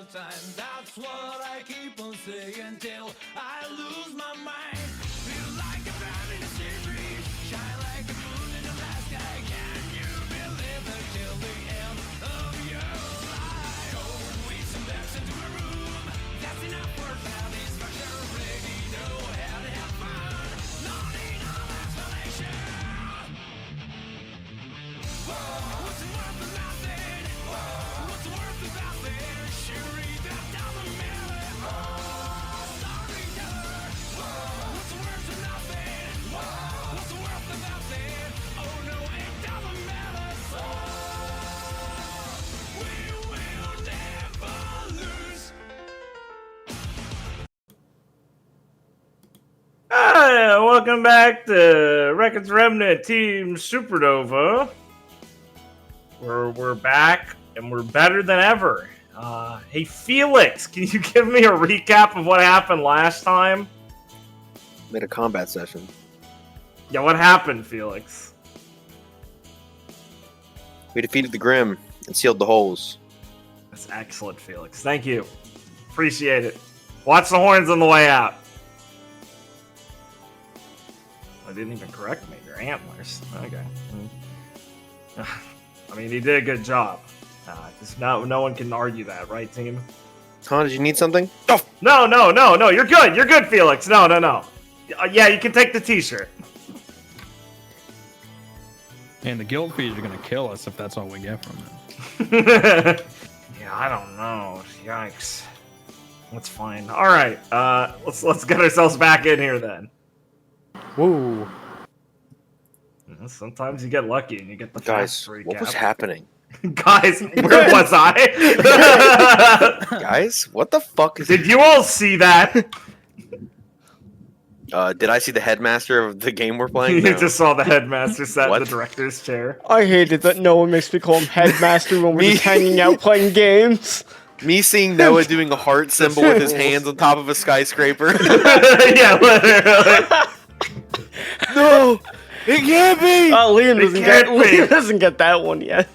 real time. That's what I keep on saying till I lose my mind. Feel like a band in a series, shine like a moon in the last sky. Can you believe it till the end of your life? Going with some backs into a room, that's enough for satisfaction. Ready, know how to have fun, no need of explanation. What's it worth of nothing? What's it worth of nothing? Sure, that doesn't matter. Storyteller. What's it worth of nothing? What's it worth of nothing? Oh no, it doesn't matter. So we will never lose. Hi, welcome back to Records Remnant Team Supernova. We're back and we're better than ever. Hey Felix, can you give me a recap of what happened last time? Made a combat session. Yeah, what happened, Felix? We defeated the Grim and sealed the holes. That's excellent, Felix. Thank you. Appreciate it. Watch the horns on the way out. I didn't even correct me. They're antlers. Okay. I mean, he did a good job. No one can argue that, right, team? Huh, did you need something? Oh! No. You're good. You're good, Felix. No. Yeah, you can take the t-shirt. And the guild fees are gonna kill us if that's all we get from it. Yeah, I don't know. Yikes. That's fine. All right. Let's get ourselves back in here then. Woo. Sometimes you get lucky and you get the Guys, fast recap. what was happening? Guys, where was I? Guys, what the fuck is... Did you all see that? Did I see the headmaster of the game we're playing? You No. just saw the headmaster sat in What? the director's chair. I hated that no one makes me call him headmaster when we're just hanging out playing games. Me seeing Noah doing a heart symbol with his hands on top of a skyscraper. Yeah, literally. No! It can't be! Liam doesn't get that one yet.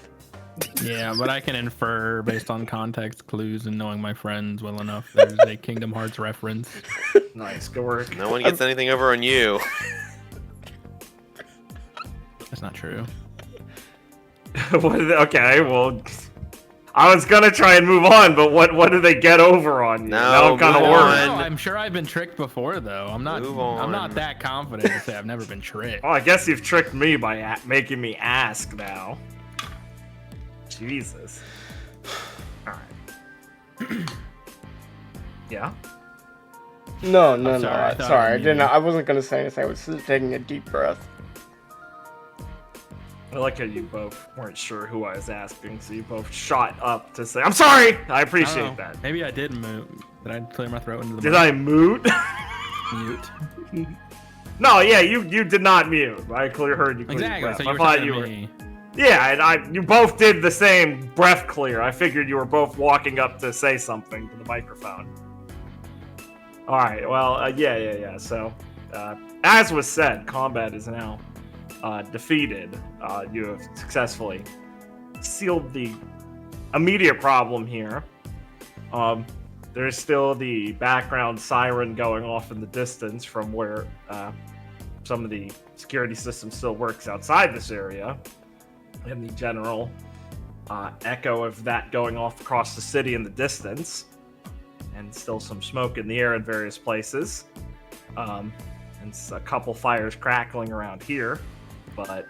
Yeah, but I can infer based on context clues and knowing my friends well enough. There's a Kingdom Hearts reference. Nice, good work. No one gets anything over on you. That's not true. Okay, well, I was gonna try and move on, but what do they get over on you? No, Now I'm kind of move worried. on. I'm sure I've been tricked before, though. I'm not. Move on. I'm not that confident to say I've never been tricked. Well, I guess you've tricked me by making me ask now. Jesus. Alright. Yeah? No. I'm sorry, I thought Sorry, I you didn't. knew. I wasn't gonna say anything. I was just taking a deep breath. I like how you both weren't sure who I was asking, so you both shot up to say, I'm sorry! I I appreciate don't know. that. Maybe I did mute. Did I clear my throat into the Did I mute? mute? No, yeah, you did not mute. I heard you clear your Exactly. breath. So you I were thought telling you were... me. Yeah, and you both did the same breath clear. I figured you were both walking up to say something to the microphone. All right, well, yeah. So, as was said, combat is now defeated. You have successfully sealed the immediate problem here. There's still the background siren going off in the distance from where some of the security system still works outside this area. And the general echo of that going off across the city in the distance. And still some smoke in the air in various places. And a couple fires crackling around here. But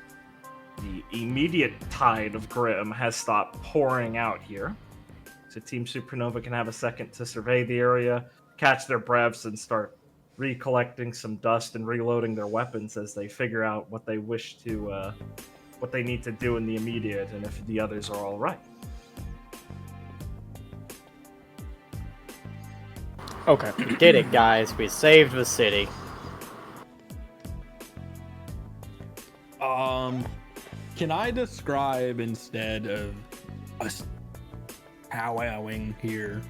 the immediate tide of Grim has stopped pouring out here. So Team Supernova can have a second to survey the area, catch their breaths, and start recollecting some dust and reloading their weapons as they figure out what they wish to... what they need to do in the immediate, and if the others are all right. Okay, we did it, guys. We saved the city. Can I describe instead of us powwowing here?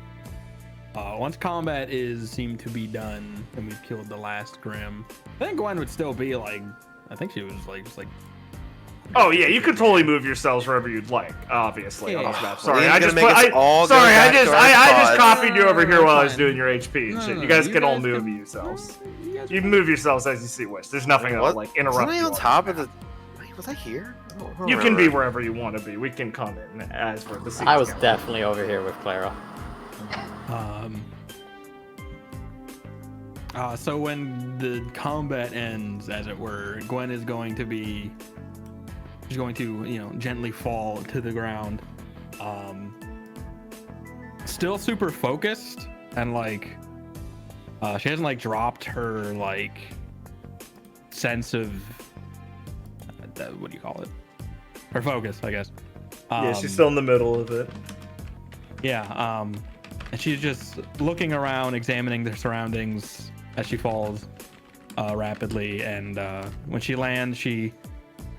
Once combat seemed to be done and we've killed the last Grim, I think Gwen would still be like, I think she was like just like Oh yeah, you could totally move yourselves wherever you'd like. Obviously, on this map. Sorry, Liam's I gonna just make us all go sorry, I back to just our I just spots. copied you over here while I was fine. doing your HP and shit. No, You guys you can all guys move can- yourselves. You guys You can move yourselves as you see wish. There's nothing that'll What? like Wasn't interrupt I you. on top of the? Wait, was I here? I don't You can be remember. wherever you want to be. We can come in as for the scene. I was definitely over here with Clara. So when the combat ends, as it were, Gwen is going to be, she's going to, you know, gently fall to the ground. Still super focused and like, she hasn't like dropped her like sense of, what do you call it? Her focus, I guess. Yeah, she's still in the middle of it. Yeah, and she's just looking around, examining the surroundings as she falls rapidly. And when she lands, she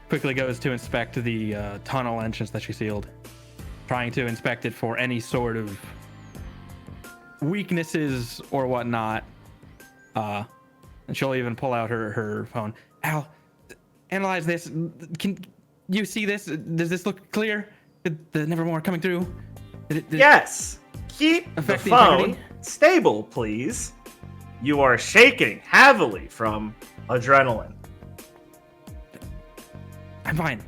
quickly goes to inspect the tunnel entrance that she sealed, trying to inspect it for any sort of weaknesses or whatnot. And she'll even pull out her phone. Al, analyze this. Can you see this? Does this look clear? The Nevermore coming through? Did it Yes. Keep the affect the phone integrity? stable, please. You are shaking heavily from adrenaline. I'm fine.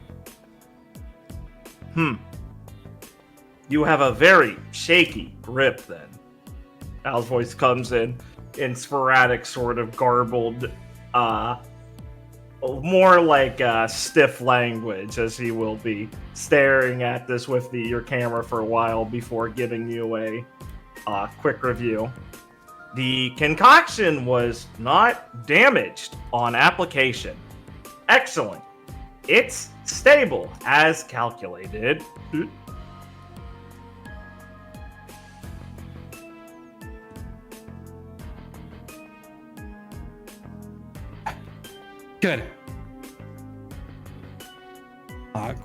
You have a very shaky grip then. Al's voice comes in sporadic, sort of garbled, more like stiff language, as he will be staring at this with your camera for a while before giving you a quick review. The concoction was not damaged on application. Excellent. It's stable as calculated. Good.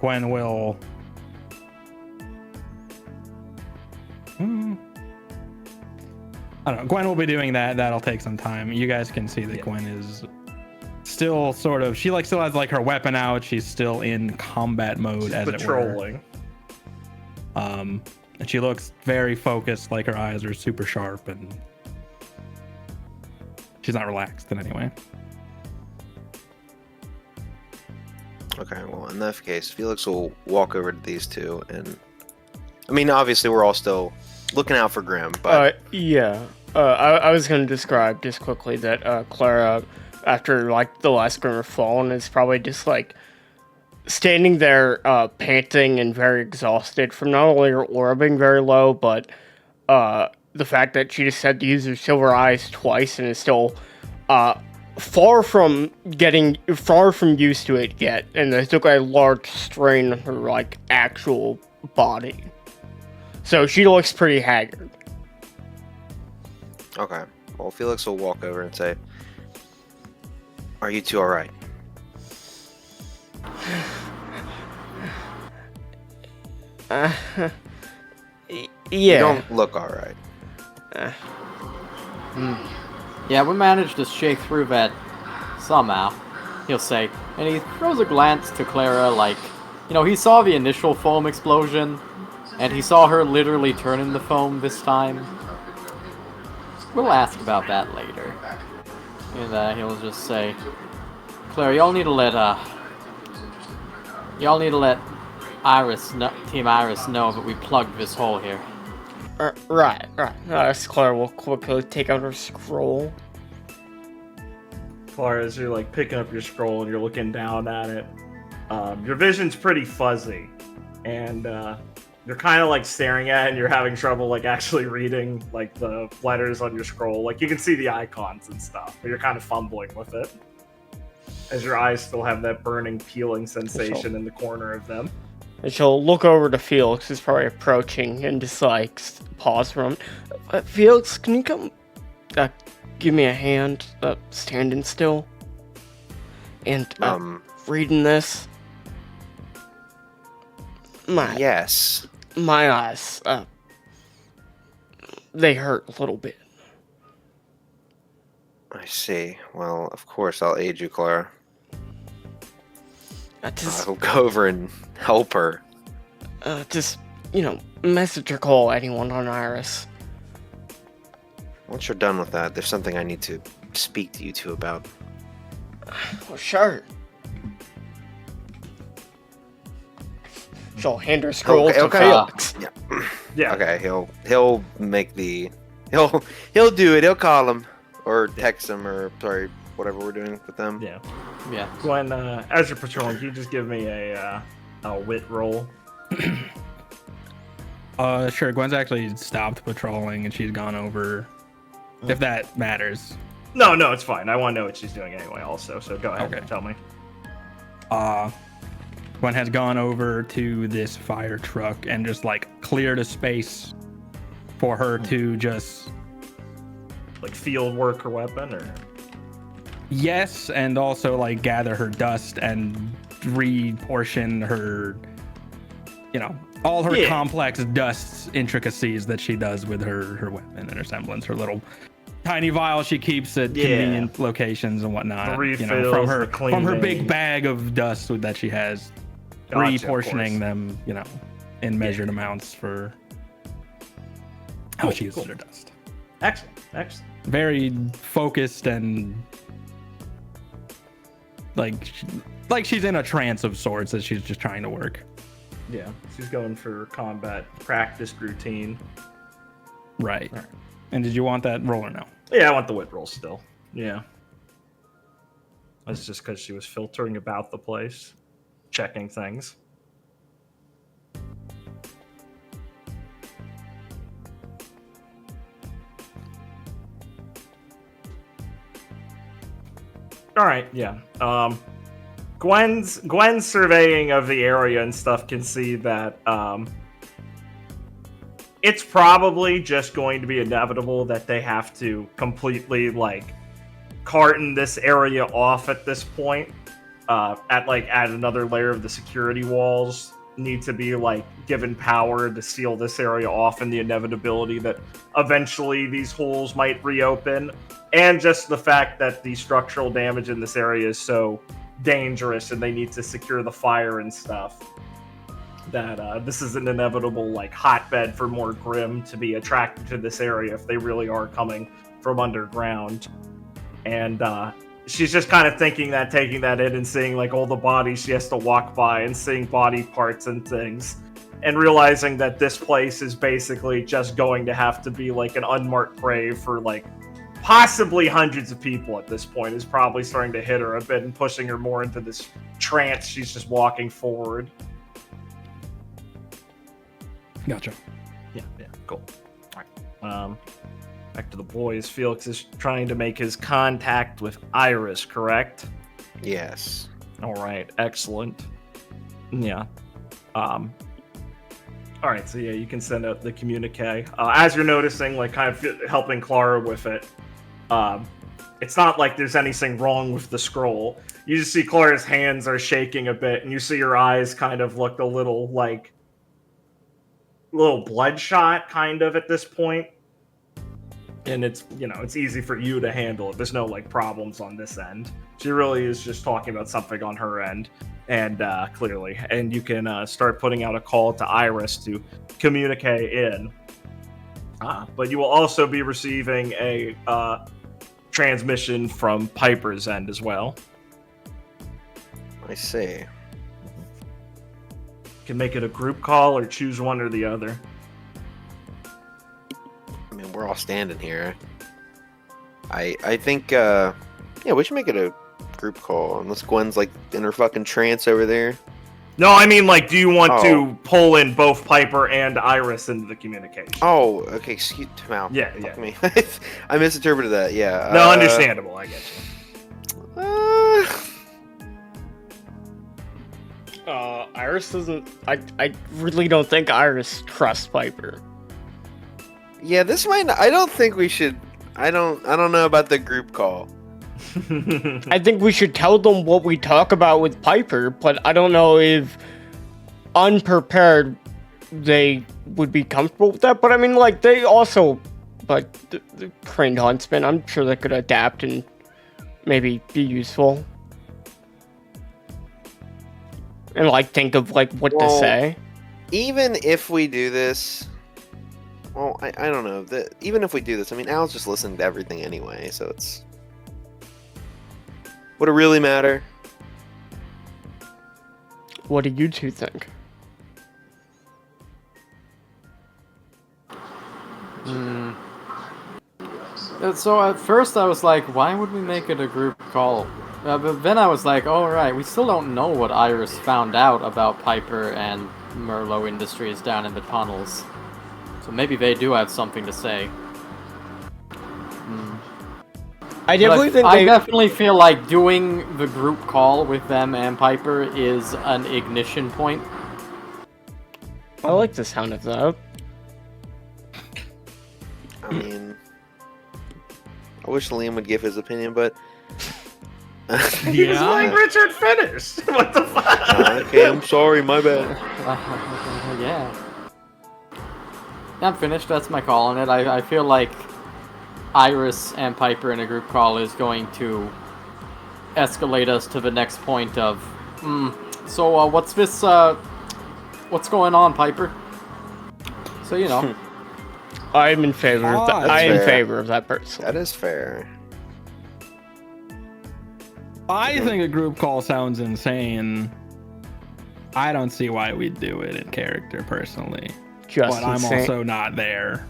Gwen will. I don't know. Gwen will be doing that. That'll take some time. You guys can see that Gwen is still sort of. She still has like her weapon out. She's still in combat mode, as Patrolling. it were. And she looks very focused. Like her eyes are super sharp, and she's not relaxed in any way. Okay, well, in that case, Felix will walk over to these two, and I mean, obviously, we're all still looking out for Grim, but Yeah. I was going to describe just quickly that Clara, after like the last Grim have fallen, is probably just like standing there panting and very exhausted from not only her aura being very low, but the fact that she just had to use her silver eyes twice and is still far from used to it yet, and they took a large strain on her like actual body. So she looks pretty haggard. okay. Well, Felix will walk over and say, "Are you two all right?" You Yeah. don't look all right. Yeah, we managed to shake through that somehow, he'll say. And he throws a glance to Clara like, you know, he saw the initial foam explosion, and he saw her literally turn into foam this time. We'll ask about that later. And he'll just say, Clara, y'all need to let Team Iris know that we plugged this hole here. Right. Clara will quickly take out her scroll. Clara, as you're like picking up your scroll and you're looking down at it, your vision's pretty fuzzy, and you're kind of like staring at it and you're having trouble like actually reading like the letters on your scroll. Like you can see the icons and stuff, but you're kind of fumbling with it as your eyes still have that burning, peeling sensation in the corner of them. And she'll look over to Felix, who's probably approaching, and just like pause for a moment. Felix, can you come give me a hand standing still? And reading this? Yes. My eyes, they hurt a little bit. I see. Well, of course, I'll aid you, Clara. I'll go over and help her. Just, message or call anyone on Iris. Once you're done with that, there's something I need to speak to you two about. Oh, sure. She'll hand her scroll to Felix. Yeah. Okay, he'll make he'll do it. He'll call him or text him or whatever we're doing with them. Yeah. Yeah. Gwen, as you're patrolling, can you just give me a wit roll? Sure. Gwen's actually stopped patrolling and she's gone over. If that matters. No, it's fine. I want to know what she's doing anyway. Also, so go ahead. Okay. Tell me. Gwen has gone over to this fire truck and just like cleared a space for her to just Like field work or weapon, or yes, and also like gather her dust and reportion her, all her complex dust intricacies that she does with her weapon and her semblance, her little tiny vial she keeps at convenient locations and whatnot. The refills, from the her cleaning. big bag of dust that she has, Gotcha, reportioning them, in measured amounts for how she uses her dust. excellent. Very focused and like she's in a trance of sorts as she's just trying to work. Yeah, she's going for combat practice routine. Right. And did you want that roll or no? Yeah, I want the wit roll still. Yeah. That's just because she was filtering about the place, checking things. All right, yeah. Gwen's surveying of the area and stuff can see that it's probably just going to be inevitable that they have to completely carton this area off at this point. Add another layer of the security walls need to be given power to seal this area off, and the inevitability that eventually these holes might reopen, and just the fact that the structural damage in this area is so dangerous and they need to secure the fire and stuff, that this is an inevitable hotbed for more Grim to be attracted to this area if they really are coming from underground. And she's just kind of taking that in and seeing all the bodies she has to walk by and seeing body parts and things, and realizing that this place is basically just going to have to be an unmarked grave for possibly hundreds of people at this point, is probably starting to hit her a bit and pushing her more into this trance. She's just walking forward. Gotcha. Yeah, cool. All right. Back to the boys. Felix is trying to make his contact with Iris, correct? Yes. All right, excellent. Yeah. All right, so yeah, you can send out the communique. As you're noticing, kind of helping Clara with it, it's not like there's anything wrong with the scroll. You just see Clara's hands are shaking a bit, and you see her eyes kind of look a little bloodshot, kind of, at this point. And it's, it's easy for you to handle it. There's no, problems on this end. She really is just talking about something on her end, and clearly. And you can start putting out a call to Iris to communicate in. But you will also be receiving a transmission from Piper's end as well. I see. You can make it a group call or choose one or the other. I mean, we're all standing here. I think, we should make it a group call, unless Gwen's, in her fucking trance over there. No, I mean, do you want to pull in both Piper and Iris into the communication? Oh, okay, excuse me. Yeah. Fuck me. I misinterpreted that, yeah. No, understandable, I get you. Iris doesn't... I really don't think Iris trusts Piper. Yeah, this might not, I don't think we should... I don't know about the group call. I think we should tell them what we talk about with Piper, but I don't know if unprepared they would be comfortable with that. But I mean, they also, the trained huntsmen, I'm sure they could adapt and maybe be useful. and like think of like what to Well, say. Even if we do this, well, I don't know. Even if we do this, I mean, Al's just listening to everything anyway, so it's... Would it really matter? What do you two think? So at first I was like, why would we make it a group call? But then I was like, oh right, we still don't know what Iris found out about Piper and Merlot Industries down in the tunnels. So maybe they do have something to say. I definitely think I they... definitely feel like doing the group call with them and Piper is an ignition point. I like the sound of that. I mean... I wish Liam would give his opinion, but... He was letting Richard finish. What the fuck? Okay, I'm sorry, my bad. Yeah. I'm finished, that's my call on it. I feel like Iris and Piper in a group call is going to escalate us to the next point of, so what's this, what's going on, Piper? So, you know. I'm in favor of that. That's I am in fair. favor of that person. That is fair. I think a group call sounds insane. I don't see why we'd do it in character, personally. Just But I'm insane. also not there.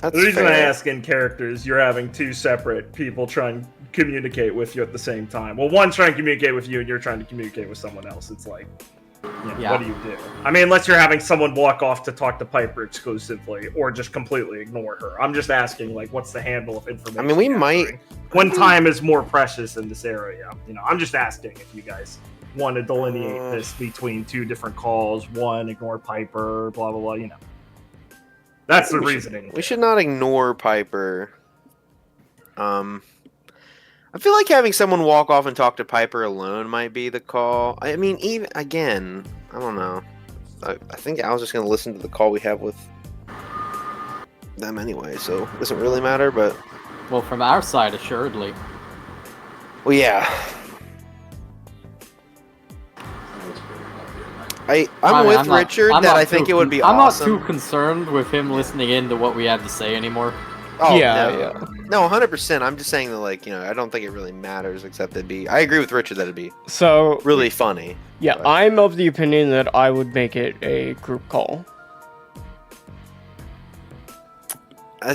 That's The reason fair. I ask in characters, you're having two separate people trying to communicate with you at the same time. Well, one's trying to communicate with you, and you're trying to communicate with someone else. It's like, Yeah. what do you do? I mean, unless you're having someone walk off to talk to Piper exclusively, or just completely ignore her. I'm just asking, like, what's the handle of information? I mean, we gathering? might... When time is more precious in this area. I'm just asking if you guys want to delineate this between two different calls. One, ignore Piper, blah, blah, blah, That's the reasoning. We should not ignore Piper. I feel like having someone walk off and talk to Piper alone might be the call. I mean, even again, I don't know. I think I was just gonna listen to the call we have with them anyway, so it doesn't really matter. But Well, from our side, assuredly. well, yeah. I'm with Richard that I think it would be I'm awesome. not too concerned with him listening in to what we have to say anymore. Oh, Yeah, no. yeah. No, 100%. I'm just saying that, like, I don't think it really matters, except it'd be... I agree with Richard that it'd be So, really funny. yeah, but- I'm of the opinion that I would make it a group call.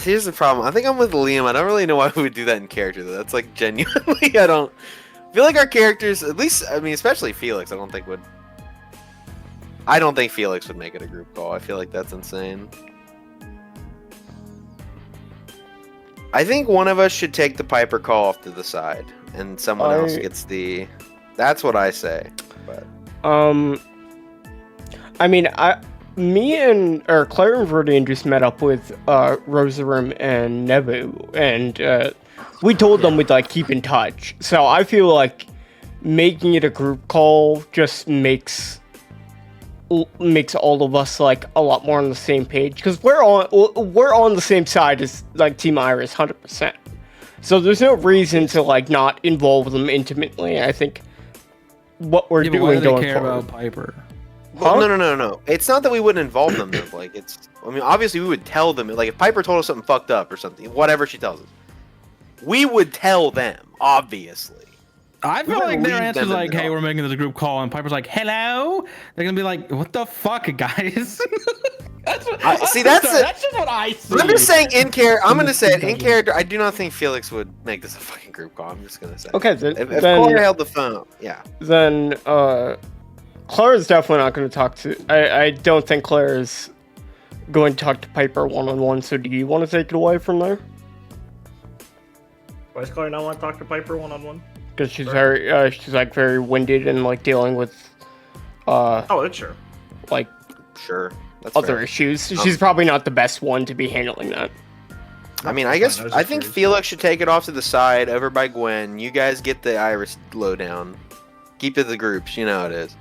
Here's the problem. I think I'm with Liam. I don't really know why we would do that in character, though. That's, like, genuinely, I don't... feel like our characters, at least, I mean, especially Felix, I don't think Felix would make it a group call. I feel like that's insane. I think one of us should take the Piper call off to the side, and someone else gets the... That's what I say. But I mean, Claire and Viridian just met up with Rosarim and Nebu, and we told them we'd like keep in touch. So I feel like making it a group call just makes all of us like a lot more on the same page, because we're on the same side as like Team Iris 100%. So there's no reason to like not involve them intimately. I think what we're Yeah, but why doing do they going care forward. about Piper? well, Huh? no. It's not that we wouldn't involve them, though. Like, it's... I mean, obviously, we would tell them. Like, if Piper told us something fucked up or something, whatever she tells us, we would tell them, obviously. I feel We like would their lead answer's them in like, the hey, call. we're making this a group call, and Piper's like, hello? They're gonna be like, what the fuck, guys? That's just what I see. I'm just saying in character. I'm gonna say it in character. I do not think Felix would make this a fucking group call. I'm just gonna say. Okay, If then Claire held the phone, yeah. then Claire's definitely not going to talk to... I don't think Claire is going to talk to Piper one-on-one, so do you want to take it away from there? Why does Claire not want to talk to Piper one-on-one? Because she's very winded and like dealing with Oh, that's sure. like Sure. That's other fair. issues. She's probably not the best one to be handling that. I mean, I guess I was I just think curious. Felix should take it off to the side over by Gwen. You guys get the Iris lowdown. Keep it the groups. You know how it is.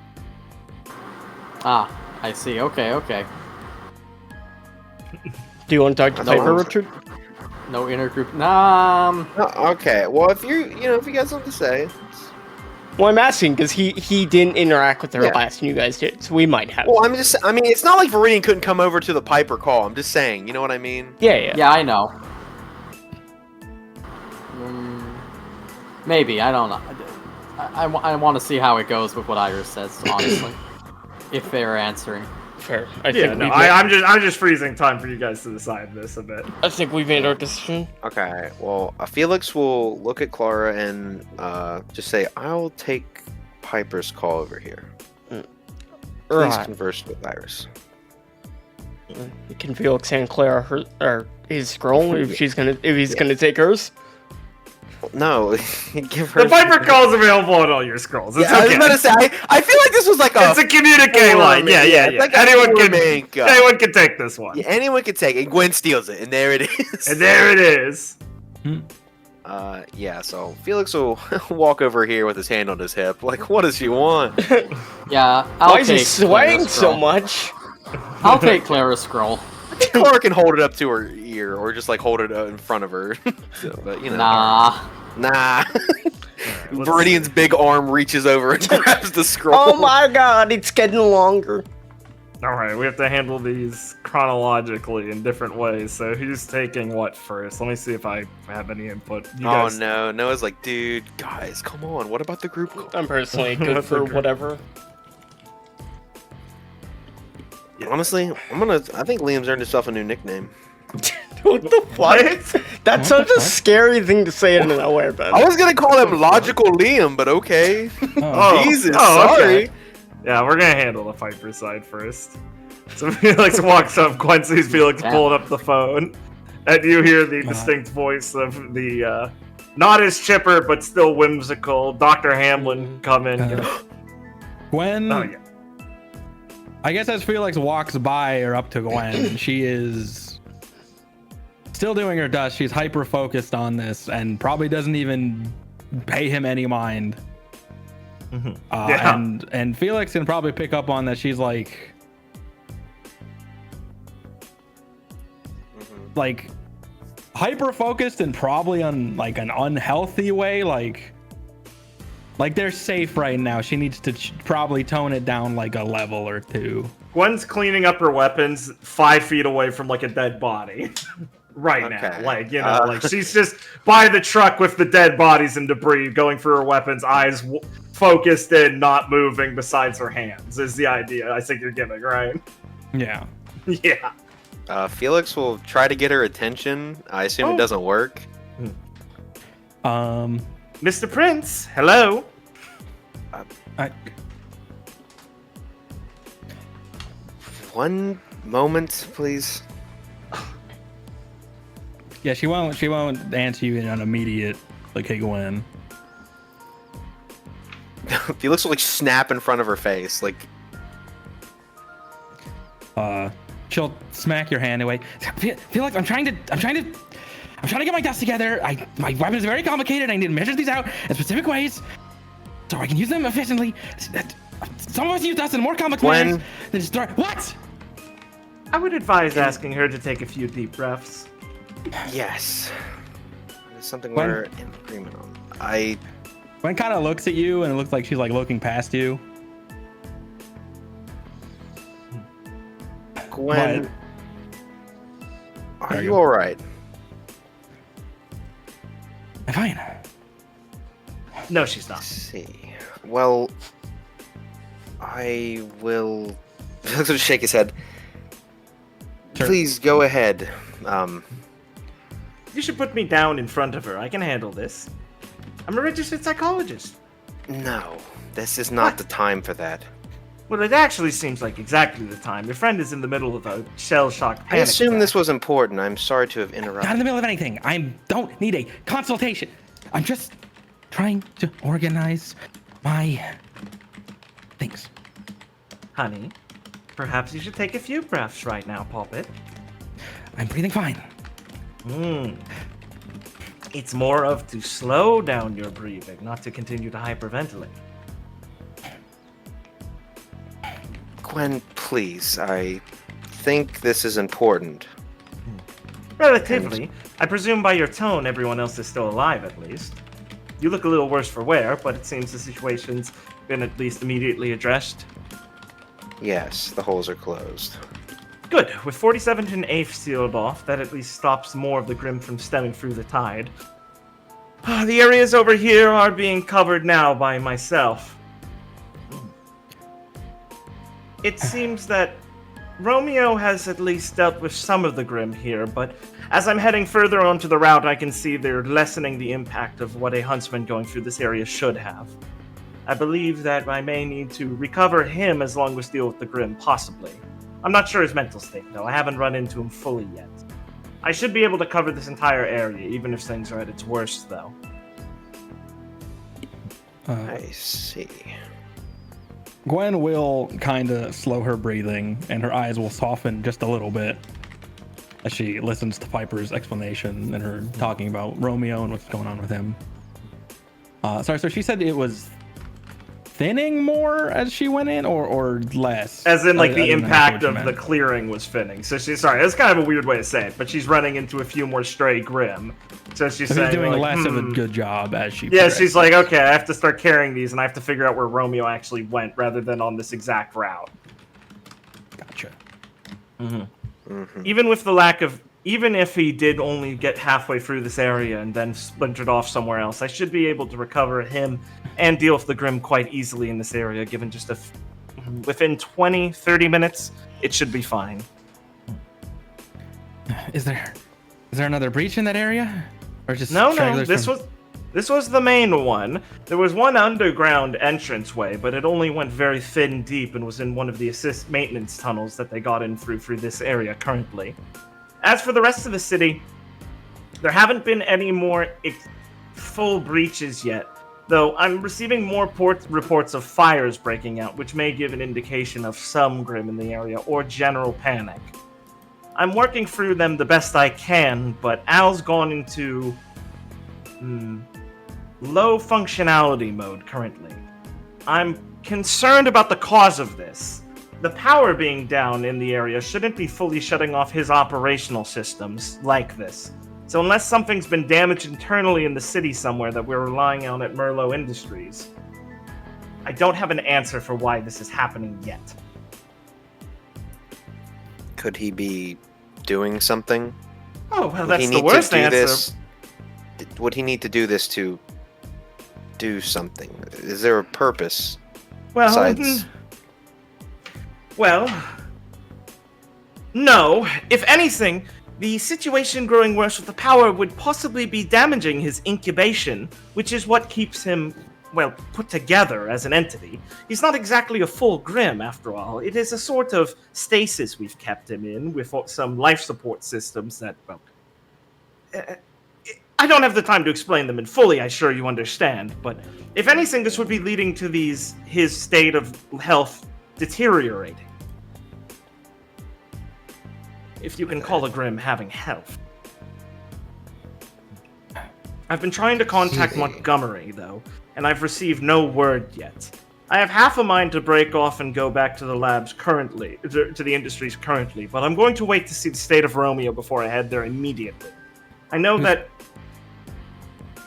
Ah, I see. Okay. Do you want to talk to No, Piper, I'm- Richard? No intergroup. Nah. Oh, okay. Well, if you guys have to say, Well, I'm asking because he didn't interact with her Yeah. last, and you guys did, so we might have. Well, I mean, it's not like Viridian couldn't come over to the Piper call. I'm just saying, you know what I mean? Yeah. Yeah, I know. Maybe, I don't know. I want to see how it goes with what Iris says, honestly. If they're answering. Fair. I'm just freezing time for you guys to decide this a bit. I think we made our decision. Okay, well, Felix will look at Clara and just say, I'll take Piper's call over here. Please Right. converse with Iris. Can Felix hand Clara his scroll if he's gonna take hers? No, give her... The Piper call's available on all your scrolls. It's Yeah, I was okay. about to say, I feel like this was like a... It's a communique line. Yeah. it's like a Anyone four-man can take this one. Yeah, anyone can take it. Gwen steals it, and there it is. And there it is. Yeah, so Felix will walk over here with his hand on his hip. Like, what does she want? Yeah, I'll Why is he take swaying Clara's so scroll. much? I'll take Clara's scroll. I think Clara can hold it up to her ear, or just like hold it in front of her. So, but you know, Nah. Viridian's big arm reaches over and grabs the scroll. Oh my god, it's getting longer. All right, we have to handle these chronologically in different ways. So who's taking what first? Let me see if I have any input. You Oh guys... no, Noah's like, dude, guys, come on. What about the group call? I'm personally good What's for the- whatever. Honestly, I think Liam's earned himself a new nickname. What the fuck? That's such a scary thing to say out of nowhere, man. I was gonna call him Logical Liam, but okay. Oh, Jesus, oh, okay. sorry. Yeah, we're gonna handle the Piper side first. So Felix walks up. Gwen sees Felix Yeah. pulling up the phone, and you hear the distinct voice of the not as chipper but still whimsical Dr. Hamlin come in. Gwen. Oh yeah. I guess as Felix walks by or up to Gwen, she is still doing her dust. She's hyper focused on this and probably doesn't even pay him any mind. Yeah. And Felix can probably pick up on that. She's like hyper focused and probably on like an unhealthy way. Like they're safe right now. She needs to probably tone it down like a level or two. Gwen's cleaning up her weapons 5 feet away from like a dead body. Right now, Okay. like, you know, like she's just by the truck with the dead bodies and debris, going through her weapons, eyes focused in, not moving besides her hands, is the idea I think you're giving, right? Yeah. Yeah. Felix will try to get her attention. I assume it doesn't work. Mr. Prince, hello. One moment, please. Yeah, she won't answer you in an immediate like, hey Gwen. Felix will like snap in front of her face, like. She'll smack your hand away. Feel like I'm trying to get my dust together. My weapon is very complicated. I need to measure these out in specific ways so I can use them efficiently. Some of us use dust in more complex Gwen. ways than just throw. What? I would advise asking her to take a few deep breaths. Yes. It's something Gwen? we're in agreement on. Gwen kind of looks at you and it looks like she's like looking past you. Gwen, There are you you go. alright? I'm fine. No, she's not. Let's see. Well, I will. Felix will shake his head. Sure. Please go ahead. You should put me down in front of her. I can handle this. I'm a registered psychologist. No, this is not the time for that. Well, it actually seems like exactly the time. Your friend is in the middle of a shell-shocked panic I assume attack. this was important. I'm sorry to have Not in interrupted. the middle of anything. I don't need a consultation. I'm just trying to organize my things. Honey, perhaps you should take a few breaths right now, Poppet. I'm breathing fine. It's more of to slow down your breathing, not to continue to hyperventilate. Gwen, please. I think this is important. Relatively. I presume by your tone, everyone else is still alive, at least. You look a little worse for wear, but it seems the situation's been at least immediately addressed. Yes, the holes are closed. Good. With 47th and 8th sealed off, that at least stops more of the Grim from stemming through the tide. The areas over here are being covered now by myself. It seems that Romeo has at least dealt with some of the Grim here, but as I'm heading further onto the route, I can see they're lessening the impact of what a huntsman going through this area should have. I believe that I may need to recover him as long as deal with the Grim, possibly. I'm not sure his mental state, though. I haven't run into him fully yet. I should be able to cover this entire area, even if things are at its worst, though. I see. Gwen will kind of slow her breathing, and her eyes will soften just a little bit as she listens to Piper's explanation and her talking about Romeo and what's going on with him. So she said it was thinning more as she went in, or less? As in, like, I the didn't impact understand of what the you clearing was thinning. So she's sorry, that's kind of a weird way to say it, but she's running into a few more stray Grim. So she's meant. saying, She's doing like, less of a good job as she. Yeah, she's like, okay, I have to start carrying these, and I have to figure out where Romeo actually went, rather than on this exact route. Gotcha. Even with the lack of, even if he did only get halfway through this area and then splintered off somewhere else, I should be able to recover him and deal with the Grim quite easily in this area, given just within 20, 30 minutes, it should be fine. Is there another breach in that area, or just No, stragglers this was the main one. There was one underground entranceway, but it only went very thin deep and was in one of the assist maintenance tunnels that they got in through this area currently. As for the rest of the city, there haven't been any more full breaches yet, though I'm receiving more reports of fires breaking out, which may give an indication of some Grim in the area or general panic. I'm working through them the best I can, but Al's gone into low functionality mode currently. I'm concerned about the cause of this. The power being down in the area shouldn't be fully shutting off his operational systems like this. So unless something's been damaged internally in the city somewhere that we're relying on at Merlot Industries, I don't have an answer for why this is happening yet. Could he be doing something? Oh, well, Would that's he the need worst to do answer. this? Would he need to do this to do something? Is there a purpose Well, besides? Well, no. If anything, the situation growing worse with the power would possibly be damaging his incubation, which is what keeps him, well, put together as an entity. He's not exactly a full Grim, after all. It is a sort of stasis we've kept him in, with some life support systems that, well... I don't have the time to explain them in fully, I'm sure you understand, but if anything, this would be leading to his state of health deteriorating. If you can call a Grim having health. I've been trying to contact Montgomery, though, and I've received no word yet. I have half a mind to break off and go back to the labs currently, to the industries currently, but I'm going to wait to see the state of Romeo before I head there immediately. I know that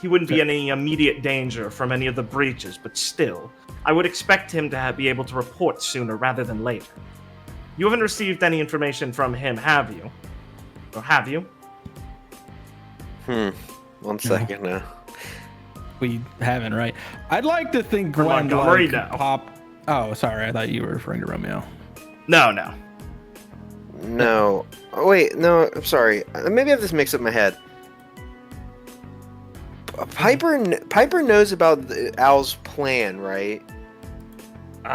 he wouldn't be in any immediate danger from any of the breaches, but still, I would expect him to be able to report sooner rather than later. You haven't received any information from him, have you? Or have you? 1 second now. We haven't, right? I'd like to think For Gwen Montgomery, like, no. pop. Oh, sorry. I thought you were referring to Romeo. No. No. Oh, wait, no, I'm sorry. Maybe I have this mixed up in my head. Piper knows about Al's plan, right?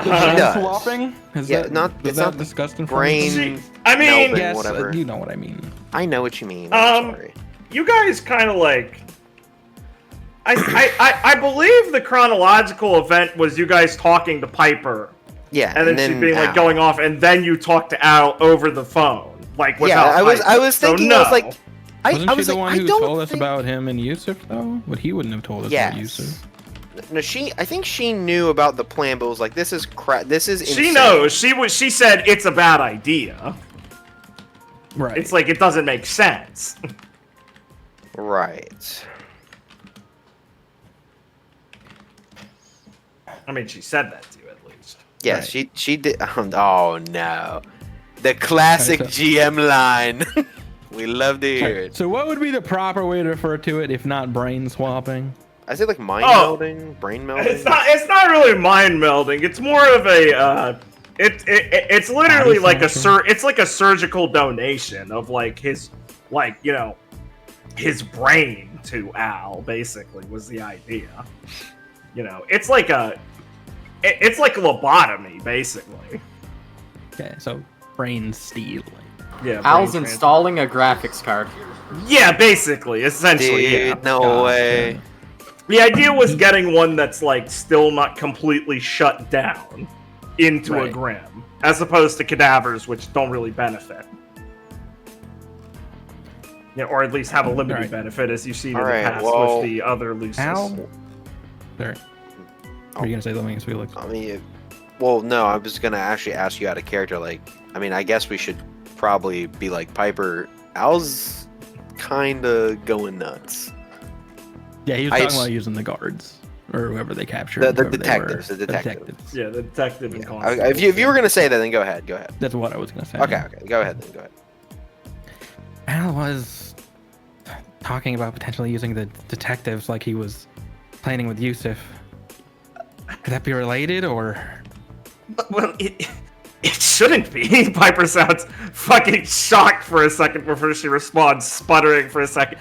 She does. Swapping? Is Yeah, that, not- is it's that not discussed in brain- front of you? I mean, Melvin. Yes, whatever. you know what I mean. I know what you mean. I'm sorry. you guys kind of like... I believe the chronological event was you guys talking to Piper, Yeah, and then she being like Al. going off, and then you talked to Al over the phone, like Yeah, without I was Piper. thinking, So, I was like, Wasn't I she was the like, one I who don't told us think- about him and Yusuf, though? But he wouldn't have told us about Yusuf. No, I think she knew about the plan, but was like, "This is crap. This is insane." she knows. She said it's a bad idea. Right. It's like it doesn't make sense. Right. I mean, she said that to you at least. Yes, Right. she did. Oh no, the classic Okay, so- GM line. We love to hear Alright, it. so what would be the proper way to refer to it if not brain swapping? I say like mind Oh. melding, brain melding. It's not really mind melding. It's more of a it's literally Body like snatching? it's like a surgical donation of like his his brain to Al. Basically, was the idea. It's like it's like lobotomy, basically. Okay, so brain stealing. Yeah. Al's brain installing a graphics card. Yeah, basically, essentially. Dude, Yeah. no way. The idea was getting one that's like still not completely shut down into a Right. Grim, as opposed to cadavers which don't really benefit. Yeah, or at least have a limited Right. benefit, as you've seen in Alright, the past well- with the other Lucis. Al? There. Are you gonna say something, Felix? I mean, well, no, I was gonna actually ask you out of character. Like, I mean, I guess we should probably be like Piper. Al's kind of going nuts. Yeah, he was I talking s- about using the guards or whoever they captured. The whoever they were. detectives, the detectives. Yeah, the detective and Yeah. constable. If you were gonna say that, then go ahead. Go ahead. That's what I was gonna say. Okay, okay, go ahead then. Go ahead. Al was talking about potentially using the detectives like he was planning with Yusuf. Could that be related, or Well, it shouldn't be. Piper sounds fucking shocked for a second before she responds, sputtering for a second.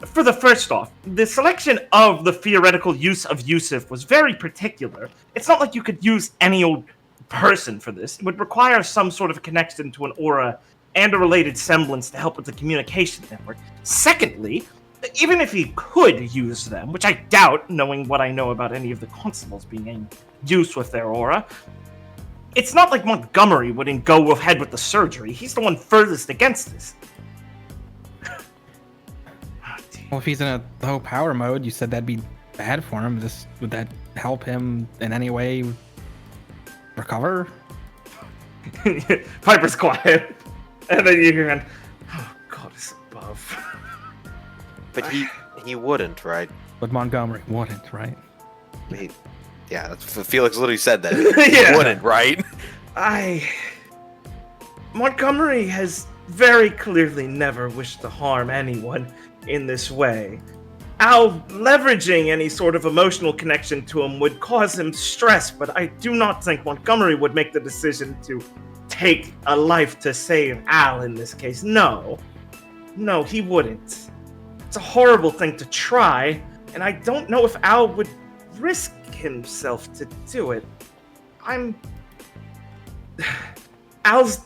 For the first off, the selection of the theoretical use of Yusuf was very particular. It's not like you could use any old person for this. It would require some sort of connection to an aura and a related semblance to help with the communication network. Secondly, even if he could use them, which I doubt, knowing what I know about any of the constables being in use with their aura, it's not like Montgomery wouldn't go ahead with the surgery. He's the one furthest against this. well, if he's in a low power mode, you said that'd be bad for him. Would that help him in any way recover? Piper's quiet. And then you hear, oh, God is above. But he wouldn't, right? But Montgomery wouldn't, right? Yeah, that's, Felix literally said that. Yeah. He wouldn't, right? Montgomery has very clearly never wished to harm anyone in this way. Al leveraging any sort of emotional connection to him would cause him stress, but I do not think Montgomery would make the decision to take a life to save Al in this case. No, he wouldn't. It's a horrible thing to try, and I don't know if Al would risk himself to do it. Al's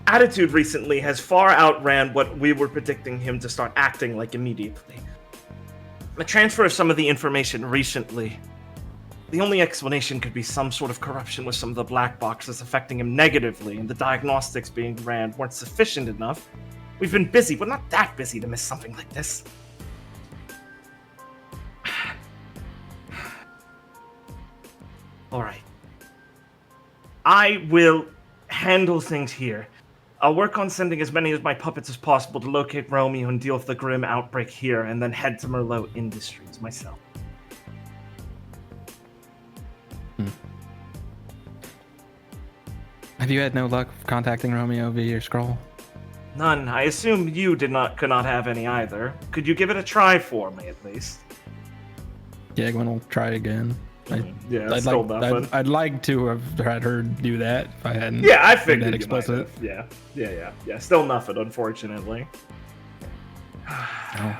attitude recently has far outran what we were predicting him to start acting like immediately. The transfer of some of the information recently, the only explanation could be some sort of corruption with some of the black boxes affecting him negatively, and the diagnostics being ran weren't sufficient enough. We've been busy, but not that busy to miss something like this. Alright. I will handle things here. I'll work on sending as many of my puppets as possible to locate Romeo and deal with the Grim outbreak here, and then head to Merlot Industries myself. Have you had no luck contacting Romeo via your scroll? None. I assume you could not have any either. Could you give it a try for me, at least? Yeah, Gwen will try again. Yeah, I'd still like, nothing. I'd like to have had her do that if I hadn't. Yeah, I made figured that you explicit. might have. Yeah. Still nothing, unfortunately. No.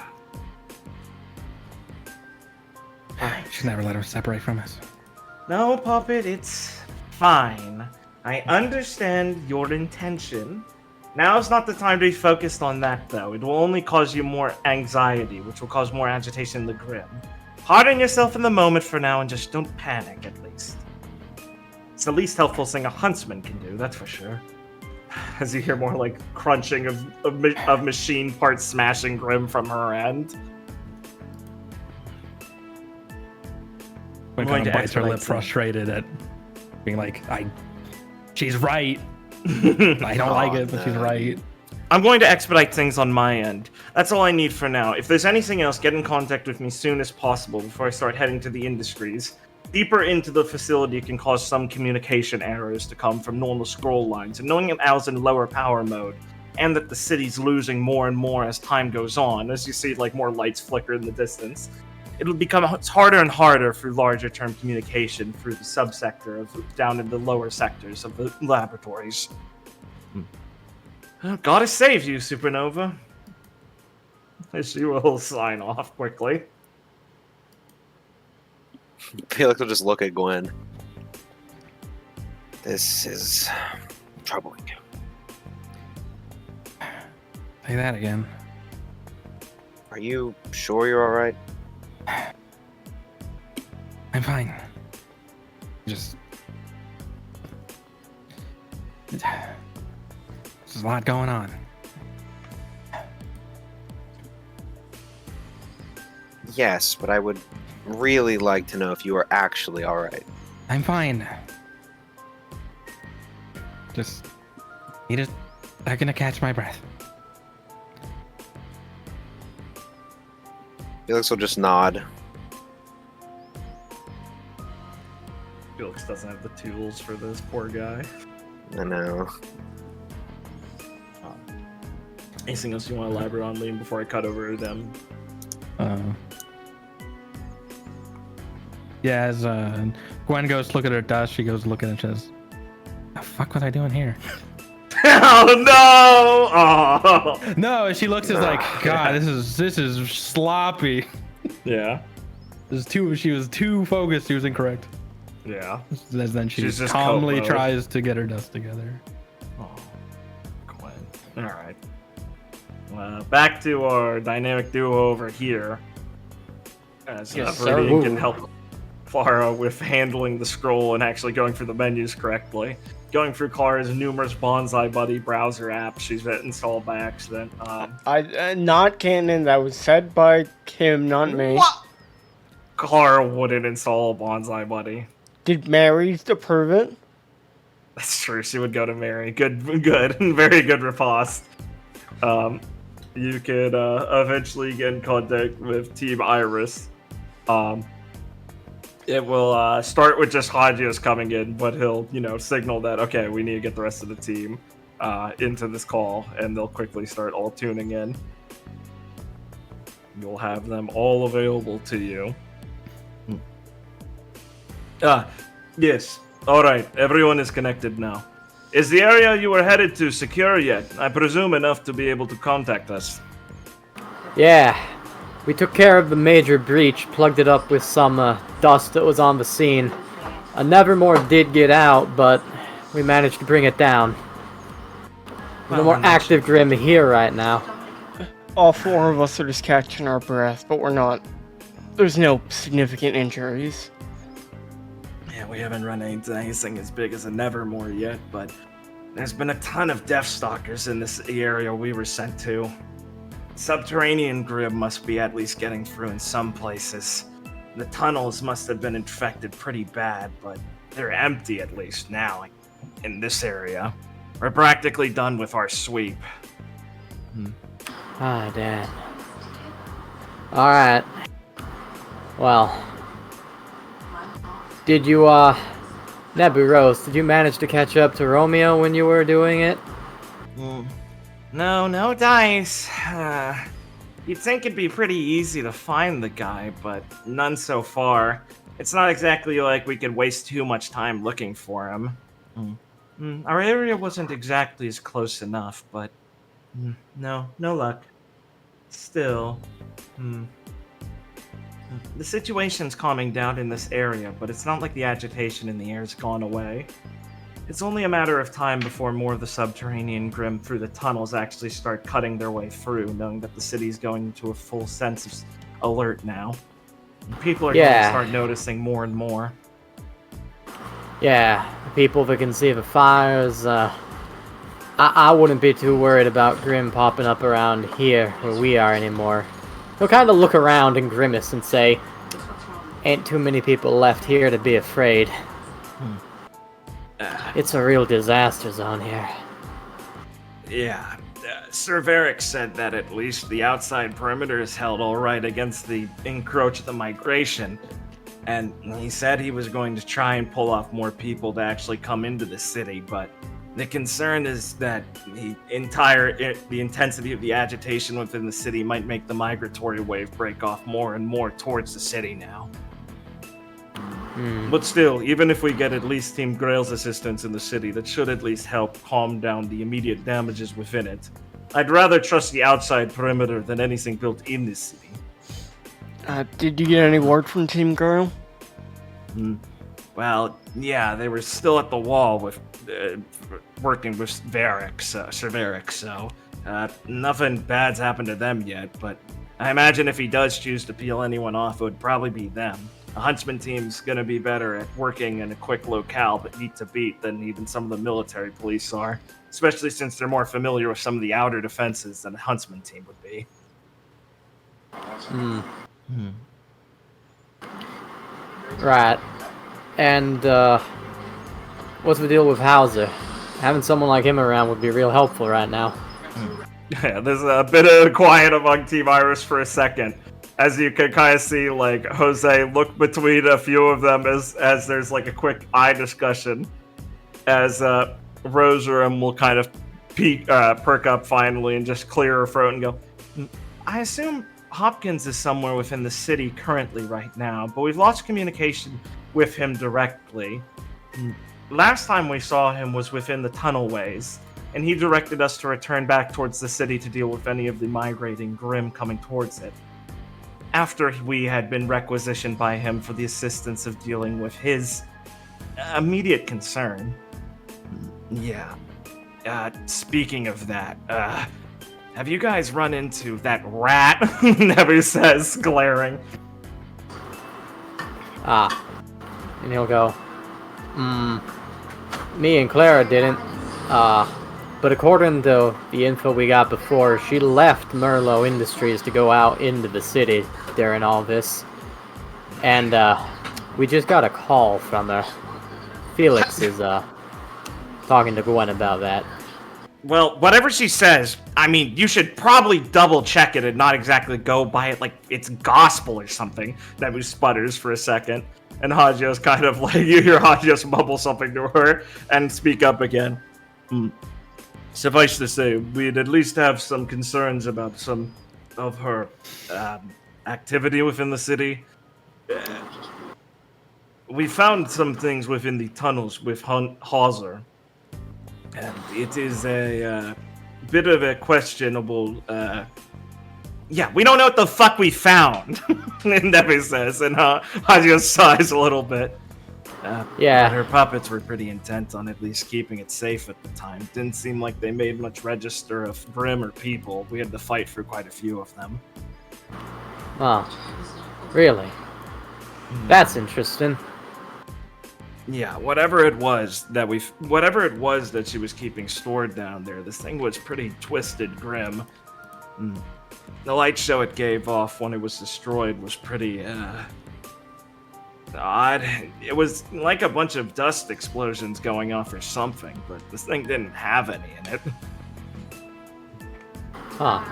Should never let her separate from us. No, Puppet, it's fine. I understand your intention. Now's not the time to be focused on that, though. It will only cause you more anxiety, which will cause more agitation in the Grim. Harden yourself in the moment for now and just don't panic, at least. It's the least helpful thing a huntsman can do, that's for sure. As you hear more like crunching of machine parts smashing Grim from her end. Gwen going kind of to bites her lip, expedite frustrated at being like, she's right. I don't like it, but she's no. right. I'm going to expedite things on my end. That's all I need for now. If there's anything else, get in contact with me soon as possible before I start heading to the industries. deeper into the facility can cause some communication errors to come from normal scroll lines, and knowing it now is in lower power mode, and that the city's losing more and more as time goes on, as you see like more lights flicker in the distance, it'll become harder and harder for larger term communication through the subsector of down in the lower sectors of the laboratories. Gotta save you, Supernova. She will sign off quickly. Felix will just look at Gwen. This is troubling. Say that again. Are you sure you're alright? I'm fine. Just... There's a lot going on. Yes, but I would really like to know if you are actually alright. I'm fine. Just need a second to catch my breath. Felix will just nod. Felix doesn't have the tools for this poor guy. I know. Anything else you want to elaborate on, Liam, before I cut over to them? Yeah, as Gwen goes to look at her dust, she goes to look at it and says, "The fuck was I doing here?" Oh no! Oh. No, she looks as like, God, this is sloppy. Yeah. She was too focused. She was incorrect. Yeah. As then she She's just calmly cold mode. tries to get her dust together. Oh, Gwen. All right. Back to our dynamic duo over here. As Yes, Viridian sir. can help Clara with handling the scroll and actually going through the menus correctly. Going through Clara's numerous Bonsai Buddy browser apps she's installed by accident. Not canon. That was said by Kim, not me. What? Clara wouldn't install Bonsai Buddy. Did Mary approve it? That's true. She would go to Mary. Good, very good riposte. You could eventually get in contact with Team Iris. It will start with just Hagios coming in, but he'll, signal that, okay, we need to get the rest of the team into this call, and they'll quickly start all tuning in. You'll have them all available to you. Yes. All right, everyone is connected now. Is the area you were headed to secure yet? I presume enough to be able to contact us. Yeah, we took care of the major breach, plugged it up with some dust that was on the scene. A Nevermore did get out, but we managed to bring it down. There's no more active Grim here right now. All four of us are just catching our breath, but we're not. There's no significant injuries. Yeah, we haven't run into anything as big as a Nevermore yet, but there's been a ton of Deathstalkers in this area we were sent to. Subterranean Grim must be at least getting through in some places. The tunnels must have been infected pretty bad, but they're empty at least now in this area. We're practically done with our sweep. Ah, damn. Alright. Well. Did you, Nebu Rose, did you manage to catch up to Romeo when you were doing it? No dice. You'd think it'd be pretty easy to find the guy, but none so far. It's not exactly like we could waste too much time looking for him. Our area wasn't exactly as close enough, but no luck. Still, the situation's calming down in this area, but it's not like the agitation in the air's gone away. It's only a matter of time before more of the subterranean Grim through the tunnels actually start cutting their way through, knowing that the city's going into a full sense of alert now. People are going to start noticing more and more. Yeah, the people that can see the fires, I wouldn't be too worried about Grim popping up around here where we are anymore. He'll kind of look around and grimace and say, ain't too many people left here to be afraid. It's a real disaster zone here. Yeah, Sir Varric said that at least the outside perimeter is held all right against the encroach of the migration. And he said he was going to try and pull off more people to actually come into the city, but the concern is that the intensity of the agitation within the city might make the migratory wave break off more and more towards the city now. But still, even if we get at least Team Grail's assistance in the city, that should at least help calm down the immediate damages within it. I'd rather trust the outside perimeter than anything built in this city. Did you get any word from Team Grail? Well, yeah, they were still at the wall with working with Sir Varick, so nothing bad's happened to them yet, but I imagine if he does choose to peel anyone off, it would probably be them. The Huntsman team's gonna be better at working in a quick locale, but beat to beat, than even some of the military police are, especially since they're more familiar with some of the outer defenses than the Huntsman team would be. Right. And, what's the deal with Hauser? Having someone like him around would be real helpful right now. Yeah, there's a bit of quiet among Team Iris for a second, as you can kind of see, like, Jose look between a few of them as there's, like, a quick eye discussion, as Rosarum will kind of perk up finally and just clear her throat and go, I assume Hopkins is somewhere within the city currently right now, but we've lost communication with him directly. Last time we saw him was within the tunnelways, and he directed us to return back towards the city to deal with any of the migrating Grimm coming towards it. After we had been requisitioned by him for the assistance of dealing with his immediate concern. Yeah. Speaking of that, have you guys run into that rat? Never says, glaring. And he'll go, me and Clara didn't, but according to the info we got before, she left Merlot Industries to go out into the city during all this. And, we just got a call from her. Felix is, talking to Gwen about that. Well, whatever she says, I mean, you should probably double check it and not exactly go by it like it's gospel or something. Nebu sputters for a second, and Hagio's kind of like, you hear Hagios mumble something to her and speak up again. Suffice to say, we'd at least have some concerns about some of her activity within the city. We found some things within the tunnels with Hauser. And it is a bit of a questionable, yeah, we don't know what the fuck we found, Nebu says, and Hagio sighs a little bit. Yeah. But her puppets were pretty intent on at least keeping it safe at the time. Didn't seem like they made much register of Grimm or people. We had to fight for quite a few of them. Oh, really? That's interesting. Yeah, whatever it was that she was keeping stored down there, this thing was pretty twisted grim. The light show it gave off when it was destroyed was pretty, odd. It was like a bunch of dust explosions going off or something, but this thing didn't have any in it. Huh.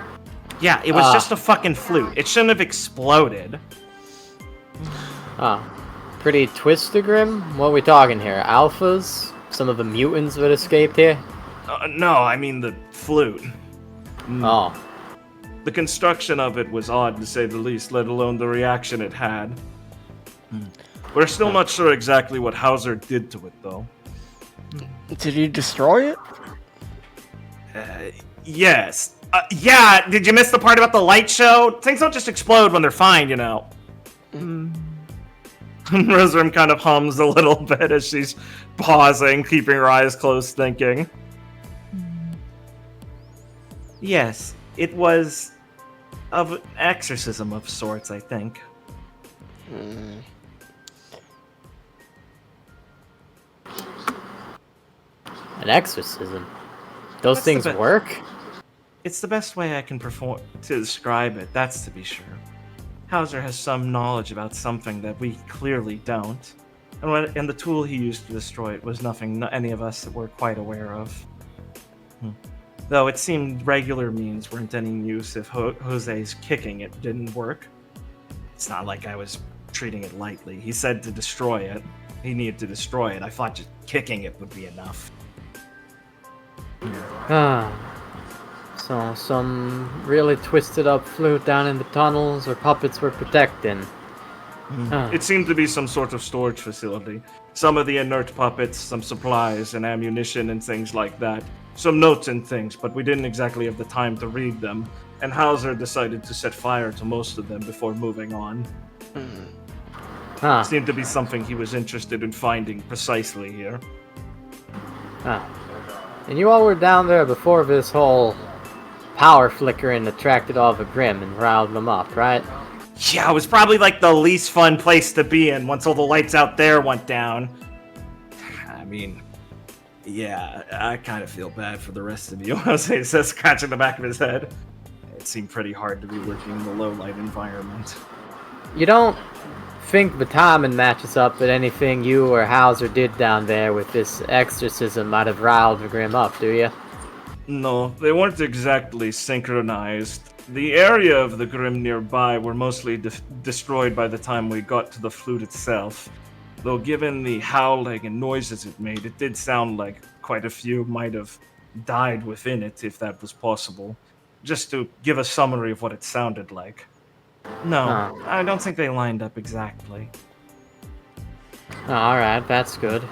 Yeah, it was just a fucking flute. It shouldn't have exploded. Pretty twisted grim? What are we talking here? Alphas? Some of the mutants that escaped here? No, I mean the flute. Oh. The construction of it was odd, to say the least, let alone the reaction it had. We're still not sure exactly what Hauser did to it, though. Did he destroy it? Yes. Yeah, did you miss the part about the light show? Things don't just explode when they're fine, you know. Rosarum kind of hums a little bit as she's pausing, keeping her eyes closed, thinking. Yes, it was of an exorcism of sorts, I think. An exorcism? Those things work? It's the best way I can to describe it, that's to be sure. Hauser has some knowledge about something that we clearly don't. And the tool he used to destroy it was nothing any of us were quite aware of. Though it seemed regular means weren't any use if Jose's kicking it didn't work. It's not like I was treating it lightly. He said to destroy it. He needed to destroy it. I thought just kicking it would be enough. So some really twisted up flute down in the tunnels where puppets were protecting. It seemed to be some sort of storage facility. Some of the inert puppets, some supplies and ammunition and things like that. Some notes and things, but we didn't exactly have the time to read them. And Hauser decided to set fire to most of them before moving on. Seemed to be something he was interested in finding precisely here. And you all were down there before this whole power flickering attracted all the Grimm and riled them up, right? Yeah, it was probably like the least fun place to be in once all the lights out there went down. I mean, yeah, I kind of feel bad for the rest of you. Jose says, scratching the back of his head. It seemed pretty hard to be working in the low-light environment. You don't think the timing matches up that anything you or Hauser did down there with this exorcism might have riled the Grimm up, do you? No, they weren't exactly synchronized. The area of the Grimm nearby were mostly destroyed by the time we got to the flute itself. Though given the howling and noises it made, it did sound like quite a few might have died within it, if that was possible. Just to give a summary of what it sounded like. No, I don't think they lined up exactly. Alright, that's good.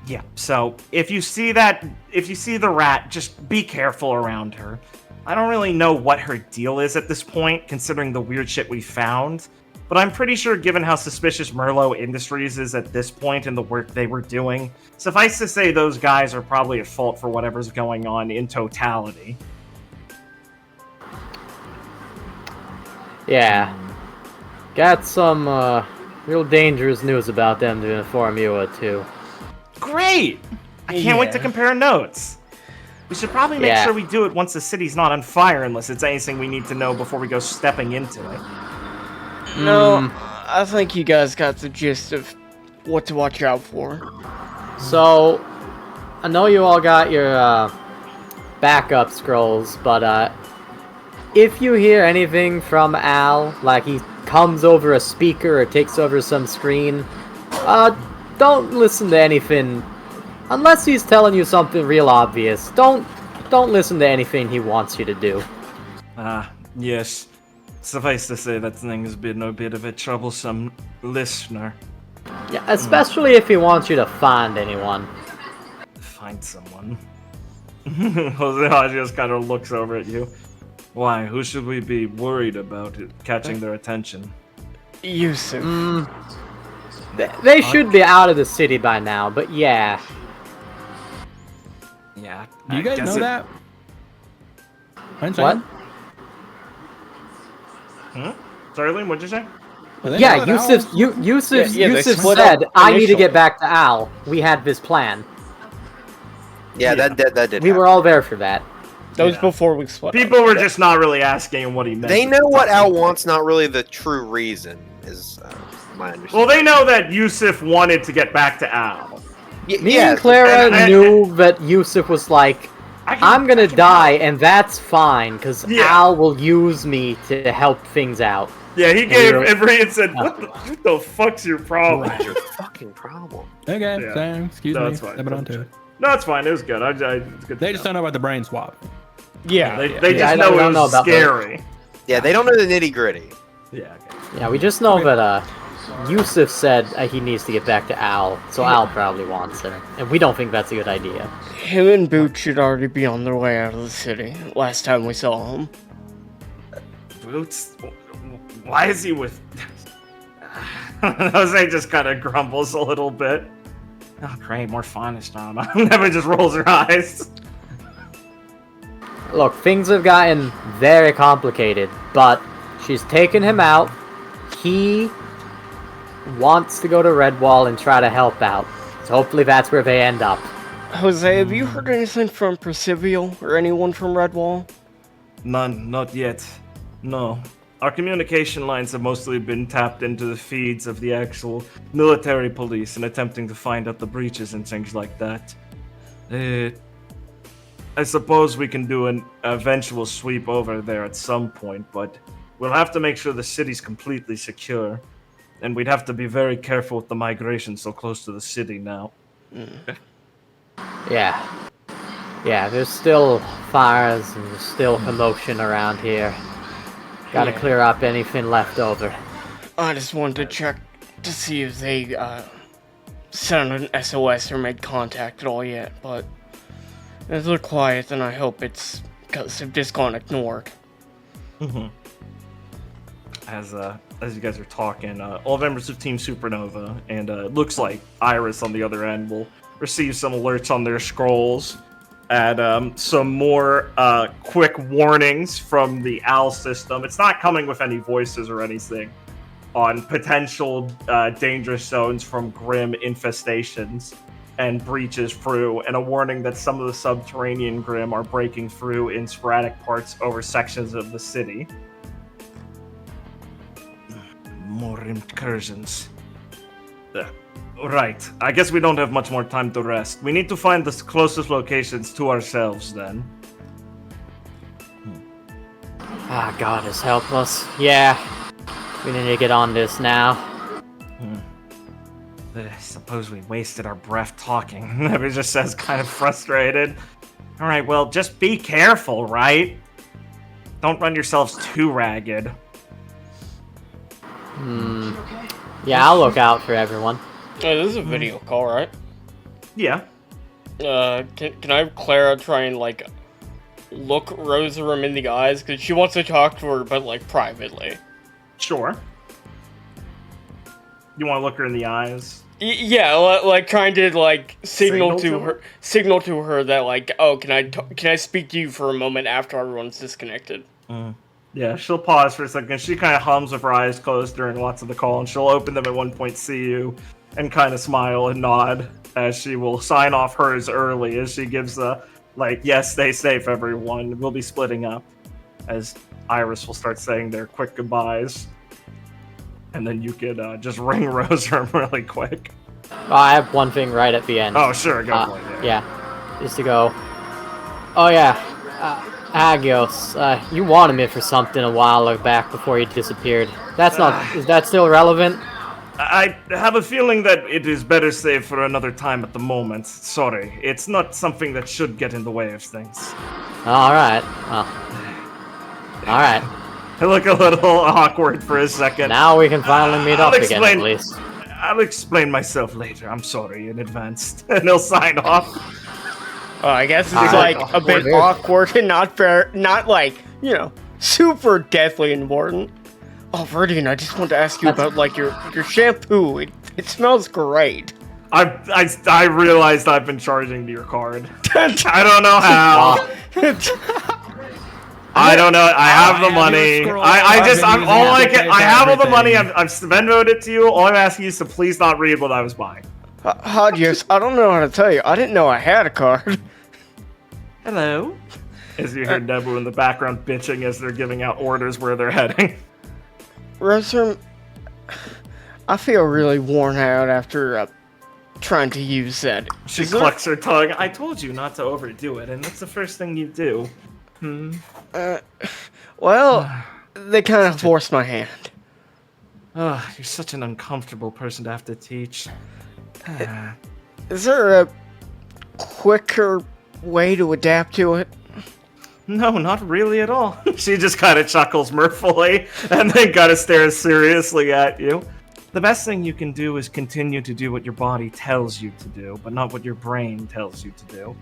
Yeah, so if you see the rat, just be careful around her. I don't really know what her deal is at this point, considering the weird shit we found. But I'm pretty sure given how suspicious Merlot Industries is at this point in the work they were doing, suffice to say those guys are probably at fault for whatever's going on in totality. Yeah. Got some, real dangerous news about them to inform you of, too. Great! I can't wait to compare notes. We should probably make sure we do it once the city's not on fire, unless it's anything we need to know before we go stepping into it. No, I think you guys got the gist of what to watch out for. So, I know you all got your, backup scrolls, but, if you hear anything from Al, like he comes over a speaker or takes over some screen, don't listen to anything unless he's telling you something real obvious. Don't listen to anything he wants you to do. Yes. Suffice to say that thing has been a bit of a troublesome listener. Yeah, especially if he wants you to find anyone. Find someone. Jose just kind of looks over at you. Why? Who should we be worried about catching their attention? Yusuf. They should be out of the city by now, but yeah. Yeah. Do you guys know that? What? Sorry, Liam, what'd you say? Yeah, Yusuf said, I need to get back to Al. We had this plan. Yeah, that did. We were all there for that. That was before we split. People were just not really asking what he meant. They know what Al wants, not really the true reason, is my understanding. Well, they know that Yusuf wanted to get back to Al. Me and Clara knew that Yusuf was like, I'm gonna die, and that's fine, because Al will use me to help things out. Yeah, he gave every and said, what the fuck's your problem? What's your fucking problem? Okay, so, excuse me. That's fine. Step it onto it. No, it's fine. It was good. It's good. They just don't know about the brain swap. Yeah. They just know it was scary. Yeah, they don't know the nitty gritty. Yeah, okay. Yeah, we just know that Yusuf said he needs to get back to Al, so Al probably wants her. And we don't think that's a good idea. Him and Boot should already be on their way out of the city. Last time we saw him. Boots? Why is he with... Jose just kind of grumbles a little bit. Oh, great, more finest drama. Never just rolls her eyes. Look, things have gotten very complicated, but she's taken him out. He wants to go to Redwall and try to help out. So hopefully that's where they end up. Jose, have you heard anything from Percival or anyone from Redwall? None, not yet. No. Our communication lines have mostly been tapped into the feeds of the actual military police and attempting to find out the breaches and things like that. I suppose we can do an eventual sweep over there at some point, but we'll have to make sure the city's completely secure. And we'd have to be very careful with the migration so close to the city now. Yeah. Yeah, there's still fires and there's still commotion around here. Gotta clear up anything left over. I just wanted to check to see if they sent an SOS or made contact at all yet, but if they're quiet, then I hope it's because they've just gone ignored. As you guys are talking, all members of Team Supernova and it looks like Iris on the other end will receive some alerts on their scrolls and some more quick warnings from the OWL system. It's not coming with any voices or anything on potential dangerous zones from grim infestations and breaches through, and a warning that some of the subterranean grim are breaking through in sporadic parts over sections of the city. More incursions. Right. I guess we don't have much more time to rest. We need to find the closest locations to ourselves, then. Ah, God has helped us. Yeah. We need to get on this now. I suppose we wasted our breath talking. Never just says kind of frustrated. Alright, well, just be careful, right? Don't run yourselves too ragged. Yeah, I'll look out for everyone. Oh, this is a video call, right? Yeah. Can I have Clara try and, like, look Rosarum in the eyes? Because she wants to talk to her, but, like, privately. Sure. You want to look her in the eyes? Yeah, like, trying to, like, signal to her that, like, oh, can I speak to you for a moment after everyone's disconnected? Yeah, she'll pause for a second. She kind of hums with her eyes closed during lots of the call, and she'll open them at one point, see you, and kind of smile and nod as she will sign off hers early as she gives a, like, yes, stay safe, everyone. We'll be splitting up as Iris will start saying their quick goodbyes. And then you could just ring Rosarum really quick. Oh, I have one thing right at the end. Oh, sure, go for it. Yeah. Just to go. Oh, yeah. Agios, you wanted me for something a while back before you disappeared. That's not. Is that still relevant? I have a feeling that it is better saved for another time at the moment. Sorry. It's not something that should get in the way of things. Alright. Well. Alright. I look a little awkward for a second. Now we can finally meet up again, at least. I'll explain myself later. I'm sorry in advance. And he'll sign off. Oh, I guess it's like a bit awkward and not fair, not like, you know, super deathly important. Oh, Verdian, I just wanted to ask you about, like, your shampoo. It smells great. I realized I've been charging to your card. I don't know how. I don't know. I have the money. I have all the money. I've Venmoed it to you. All I'm asking you is to please not read what I was buying. Hodges, I don't know how to tell you. I didn't know I had a card. Hello? As you hear Nebu in the background bitching as they're giving out orders where they're heading. Rosarum, I feel really worn out after trying to use that. She clucks her tongue. I told you not to overdo it, and that's the first thing you do. Well, they kind of forced my hand. You're such an uncomfortable person to have to teach. Is there a quicker way to adapt to it? No, not really at all. She just kind of chuckles mirthfully and then kind of stares seriously at you. The best thing you can do is continue to do what your body tells you to do, but not what your brain tells you to do.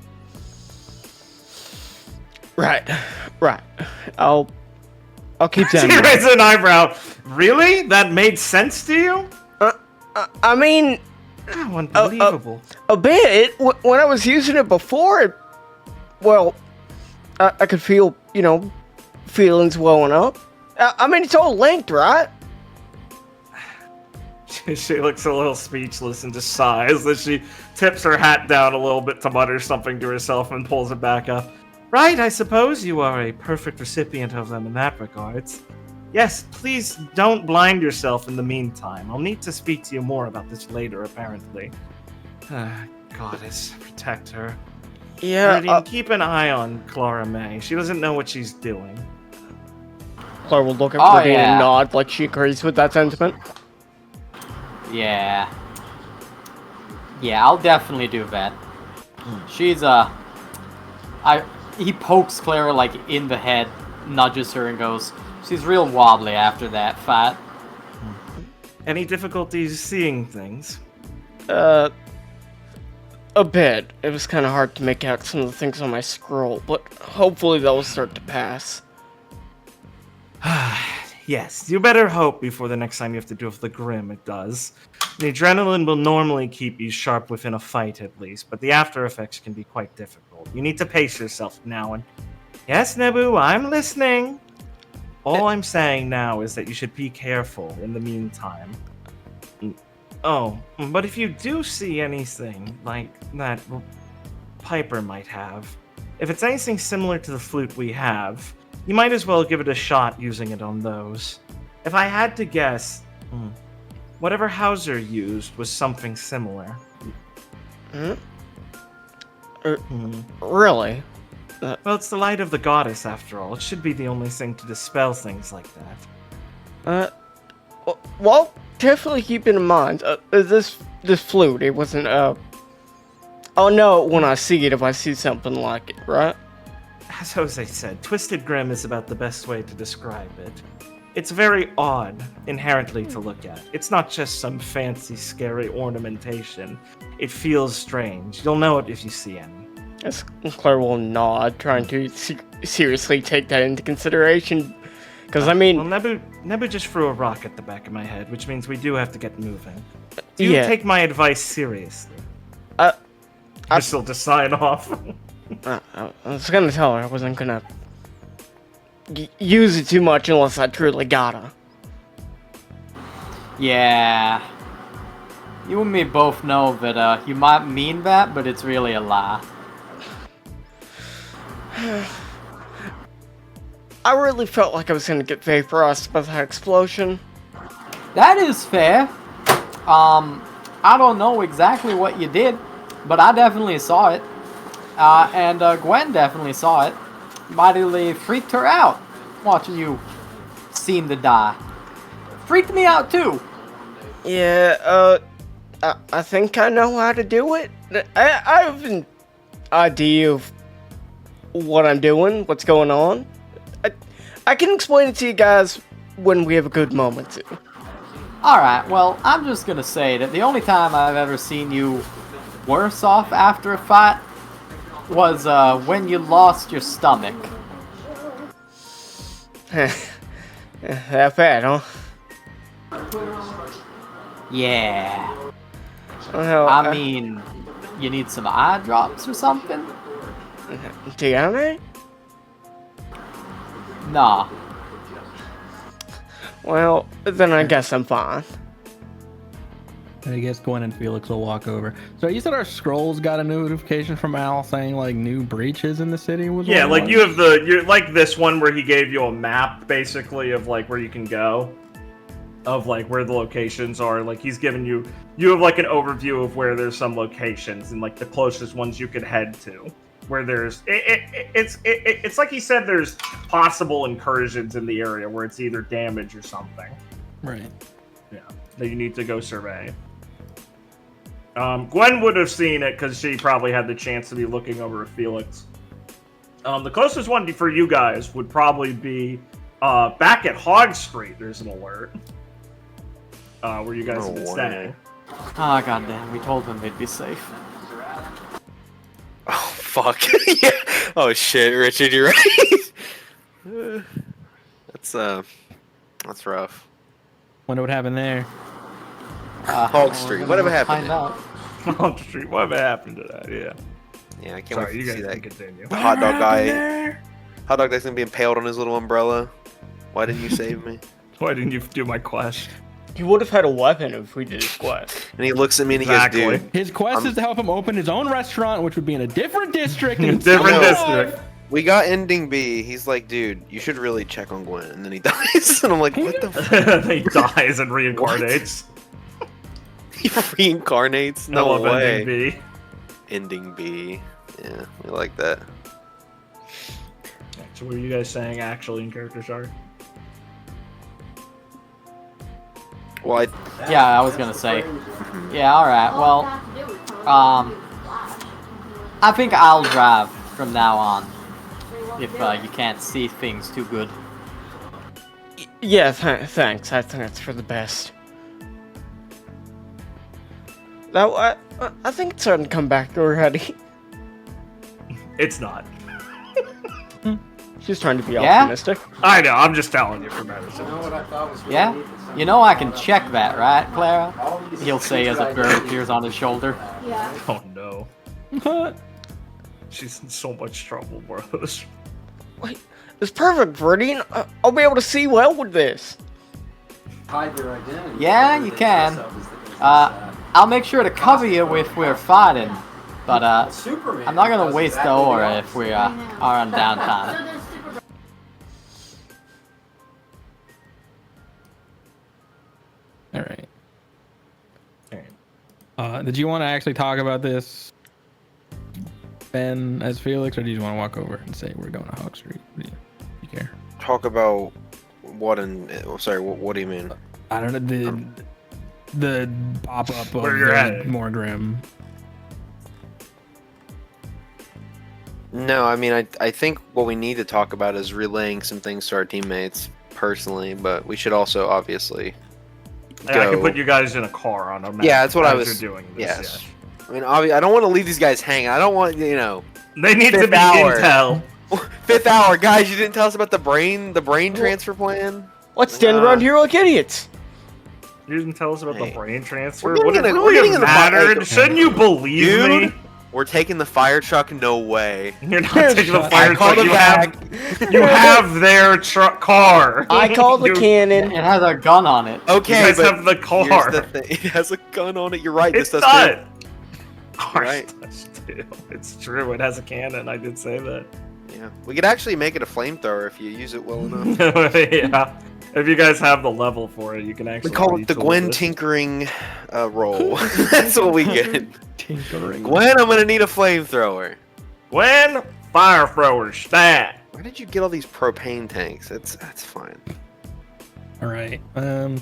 Right. I'll keep that in She mind. raises an eyebrow. Really? That made sense to you? I mean, Oh, unbelievable. a bit. When I was using it before, I could feel, feelings welling up. I mean, it's all linked, right? She looks a little speechless and just sighs as she tips her hat down a little bit to mutter something to herself and pulls it back up. Right, I suppose you are a perfect recipient of them in that regards. Yes, please don't blind yourself in the meantime. I'll need to speak to you more about this later, apparently. Goddess, protect her. Yeah. Meridian, keep an eye on Clara May. She doesn't know what she's doing. Claire will look at Oh, Ruby yeah. and nod like she agrees with that sentiment. Yeah. Yeah, I'll definitely do that. She's, he pokes Clara, like, in the head, nudges her, and goes, she's real wobbly after that fight. Any difficulties seeing things? A bit. It was kind of hard to make out some of the things on my scroll, but hopefully that will start to pass. Yes, you better hope before the next time you have to deal with the Grim it does. The adrenaline will normally keep you sharp within a fight at least, but the after effects can be quite difficult. You need to pace yourself now and... Yes, Nebu, I'm listening! All I'm saying now is that you should be careful in the meantime. Oh, but if you do see anything like that Piper might have, if it's anything similar to the flute we have, you might as well give it a shot using it on those. If I had to guess, whatever Hauser used was something similar. Really? Well, it's the light of the goddess, after all. It should be the only thing to dispel things like that. Well, definitely keep it in mind. This flute, it wasn't, I'll know when I see it if I see something like it, right? As Jose said, Twisted Grim is about the best way to describe it. It's very odd, inherently, to look at. It's not just some fancy, scary ornamentation. It feels strange. You'll know it if you see any. As Claire will nod, trying to seriously take that into consideration. Because, I mean... Well, Nebu just threw a rock at the back of my head, which means we do have to get moving. Do you yeah. take my advice seriously? Still to sign off. I was gonna tell her I wasn't gonna use it too much unless I truly gotta. Yeah. You and me both know that, you might mean that, but it's really a lie. I really felt like I was gonna get vaporized by that explosion. That is fair. I don't know exactly what you did, but I definitely saw it. And Gwen definitely saw it. Mightily freaked her out watching you seem to die. Freaked me out too. Yeah, I think I know how to do it. I have an idea of what I'm doing, what's going on. I can explain it to you guys when we have a good moment to. Alright, well, I'm just gonna say that the only time I've ever seen you worse off after a fight was when you lost your stomach. That bad, huh? Yeah. Well, I mean, you need some eye drops or something? DNA? Nah. Well, then I guess I'm fine. I guess Gwen and Felix will walk over. So you said our scrolls got a notification from Al saying like new breaches in the city was Yeah, one like of you them? have you're like this one where he gave you a map basically of like where you can go, of like where the locations are. Like he's given you have like an overview of where there's some locations and like the closest ones you could head to. Where there's it's like he said there's possible incursions in the area where it's either damage or something. Right. Yeah, that you need to go survey. Gwen would have seen it because she probably had the chance to be looking over at Felix. The closest one for you guys would probably be back at Hog Street. There's an alert where you guys have been staying. Ah, goddamn! We told them they'd be safe. Oh fuck! Yeah. Oh shit, Richard, you're right. That's rough. Wonder what happened there. Hog Street. Whatever happened? Find out. Hog Street. Whatever happened to that? Yeah. Yeah, I can't Sorry, wait you to guys see can that. continue. The hot dog guy. Hot dog that's gonna be impaled on his little umbrella. Why didn't you save me? Why didn't you do my quest? He would have had a weapon if we did his quest. And he looks at me and he Exactly. goes, "Dude, His quest is to help him open his own restaurant, which would be in a different district. In a and different No. district. we got ending B." He's like, "Dude, you should really check on Gwen." And then he dies, and I'm like, "What the? F-? He dies and reincarnates. He reincarnates? I No love way." ending B. Ending B. Yeah, we like that. So what are you guys saying actually in character arc? Well, Yeah, I was gonna say. Yeah, alright, well, I think I'll drive from now on. If you can't see things too good. Yeah, thanks. I think that's for the best. Now, I think it's starting to come back already. It's not. She's trying to be Yeah? optimistic. I know. I'm just telling you for medicine. Yeah? You know I can check that, right, Clara? He'll say as a bird appears on his shoulder. Oh no. What? She's in so much trouble, bros. Wait, it's perfect, Viridian. I'll be able to see well with this. Yeah, you can. I'll make sure to cover you if we're fighting. But I'm not gonna waste the aura if we are on downtime. All right. Did you want to actually talk about this, Ben, as Felix, or do you want to walk over and say we're going to Hog Street? You care? talk about what in. Oh, sorry, what do you mean? I don't know, the pop up of Where you're at. more grim. No, I mean, I think what we need to talk about is relaying some things to our teammates personally, but we should also obviously go. I can put you guys in a car on a map. Yeah, that's what I as was you're doing this, Yes. I mean, I don't want to leave these guys hanging. I don't want, yeah. They need to Fifth be hour. intel. Fifth hour, guys. You didn't tell us about the brain transfer plan. Let's stand around here like idiots. You didn't tell us about the Hey. brain transfer. We're Would it getting in the- really we're getting in the mattered? fight. Shouldn't you believe Dude, me? we're taking the fire truck. No way. You're not taking the fire I called truck. it You back. have their truck car. I call the You- cannon. It has a gun on it. Okay, You guys but have the car. here's the thing. It has a gun on it. You're right. It's this does not. too. Ours Right. does too. It's true. It has a cannon. I did say that. Yeah, we could actually make it a flamethrower if you use it well enough. Yeah. If you guys have the level for it, you can actually. We call it the retool Gwen this. tinkering roll. That's what we get. Tinkering. Gwen, I'm gonna need a flamethrower. Gwen, fire thrower, stat. Where did you get all these propane tanks? That's fine. All right. I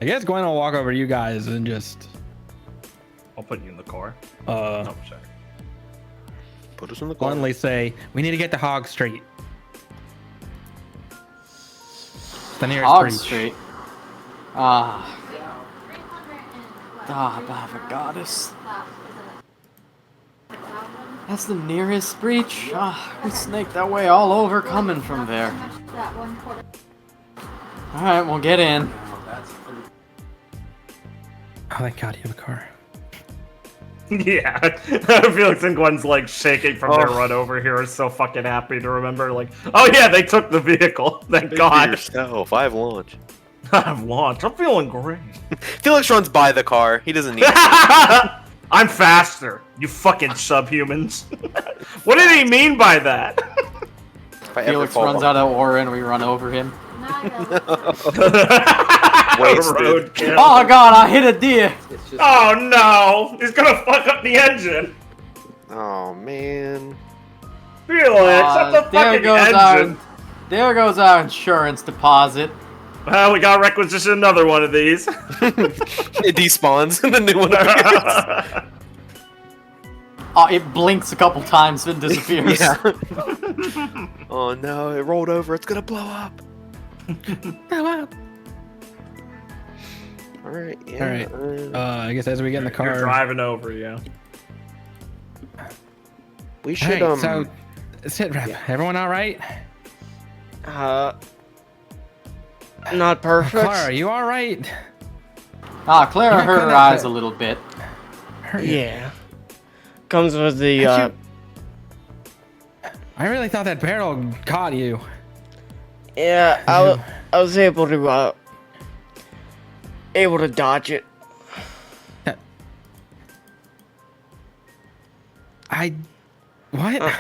guess Gwen will walk over to you guys and just I'll put you in the car. uh Oh, sorry. Put us in the car. bluntly say we need to get to Hog Street. It's the nearest Hog breach. Street. By the goddess. That's the nearest breach. We snaked that way all over coming from there. Alright, we'll get in. Oh, thank God you have a car. Yeah. Felix and Gwen's like shaking from their Oh. run over here. Are so fucking happy to remember, like, oh yeah, they took the vehicle. Thank God. yourself. I have launch. I've launched. I'm feeling great. Felix runs by the car. He doesn't need it. I'm faster, you fucking subhumans. What did he mean by that? If I ever Felix fall runs off- out of aura and we run over him. Wasted. Roadkill. Oh god, I hit a deer! Oh no! He's gonna fuck up the engine. Oh man. Felix, shut the fucking engine. There goes our insurance deposit. Well, we gotta requisition another one of these. It despawns and the new one appears. Oh, it blinks a couple times and disappears. Yeah. Oh no, it rolled over. It's gonna blow up. Alright, yeah. Alright. I guess as we get in the car. You're driving over, yeah. We should Alright, so sit rep. yeah. Everyone all right? Not perfect. Clara, you all right? Clara You're hurt her gonna- eyes a little bit. Yeah. Comes with the I really thought that barrel caught you. yeah. I was able to dodge it. What?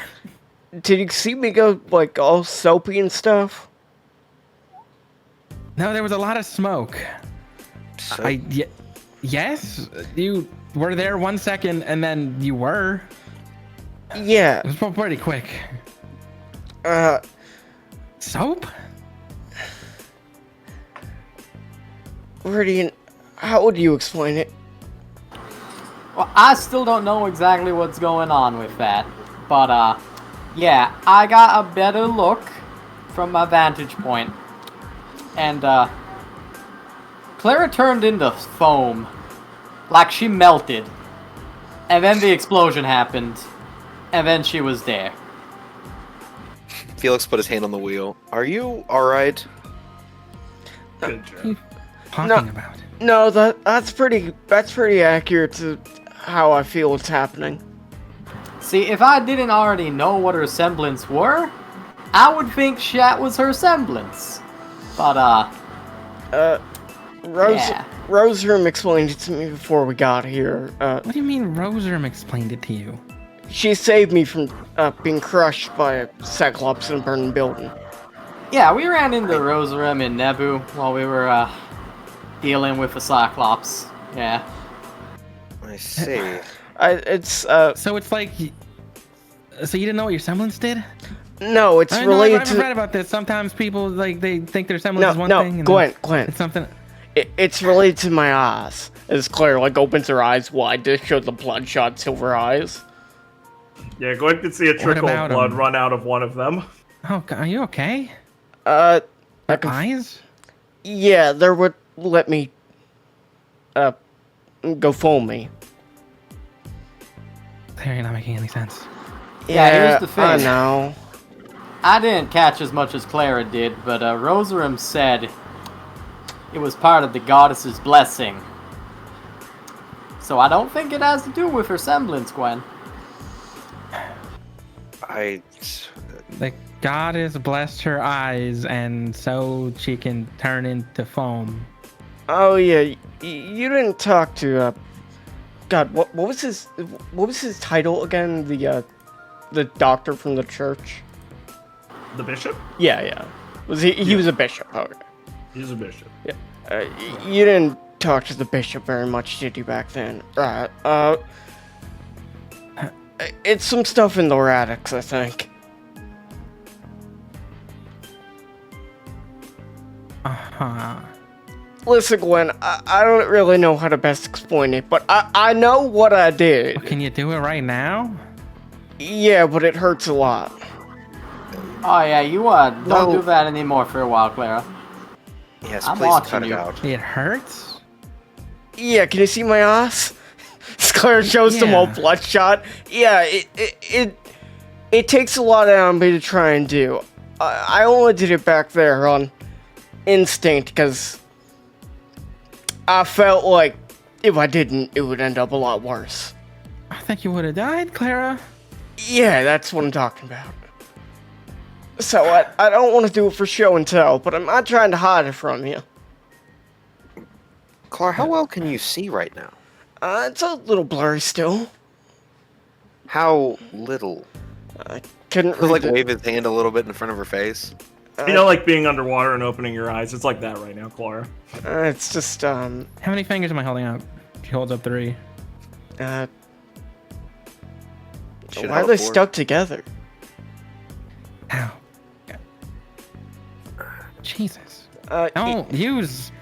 Did you see me go like all soapy and stuff? No, there was a lot of smoke. Yes, you were there 1 second and then you were. Yeah. It was pretty quick. Soap? Radiant, how would you explain it? Well, I still don't know exactly what's going on with that. But, yeah, I got a better look from my vantage point. And, Clara turned into foam. Like she melted. And then the explosion happened. And then she was there. Felix put his hand on the wheel. Are you alright? Good job. Talking about. No, that's pretty accurate to how I feel it's happening. See, if I didn't already know what her semblance were, I would think that was her semblance. But, yeah. Roseroom explained it to me before we got here. What do you mean Roserum explained it to you? She saved me from being crushed by a Cyclops in a burning building. Yeah, we ran into Rosarum and Nebu while we were, dealing with the Cyclops. Yeah. I see. So it's like, so you didn't know what your semblance did? No, it's related I've to... read about this. Sometimes people, like, they think their semblance is one thing. And Glenn. it's something. It's related to my eyes. As Claire, like, opens her eyes wide to show the bloodshot silver eyes. Yeah, Glenn could see a trickle of about blood him? run out of one of them. Oh, are you okay? I Your can... eyes? Yeah, they would let me, go fool me. You're not making any sense. Yeah, here's the thing. I know. I didn't catch as much as Clara did, but Rosarum said it was part of the goddess's blessing. So I don't think it has to do with her semblance, Gwen. The goddess blessed her eyes, and so she can turn into foam. Oh yeah, you didn't talk to God. What was his title again? The doctor from the church. The bishop? Yeah. He was a bishop. Okay. He's a bishop. Yeah. You didn't talk to the bishop very much, did you, back then? Right. It's some stuff in the Radix, I think. Uh-huh. Listen, Gwen, I don't really know how to best explain it, but I know what I did. Well, can you do it right now? Yeah, but it hurts a lot. Oh yeah, you don't No. do that anymore for a while, Clara. Yes, I'm please watching cut it you. out. It hurts? Yeah, can you see my ass? Claire shows them all Yeah. bloodshot. Yeah, it takes a lot out of me to try and do. I only did it back there on instinct because I felt like if I didn't, it would end up a lot worse. I think you would have died, Clara. Yeah, that's what I'm talking about. So I don't want to do it for show and tell, but I'm not trying to hide it from you. Clara, how well can you see right now? It's a little blurry still. How little? I couldn't He'll like read wave his hand a little bit in front of her face. You know, like being underwater and opening your eyes. It's like that right now, Clara. It's just How many fingers am I holding out? She holds up 3. Should why have are they 4. stuck together? Ow. Jesus. Uh, Don't use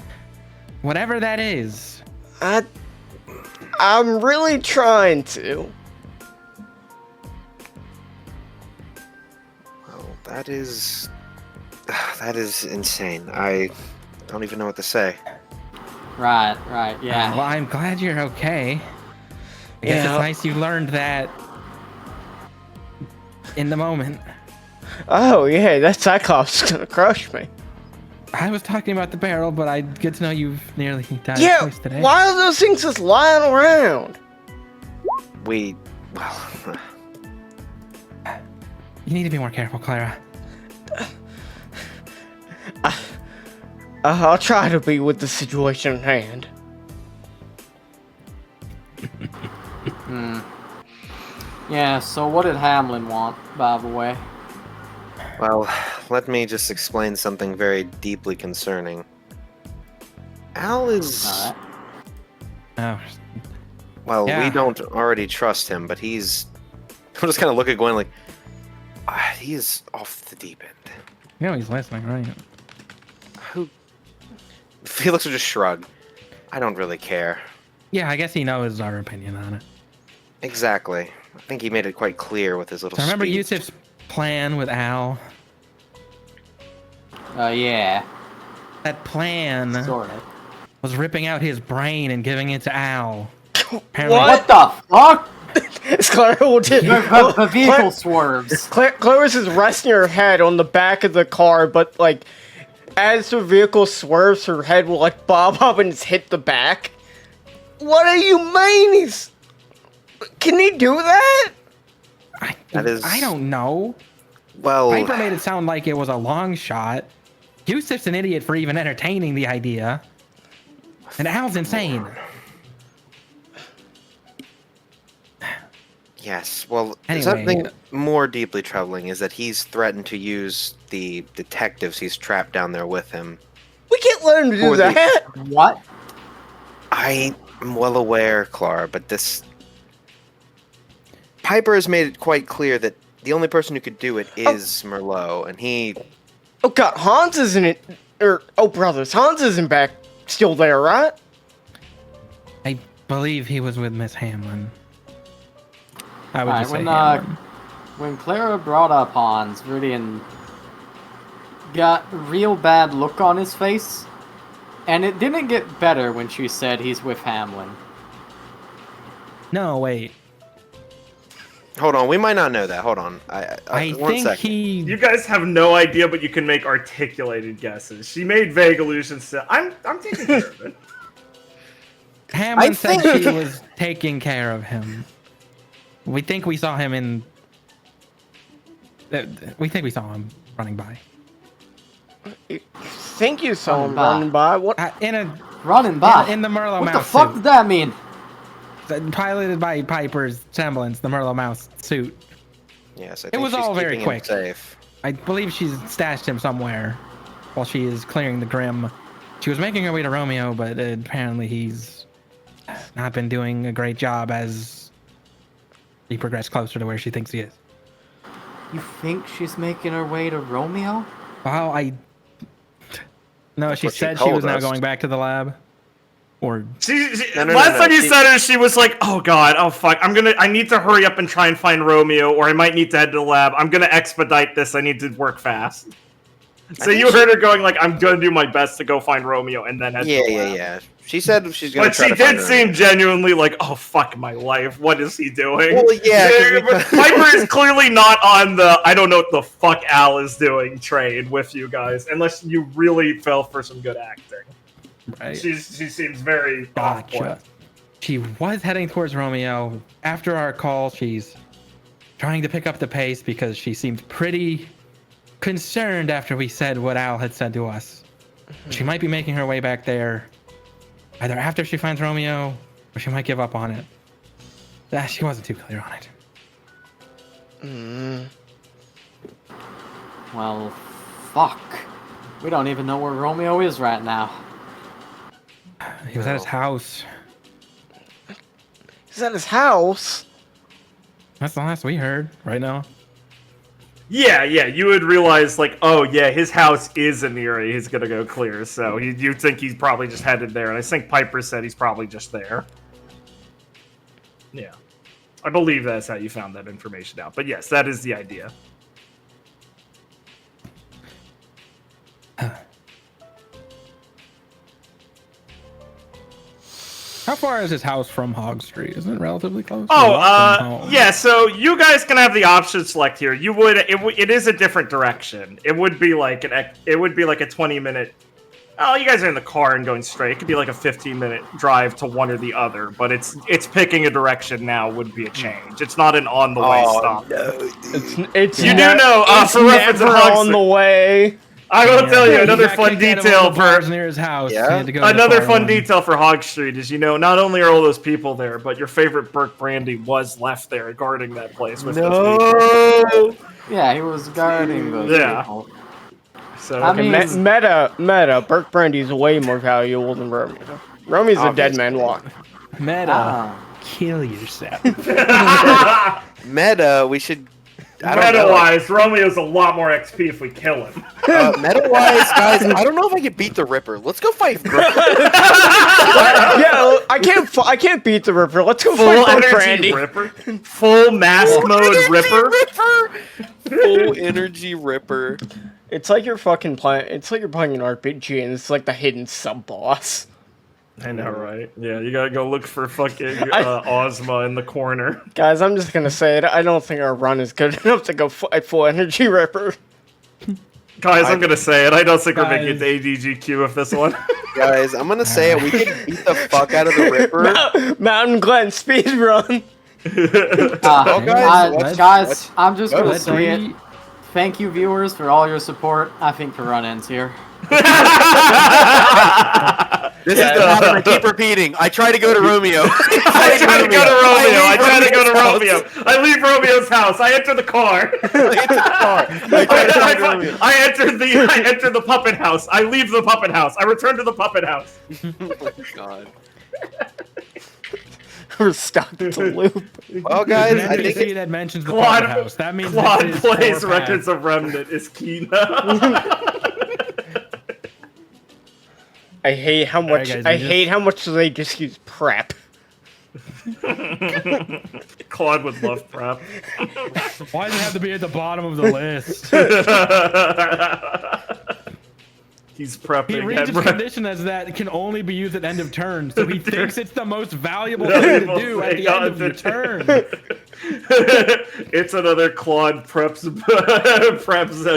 whatever that is. I'm really trying to. Well, that is insane. I don't even know what to say. Right, yeah. Well, I'm glad you're okay. I guess Yeah. it's nice you learned that in the moment. Oh yeah, that Cyclops is gonna crush me. I was talking about the barrel, but I get to know you've nearly died Yeah, twice today. why are those things just lying around? You You need to be more careful, Clara. I'll try to be with the situation at hand. Yeah, so what did Hamlin want, by the way? Well, let me just explain something very deeply concerning. Al is... Alright. Oh, Well, Yeah. we don't already trust him, but he's... I'm just kind of look at Gwen like... he's off the deep end. you know he's listening, right? Felix will just shrug. I don't really care. Yeah, I guess he knows our opinion on it. Exactly. I think he made it quite clear with his little So remember speech. Yusuf's plan with Al? Yeah. That plan Sort of. was ripping out his brain and giving it to Al. Apparently, What the fuck? Clara will just. The vehicle swerves. Clara's is resting her head on the back of the car, but like, as the vehicle swerves, her head will like bob up and just hit the back. What do you mean? Can he do that? That is- I don't know. Well, Piper made it sound like it was a long shot. Yusuf's an idiot for even entertaining the idea. And Al's insane. yes. Well, Anyway. something more deeply troubling is that he's threatened to use the detectives he's trapped down there with him. We can't let him do Or the- that. What? I am well aware, Clara, but this... Piper has made it quite clear that the only person who could do it is Merlot, and he... Oh god, Hans isn't it? Brothers, Hans isn't back. Still there, right? I believe he was with Miss Hamlin. I would Alright, just say when Hamlin. when Clara brought up Hans, Rudian got a real bad look on his face, and it didn't get better when she said he's with Hamlin. No, wait. Hold on, we might not know that. Hold on. I one think second. You guys have no idea, but you can make articulated guesses. She made vague allusions to. I'm taking care of it. Hamlin I said think- she was taking care of him. We think we saw him in. We think we saw him running by. Think you saw him Running by. running by. What? In a Running by. in the Merlot what the mouse fuck suit. did that mean? Piloted by Piper's semblance, the Merlot mouse suit. Yes, I It think was she's all very keeping him quick. safe. I believe she's stashed him somewhere while she is clearing the Grim. She was making her way to Romeo, but apparently he's not been doing a great job as he progressed closer to where she thinks he is. You think she's making her way to Romeo? Well, No, That's she what she said she told was now us. going back to the lab. Or No, Last time you she- said it, she was like, "Oh God, oh fuck, I need to hurry up and try and find Romeo, or I might need to head to the lab. I'm gonna expedite this. I need to work fast." So think you heard her going like, "I'm gonna do my best to go find Romeo and then head Yeah, to the yeah, lab." yeah. She said she's gonna But try she to find did her. seem genuinely like, "Oh fuck my life, what is he doing?" Well, yeah, 'cause we- but Piper is clearly not on the "I don't know what the fuck Al is doing" train with you guys, unless you really fell for some good acting. right. She seems very off point. Gotcha. She was heading towards Romeo. After our call, she's trying to pick up the pace because she seemed pretty concerned after we said what Al had said to us. She might be making her way back there, either after she finds Romeo, or she might give up on it. She wasn't too clear on it. Well, fuck. We don't even know where Romeo is right now. He was at his house. He's at his house. That's the last we heard right now. Yeah, you would realize, like, oh yeah, his house is in the area he's gonna go clear, so you think he's probably just headed there, and I think Piper said he's probably just there. Yeah. I believe that's how you found that information out, but yes, that is the idea. How far is his house from Hog Street? Isn't it relatively close? Oh, Walk from home. yeah, so you guys can have the option select here. It is a different direction. It would be like a 20-minute. Oh, you guys are in the car and going straight. It could be like a 15-minute drive to one or the other, but it's picking a direction now would be a change. It's not an on the way stop. no. It's You do ne- know, it's for reference, never in Hog on Street- the way. I will tell you He another got fun kicked out of one detail of the bars for near his house. Yeah? He had to go to the another far fun one. detail for Hog Street is, not only are all those people there, but your favorite Burke Brandy was left there guarding that place with those people. Yeah, he was guarding those Yeah. people. So I mean- Meta. Burke Brandy's way more valuable than Romeo. Romeo's a dead man walk. Meta, Ah. kill yourself. Meta, we should I don't know. Meta-wise, Romeo's a lot more XP if we kill him. Meta-wise, guys, I don't know if I can beat the Ripper. Let's go fight Grip. Yeah, I can't beat the Ripper. Let's go Full fight energy Brandy. Ripper. Full mask mode Ripper. Full energy Ripper. It's like you're fucking playing. It's like you're playing an RPG, and it's like the hidden sub boss. I know, right? Yeah, you gotta go look for fucking Ozma in the corner. Guys, I'm just gonna say it. I don't think our run is good enough to go fight full energy Ripper. Guys, I'm gonna say it. I don't think we're making it to ADGQ with this one. Guys, I'm gonna say it. We can beat the fuck out of the Ripper. Mountain Glen speed run. Guys, I'm just gonna let's say it. Thank you, viewers, for all your support. I think the run ends here. This is the pattern I keep repeating. I try to go to Romeo. I try to go to Romeo. I try to go to Romeo. I leave Romeo's house. I enter the car. I enter the puppet house. I leave the puppet house. I return to the puppet house. Oh my god. We're stuck in the loop. Well, guys, I NPC think that mentions the Claude- puppet house. That means Claude this is plays core Records path. of Remnant is key now. I hate how much. guys, I we just- hate how much they just use prep. Claude would love prep. Why does it have to be at the bottom of the list? He's prepping. He reads head his rep. condition as that it can only be used at end of turn, so he thinks it's the most valuable thing to do at the end of your turn. It's another Claude preps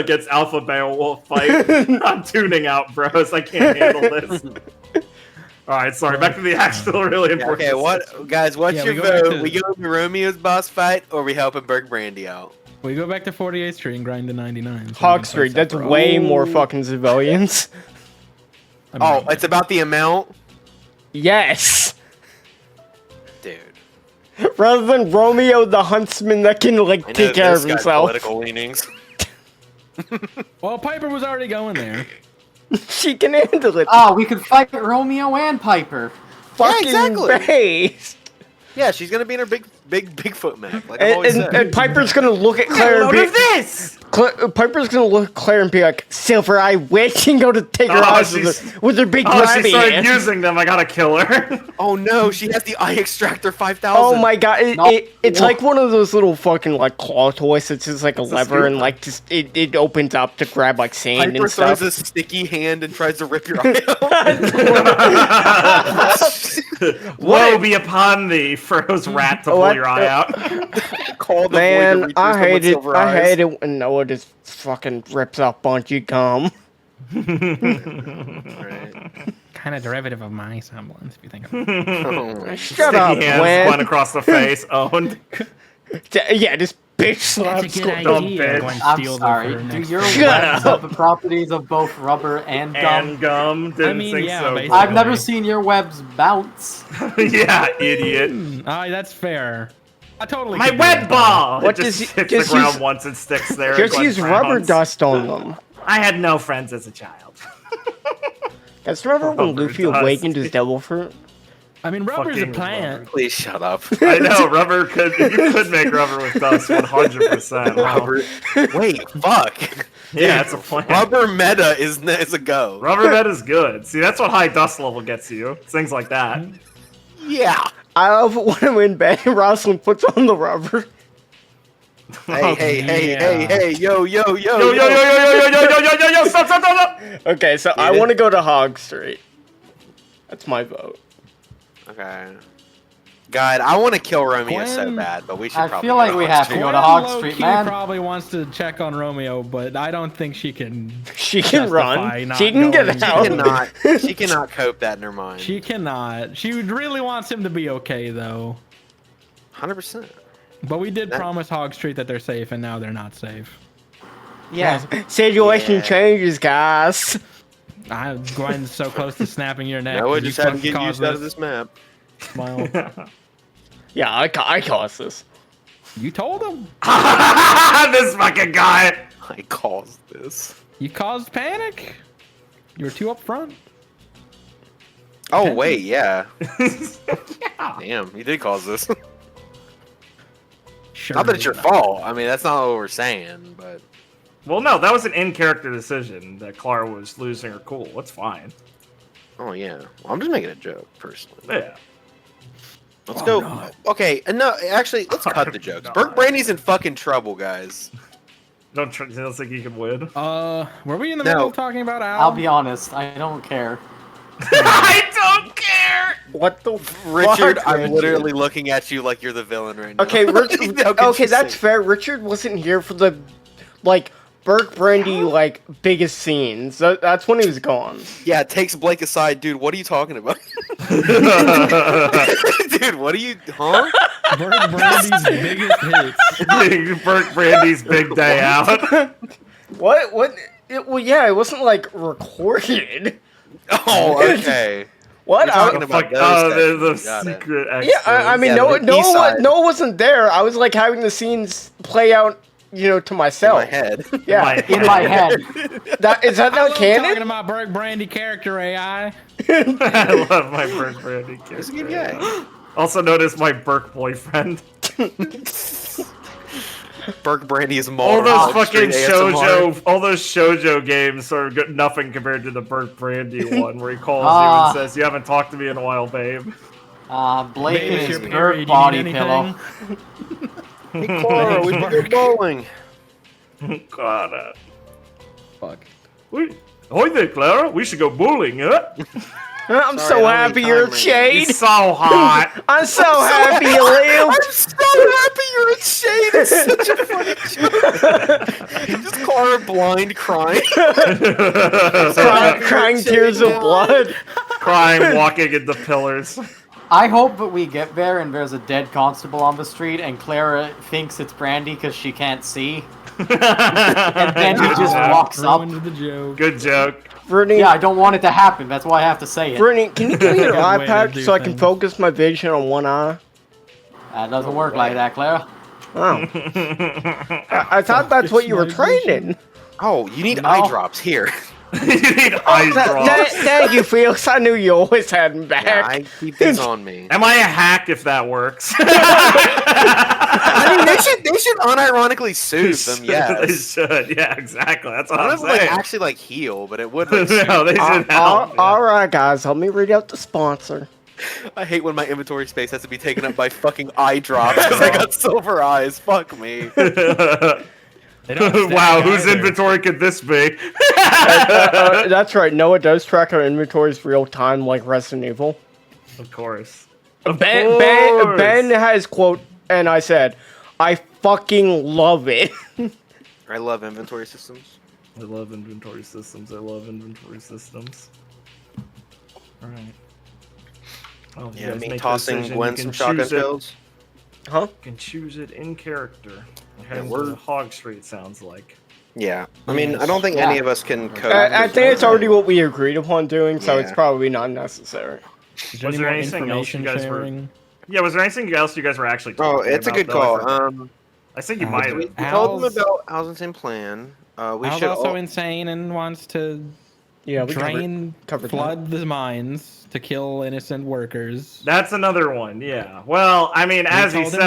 against Alpha Beowulf fight. I'm tuning out, bros. I can't handle this. All right, sorry. Back to the actual really important. okay, what guys? What's Yeah, your we go back vote? to- We go to Romeo's boss fight, or we helping Berg Brandy out? We go back to 48th Street and grind to 99. so Hog we can Street. start That's separate. way more fucking civilians. I mean, Oh, it's about the amount, Yes. dude. Rather than Romeo the huntsman that can like I know take care of this guy's himself. political leanings. well, Piper was already going there. She can handle it. Ah, we could fight Romeo and Piper. Fucking exactly. based. Yeah, she's gonna be in her Bigfoot mech, like I've always And, said. and Piper's gonna look at Claire and Load be of this. Piper's gonna look at Claire and be like, Silver Eye Witch, and go to take her Oh, eyes she's- with her big Oh, she grabby started hand. using them. I gotta kill her. Oh no, she has the Eye Extractor 5000. Oh my god, No. it's like one of those little fucking like claw toys. It's just like a lever stupid- and like just it opens up to grab like sand Piper and stuff. throws a sticky hand and tries to rip your eye out. Woe be upon thee, froze rat, to pull What your eye the- out. Call the Man, Void to I hate it. I eyes. hate it when Noah just fucking rips off bungee gum. Right. Kind of derivative of my semblance, if you think of it. Oh my Shut up, Sticky hands, Gwen. one across the face. Owned. Yeah, this bitch slaps. Dumb bitch. I'm sorry. Do your Shut webs up. have the properties of both rubber and gum? And gum. Didn't mean, think yeah, so. basically. I've never seen your webs bounce. Yeah, idiot. That's fair. I totally. My could do web that. ball. What It just does- hits just the ground use- once and sticks there. Just Gwen use rubber frowns. dust on them. I had no friends as a child. Guys, remember when Rubber Luffy dust. awakened his devil fruit? I mean, rubber's a Fucking plant. Please shut up. I know rubber could. You could make rubber with dust 100%. Wow. Rubber. Wait, fuck. Yeah, it's a plant. Rubber meta is a go. Rubber bed is good. See, that's what high dust level gets you. Things like that. Yeah. I love it when I'm in bed and Rosalind puts on the rubber. Hey, yo, Yo, yo, yo, yo, yo, yo, yo, yo, yo, yo, yo, stop, stop, stop, stop. Okay, so I it? want to go to Hog Street. That's my vote. Okay. God, I want to kill Romeo so Gwen- bad, but we should I probably feel go like to we Hog have to Street. go to Gwen Hog low-key Street, man. probably wants to check on Romeo, but I don't think she can. She can Justify run. not She can get going. She out. She cannot cope that in her mind. She cannot. She really wants him to be okay, though. 100%. But we did That- promise Hog Street that they're safe, and now they're not safe. Yeah. Situation Yeah. changes, guys. Gwen's so close to snapping your neck. Noah You just had to fucking get caused used out of this map. Smile. Yeah, I caused this. You told him. This fucking guy. I caused this. You caused panic. You were too up front. Oh, wait, yeah. Damn, you did cause this. Sure. Not that it's your fault. I mean, that's not what we're saying, but Well, no, that was an in-character decision that Clara was losing her cool. That's fine. oh yeah. Well, I'm just making a joke, personally. Yeah. Let's go. Okay, no, actually, let's cut the jokes. Burke Brandy's in fucking trouble, guys. Don't think you can win. Were we in the middle of talking about Al? I'll be honest, I don't care. I don't care. What the Richard, fuck, I'm Richard? literally looking at you like you're the villain right now. Okay, How could okay, you that's say- fair. Richard wasn't here for the, like, Burke Brandy, like, biggest scenes. That's when he was gone. Yeah, it takes Blake aside, dude. What are you talking about? Dude, what are you? Huh? Burke Brandy's biggest hits. Burke Brandy's big day out. What? Well, yeah, it wasn't, like, recorded. Oh, okay. What? You're talking about those the sections. Got it. secret Yeah, extras. I mean, Yeah, no, the no, B side. no one wasn't there. I was, like, having the scenes play out, you know, to In myself. my head. Yeah. In my head. Is that not Talking canon? about Burke Brandy character AI. I love my Burke Brandy He's a character. good guy. Also known as my Burke boyfriend. Burke Brandy is All more. those fucking all those shoujo games are nothing compared to the Burke Brandy one, where he calls you and says, "You haven't talked to me in a while, babe." Blake Babe, and is his your Burke period, body you need pillow. Hey, Clara, we can go bowling. God, Fuck. Hi there, Clara. We should go bowling, huh? I'm Sorry, so I happy don't you're need time Shade. He's so hot. I'm so happy you lived. I'm so happy you're in shade. It's such a funny joke. Just Clara blind crying. Crying tears of blood. Crying, walking into pillars. I hope that we get there and there's a dead constable on the street and Clara thinks it's Brandy because she can't see. And then he just walks up. Ruined the joke. Good joke. Brittany, Yeah, I don't want it to happen. That's why I have to say it. Brittany, can you give me your Good eye way to patch do so I can things. focus my vision on one eye? That doesn't work like that, Clara. Oh. I thought that's what you were trained in. Oh, you need No. eye drops here. You need eye drops. Thank you, Felix. I knew you always had me back. Yeah, I keep these on me. Am I a hack if that works? I mean, they should unironically soothe them. They Yes. should. Yeah, exactly. That's what I I'm don't know if it saying. would actually like heal, but it would. Like, soothe. No, they should help. All right, guys. Let me read out the sponsor. I hate when my inventory space has to be taken up by fucking eye drops because I got silver eyes. Fuck me. They don't stack Wow, whose either. inventory could this be? That's right. Noah does track our inventories real time, like Resident Evil. Of course. Ben has quote, and I said, I fucking love it. I love inventory systems. I love inventory systems. I love inventory systems. All right. Oh, you Yeah, guys me make the tossing decision. Gwen You some can shotgun choose it. shells. Huh? You can choose it in character. Heading we're- to Hog Street sounds like. Yeah, I mean, I don't think any of us can code. I think it's already what we agreed upon doing, so it's Yeah. probably not necessary. Is there Was any there more anything else you information guys were- sharing? Yeah, was there anything else you guys were actually Oh, talking it's a about, good though? call. I think you Uh, might We have. told them Al's- about Al's insane plan. We Al's should also all- insane and wants to Yeah, we drain, covered that. flood the mines to kill innocent workers. That's another one, yeah. Well, I mean, as he told him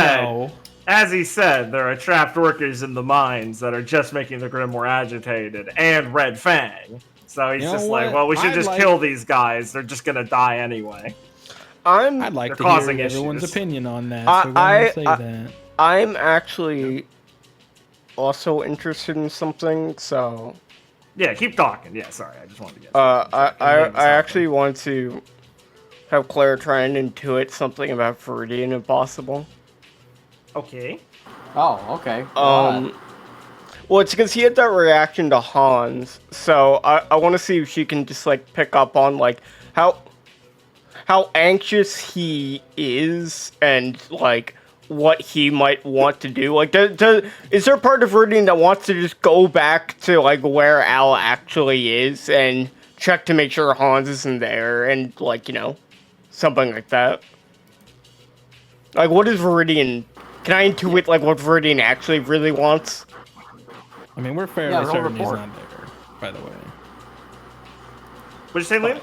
said, no. there are trapped workers in the mines that are just making the Grim more agitated, and Red Fang. So he's You know just like, what? well, we should I'd just like- kill these guys. They're just gonna die anyway. I'd like They're to causing hear everyone's issues. opinion on that. I- So go ahead and say I- that. I'm actually also interested in something, so Yeah, keep talking. Yeah, sorry, I just wanted to get. I actually want to have Claire try and intuit something about Viridian if possible. Okay. Oh, okay. Go on. Well, it's because he had that reaction to Hans, so I want to see if she can just like pick up on like how anxious he is and like what he might want to do. Like, is there a part of Viridian that wants to just go back to like where Al actually is and check to make sure Hans isn't there and like, you know, something like that? Like, what is Viridian? Can I intuit like what Viridian actually really wants? I mean, we're fairly Yeah, roll certain report. he's not there, by the way. What'd you say, Liam?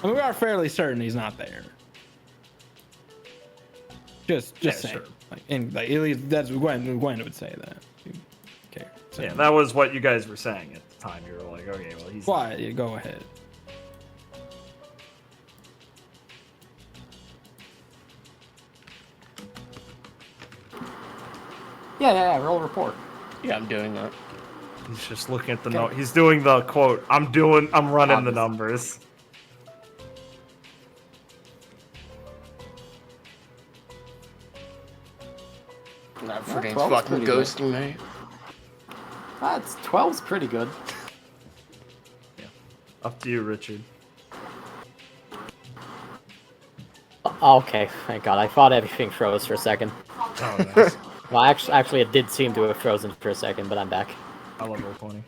I mean, we are fairly certain he's not there. Just Yeah, saying. sure. Like at least that's Gwen would say that. Okay. So, Yeah, that was what you guys were saying at the time. You were like, okay, well, he's. why? You go ahead. Yeah, roll report. Yeah, I'm doing that. He's just looking at the note. He's doing the quote. I'm running the numbers. That freaking 12's fucking pretty good. ghosting me. That's 12's pretty good. Up to you, Richard. Okay, thank God. I thought everything froze for a second. Oh, nice. Well, actually, it did seem to have frozen for a second, but I'm back. I love roll 20.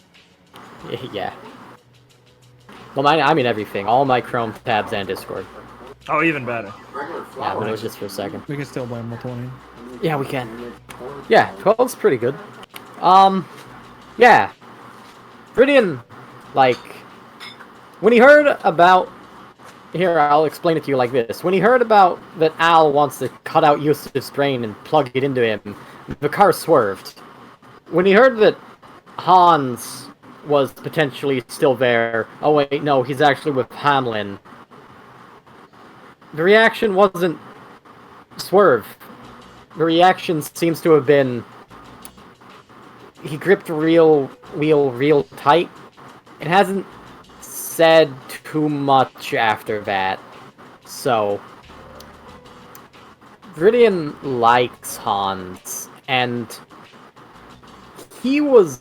Yeah. Well, I mean everything. All my Chrome tabs and Discord. Oh, even better. Yeah, but it was just for a second. We can still blame roll 20. Yeah, we can. Yeah, 12's pretty good. Yeah. Viridian, like, when he heard about... Here, I'll explain it to you like this. When he heard about that Al wants to cut out Yusuf's brain and plug it into him, the car swerved. When he heard that Hans was potentially still there... Oh wait, no, he's actually with Hamlin. The reaction wasn't swerve. The reaction seems to have been... He gripped real tight. It hasn't said too much after that. So... Viridian likes Hans, and... He was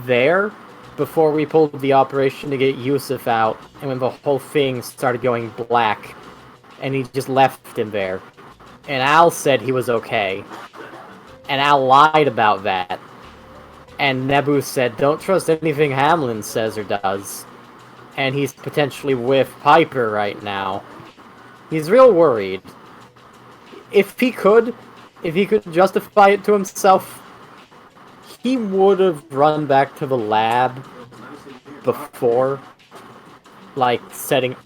there before we pulled the operation to get Yusuf out, and when the whole thing started going black, and he just left him there. And Al said he was okay. And Al lied about that. And Nebu said, don't trust anything Hamlin says or does. And he's potentially with Piper right now. He's real worried. If he could justify it to himself, he would have run back to the lab before, like, setting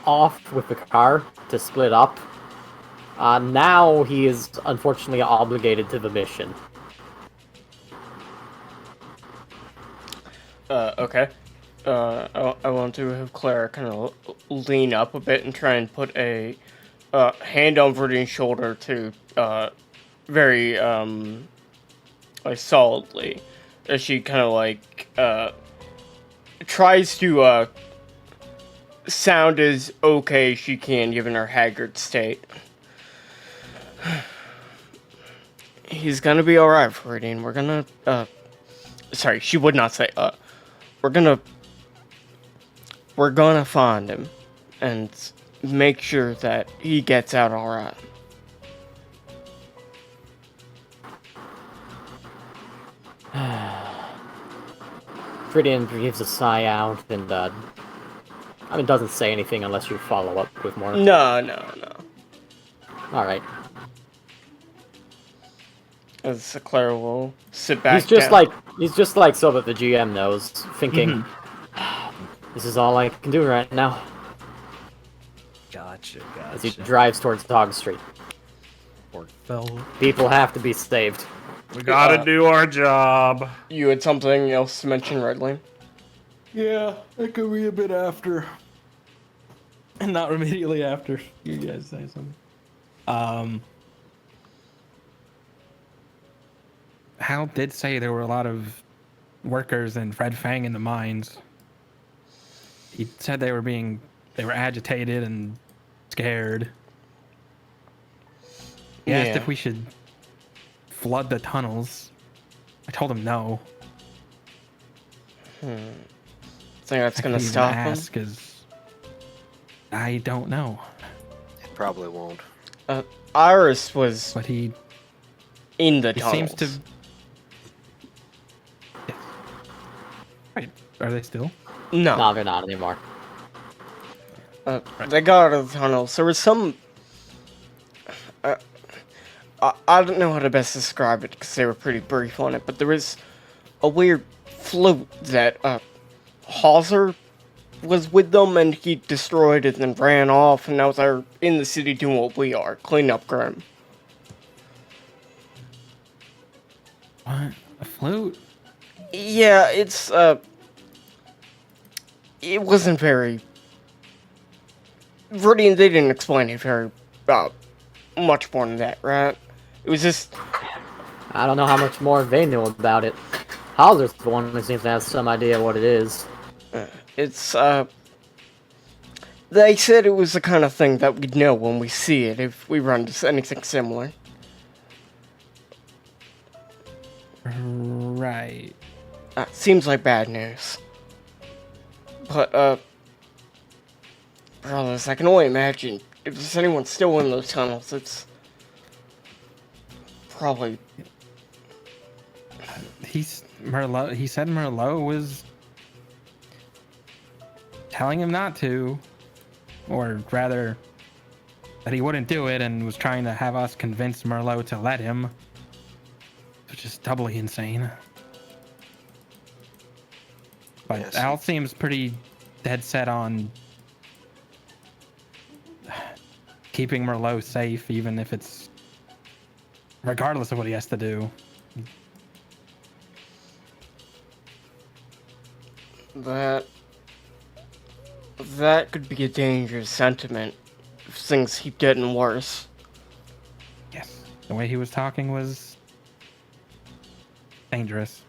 off with the car to split up. Now he is unfortunately obligated to the mission. Okay. I want to have Clara kind of lean up a bit and try and put a hand on Viridian's shoulder to very like solidly, as she kind of like tries to sound as okay as she can given her haggard state. He's gonna be alright, Viridian. We're gonna sorry, she would not say we're gonna find him and make sure that he gets out alright. Viridian breathes a sigh out and doesn't say anything unless you follow up with more. No. Alright. As Clara will sit back He's just down. like so that the GM knows, thinking, this is all I can do right now. Gotcha. As he drives towards Hog Street. Poor fellow. People have to be saved. We gotta do our job. You had something else to mention, Redley? Yeah, it could be a bit after. And not immediately after you guys say something. Hal did say there were a lot of workers and Fred Fang in the mines. He said they were agitated and scared. He asked if we should flood the tunnels. I told him no. Think that's gonna stop him? Because I don't know. It probably won't. Iris was But he in the He tunnels. seems to. Yeah. Right. Are they still? No, they're not anymore. They got out of the tunnels. There was some... I don't know how to best describe it because they were pretty brief on it, but there was a weird flute that Hauser was with them and he destroyed it and ran off, and now they're in the city doing what we are, cleaning up Grim. What? A flute? Yeah, it's it wasn't very. They didn't explain it very much more than that, right? It was just. I don't know how much more they knew about it. Hauser's the one who seems to have some idea what it is. It's They said it was the kind of thing that we'd know when we see it if we run into anything similar. Right. Seems like bad news. But, brothers, I can only imagine if there's anyone still in those tunnels, it's probably... He said Merlot was telling him not to, or rather, that he wouldn't do it, and was trying to have us convince Merlot to let him, which is doubly insane. But Yes. Al seems pretty dead set on keeping Merlot safe, even if it's regardless of what he has to do. That could be a dangerous sentiment if things keep getting worse. Yes. The way he was talking was dangerous.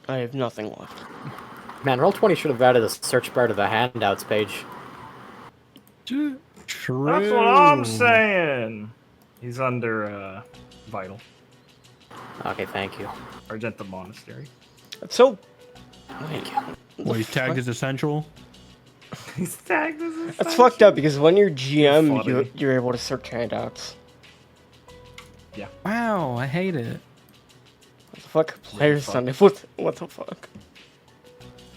I have nothing left. Man, Roll20 should have added a search bar to the handouts page. True. That's what I'm saying. He's under Vital. Okay, thank you. Argenta Monastery. That's so... Thank you. Well, he's tagged as essential. He's tagged as a That's fucked up because when you're GM, Funny. you're able to search handouts. Wow, I hate it. What the fuck? Players fuck. on it. What the fuck?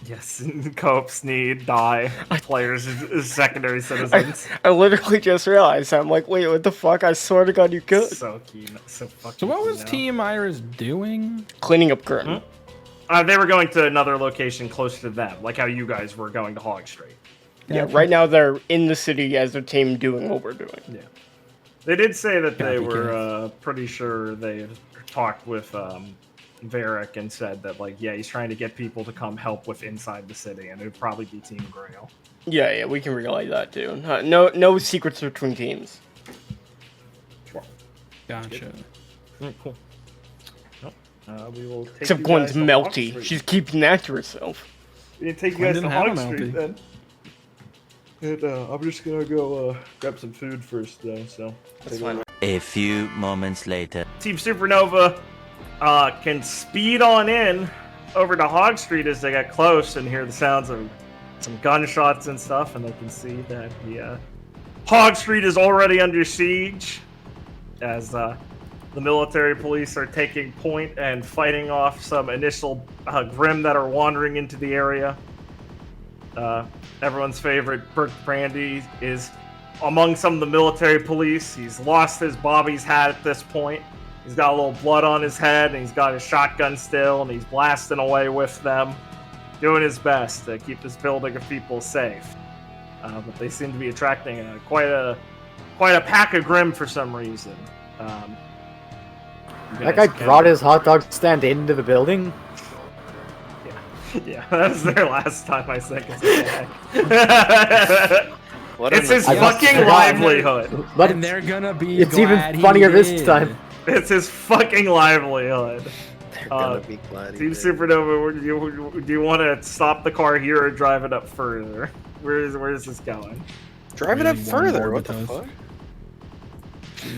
Yes, co-ops need die. Players as secondary citizens. I literally just realized. I'm like, wait, what the fuck? I swear to God, you could. So keen. So fucking So what was keen now. Team Iris doing? Cleaning up Grim. They were going to another location close to them, like how you guys were going to Hog Street. Yeah, right now they're in the city as a team doing what we're doing. Yeah. They did say that they Gotta be were pretty sure they had talked with Varric and said that, like, yeah, he's trying to get people to come help with inside the city, and it would probably be Team Grail. Yeah, we can relay that too. No secrets between teams. Gotcha. Cool. We will take Except you Gwen's guys to Hog melty. Street. She's keeping that to herself. We can take you Gwen guys to didn't have Hog a Street melty. then. And I'm just gonna go grab some food first, though. So That's fine. A few moments later. Team Supernova can speed on in over to Hog Street as they get close and hear the sounds of some gunshots and stuff, and they can see that the Hog Street is already under siege as the military police are taking point and fighting off some initial Grim that are wandering into the area. Everyone's favorite, Burke Brandy, is among some of the military police. He's lost his Bobby's hat at this point. He's got a little blood on his head, and he's got his shotgun still, and he's blasting away with them, doing his best to keep this building of people safe. But they seem to be attracting quite a pack of Grim for some reason. That guy brought his hot dog stand into the building? Yeah, that was their last time I think it's attack. What It's a his I just fucking forgot. livelihood. But And they're gonna be it's glad even he funnier this did. time. It's his fucking livelihood. They're gonna be glad he Team did. Supernova, do you want to stop the car here or drive it up further? Where is this going? Drive it up Really one further. more What the with us. fuck?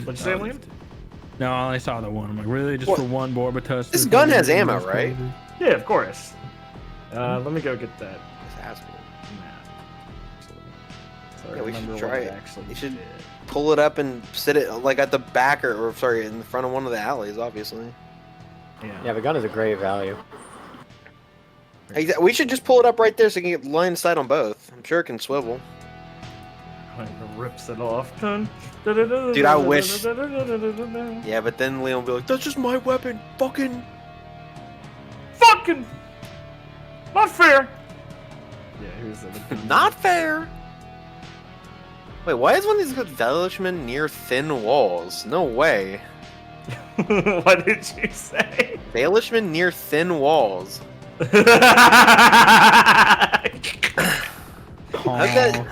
What'd you say, Liam? No, I saw the one. I'm like, really? Just What? for one Borbatus? This gun has ammo, right? Yeah, of course. Let me go get that This asshole. map. So I Yeah, we should remember try what it. actually We should- did. Pull it up and sit it like at the back or sorry, in the front of one of the alleys, obviously. Yeah, the gun is a great value. We should just pull it up right there so you can get line of sight on both. I'm sure it can swivel. Like, rips it off. Dude, I wish- Yeah, but then Leon will be like, "That's just my weapon, fucking." Not fair. Yeah, here's the. Not fair. Wait, why is one of these called embellishment near thin walls? No way. What did you say? Embellishment near thin walls. How's that?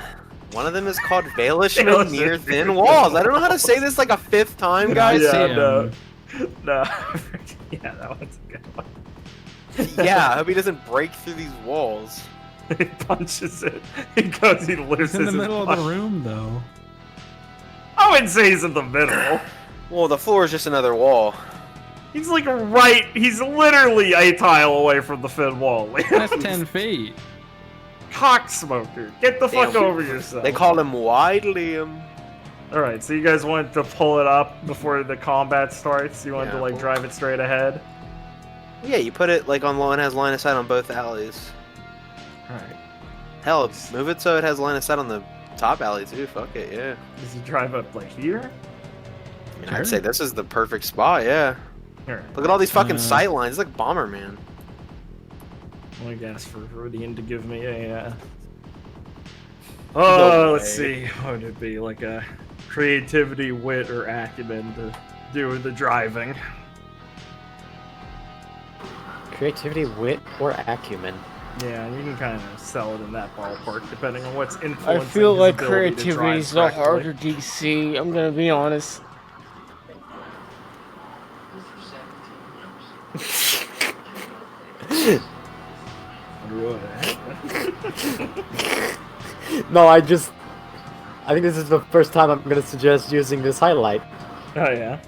One of them is called embellishment near thin walls. I don't know how to say this like a 5th time, guys. Yeah, see no. No. Yeah, that one's a good one. Yeah, I hope he doesn't break through these walls. He punches it. He goes, he loses He's in the his middle of punch. the room, though. I wouldn't say he's in the middle. Well, the floor is just another wall. He's like right, he's literally a tile away from the thin wall. That's 10 feet. Cocksmoker. Get the fuck Damn. over yourself. They call him Wide Liam. Alright, so you guys wanted to pull it up before the combat starts? You wanted to Yeah. like drive it straight ahead? Yeah, you put it like on low and has line of sight on both alleys. Alright. Hell, move it so it has line of sight on the top alley too. Fuck it, yeah. Does he drive up like here? I mean, I'd say this is the perfect spot, yeah. Here. Look at all these fucking sight lines. It's like Bomberman. I guess for Rudian to give me a No let's way. see. What would it be? Like a creativity, wit, or acumen to do with the driving. Creativity, wit, or acumen. Yeah, you can kind of sell it in that ballpark, depending on what's I influencing feel his like ability to creativity drive is the correctly. harder DC. I'm gonna be honest. No, I think this is the first time I'm gonna suggest using this highlight. Oh yeah,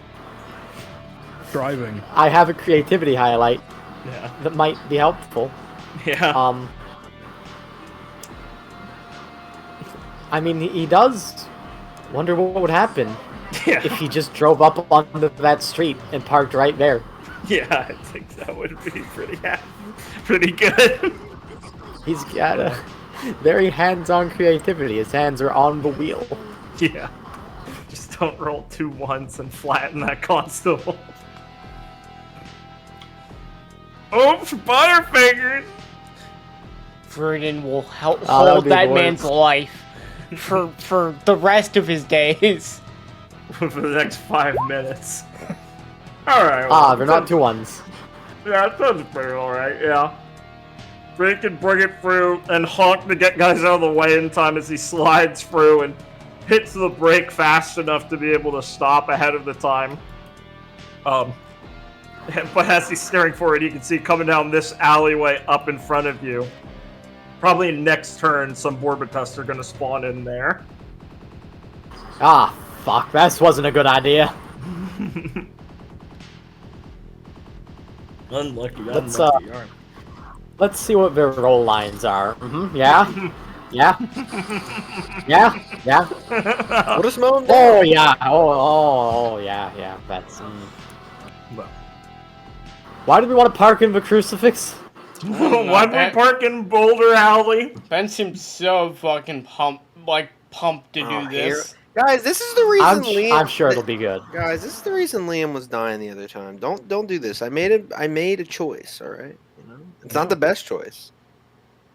Driving. I have a creativity highlight yeah, that might be helpful. yeah. I mean, he does wonder what would happen Yeah, if he just drove up onto that street and parked right there. yeah. I think that would be pretty good. He's got a very hands-on creativity. His hands are on the wheel. Yeah. Just don't roll 2 once and flatten that constable. Oops, Butterfingers! Ferdinand will help Oh, that'd hold be that worse. man's life for the rest of his days. For the next 5 minutes. Alright. They're not 2 ones. Yeah, that sounds pretty alright, yeah. They can bring it through and honk to get guys out of the way in time as he slides through and hits the brake fast enough to be able to stop ahead of the time. But as he's staring forward, you can see coming down this alleyway up in front of you. Probably next turn, some Borbitus are gonna spawn in there. Ah, fuck. That wasn't a good idea. Unlucky, Let's, unlucky. Alright. Let's see what their roll lines are. Yeah? Yeah? Yeah? Yeah? What is Moan? Oh, yeah. Oh, yeah. That's... Well. Why did we want to park in the crucifix? Why would we park in Boulder Alley? Ben seems so fucking pumped to do this. Guys, this is the reason Liam. I'm sure it'll be good. Guys, this is the reason Liam was dying the other time. Don't do this. I made a choice. All right. You know? It's not the best choice.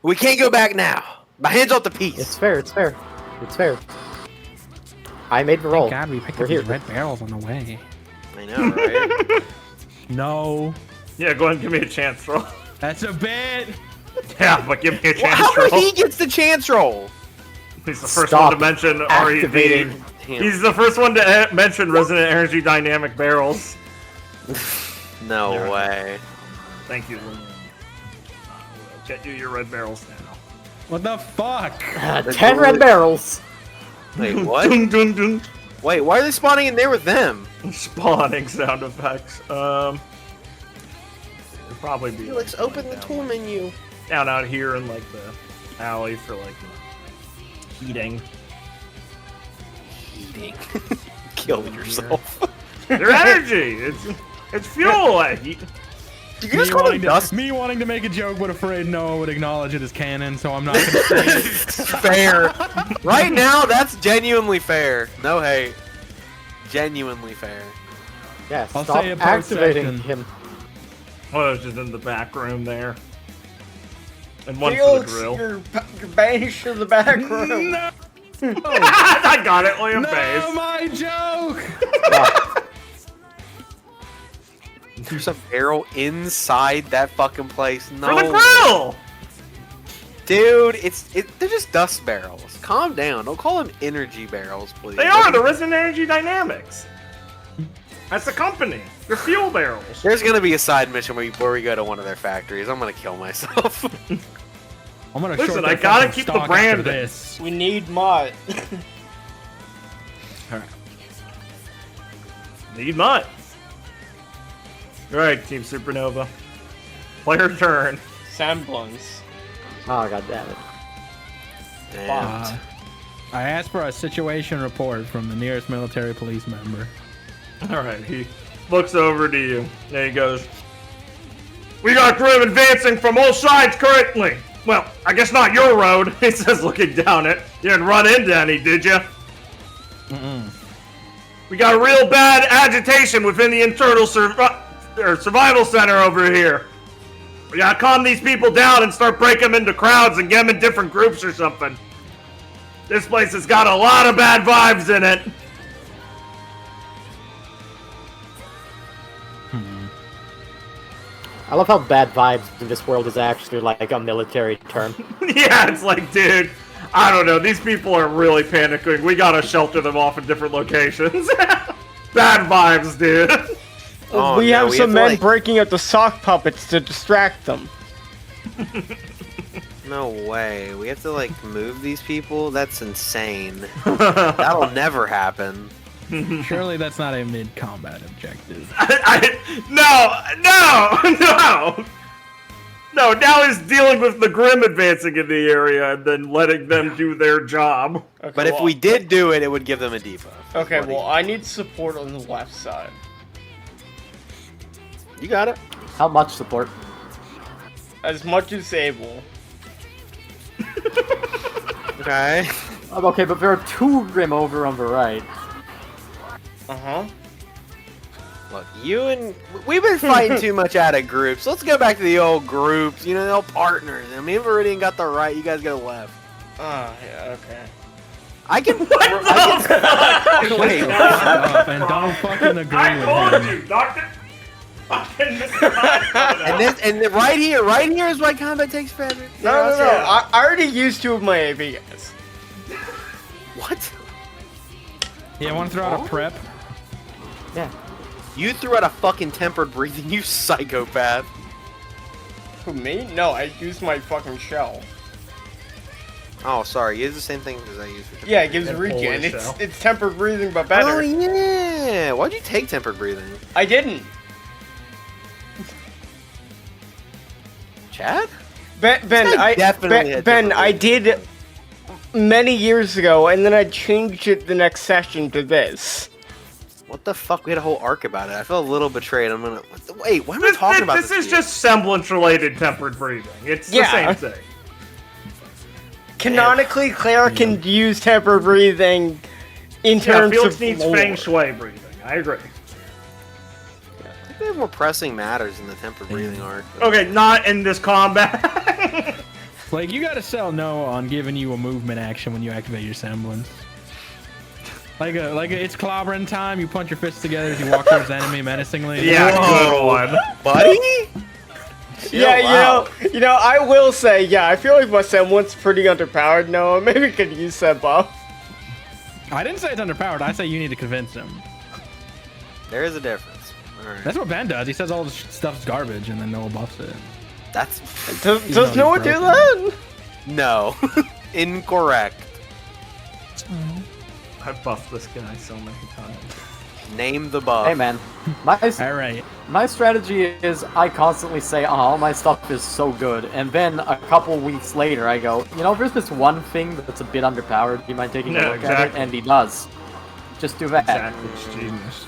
We can't go back now. My hands off the piece. It's fair. I made the roll. God, we picked We're up these here. red barrels on the way. I know, right? No. Yeah, go ahead and give me a chance roll. That's a bit. Yeah, but give me a chance How roll. he gets the chance roll? He's the first Stop one to mention activating. REB. He's the first one to mention Resonant Energy Dynamic Barrels. No way. Thank you, Liam. Get you your red barrels now. What the fuck? 10 red barrels. Wait, what? Dun, dun, dun. Wait, why are they spawning in there with them? Spawning sound effects. It'll probably be Felix, like, open the down, tool menu. down out here in like the alley for like heating. Kill yourself. Their energy. It's fuel. Heat. You can just call it dust. Me wanting to make a joke, but afraid Noah would acknowledge it as canon, so I'm not gonna say it. Fair. Right now, that's genuinely fair. No hate. Genuinely fair. Yeah, I'll stop say it activating post-section. him. Oh, it's just in the back room there. and one for the Felix, drill. you're banished to the back room. No, I got it, William no, Bays. my joke. There's a barrel inside that fucking place. No. For the grill! Dude, they're just dust barrels. Calm down. Don't call them energy barrels, please. They are. They're Resident Energy Dynamics. That's the company. They're fuel barrels. There's gonna be a side mission where we go to one of their factories. I'm gonna kill myself. I'm gonna Listen, short I their gotta fucking keep the stock brand. after this. We need Mutt. Need Mutt. Alright, Team Supernova. Player turn. Semblance. Oh, god damn it. Damn. I asked for a situation report from the nearest military police member. Alright, he looks over to you. And he goes, "We got grim advancing from all sides currently. Well, I guess not your road," he says, looking down it. "You didn't run into any, did you?" "We got a real bad agitation within the internal survival center over here. We gotta calm these people down and start breaking them into crowds and get them in different groups or something. This place has got a lot of bad vibes in it." I love how bad vibes in this world is actually like a military term. Yeah, it's like, dude, I don't know. These people are really panicking. We gotta shelter them off in different locations. Bad vibes, dude. Oh, we no, have we some to, men like- breaking up the sock puppets to distract them. No way. We have to, like, move these people? That's insane. That'll never happen. Surely that's not a mid-combat objective. No, now he's dealing with the Grim advancing in the area and then letting them do their job. Okay, But if well- we did do it, it would give them a debuff. Okay, Buddy. well, I need support on the left side. You got it. How much support? As much as able. Okay. Okay, but there are two Grim over on the right. Uh-huh. Look, we've been fighting too much out of groups. Let's go back to the old groups, the old partners. I mean, Viridian got the right, you guys got the left. Ah, yeah, okay. I can. Wait. Stop and don't fucking agree with him. you, Doctor. Fucking and then right here is why combat takes forever. No. I already used 2 of my ABs. What? Yeah, want to throw out a prep? Yeah. You threw out a fucking tempered breathing, you psychopath. Who, me? No, I used my fucking shell. Oh, sorry. You use the same thing as I use for. Yeah, it gives And regen. Polish shell. It's tempered breathing, but better. Oh yeah. Why'd you take tempered breathing, I didn't. Chad? Ben, guy definitely had Ben, tempered I breathing. did many years ago, and then I changed it the next session to this. What the fuck? We had a whole arc about it. I feel a little betrayed. I'm gonna. Wait, why am I talking about this? This is just semblance-related tempered breathing. It's the Yeah. same thing. Canonically, Claire can use tempered breathing in Yeah, terms Felix of needs lore. feng shui breathing. I agree. I think we have more pressing matters in the tempered breathing arc. Okay, not in this combat. Like, you gotta sell no on giving you a movement action when you activate your semblance. Like it's clobbering time. You punch your fists together as you walk towards the enemy menacingly. Yeah, Whoa. good one. Buddy? Yeah, you know, I will say, yeah, I feel like my semblance is pretty underpowered. No, maybe could use that buff. I didn't say it's underpowered. I say you need to convince him. There is a difference. Alright. That's what Ben does. He says all this stuff's garbage and then Noah buffs it. That's. Does Noah do that? No. Incorrect. I buffed this guy so many times. Name the buff. Hey man, my All right. my strategy is I constantly say, "Oh, all my stuff is so good," and then a couple weeks later I go, there's this one thing that's a bit underpowered. Do you mind taking a No, look at exactly. it? And he does. Just do that. Exactly. It's genius.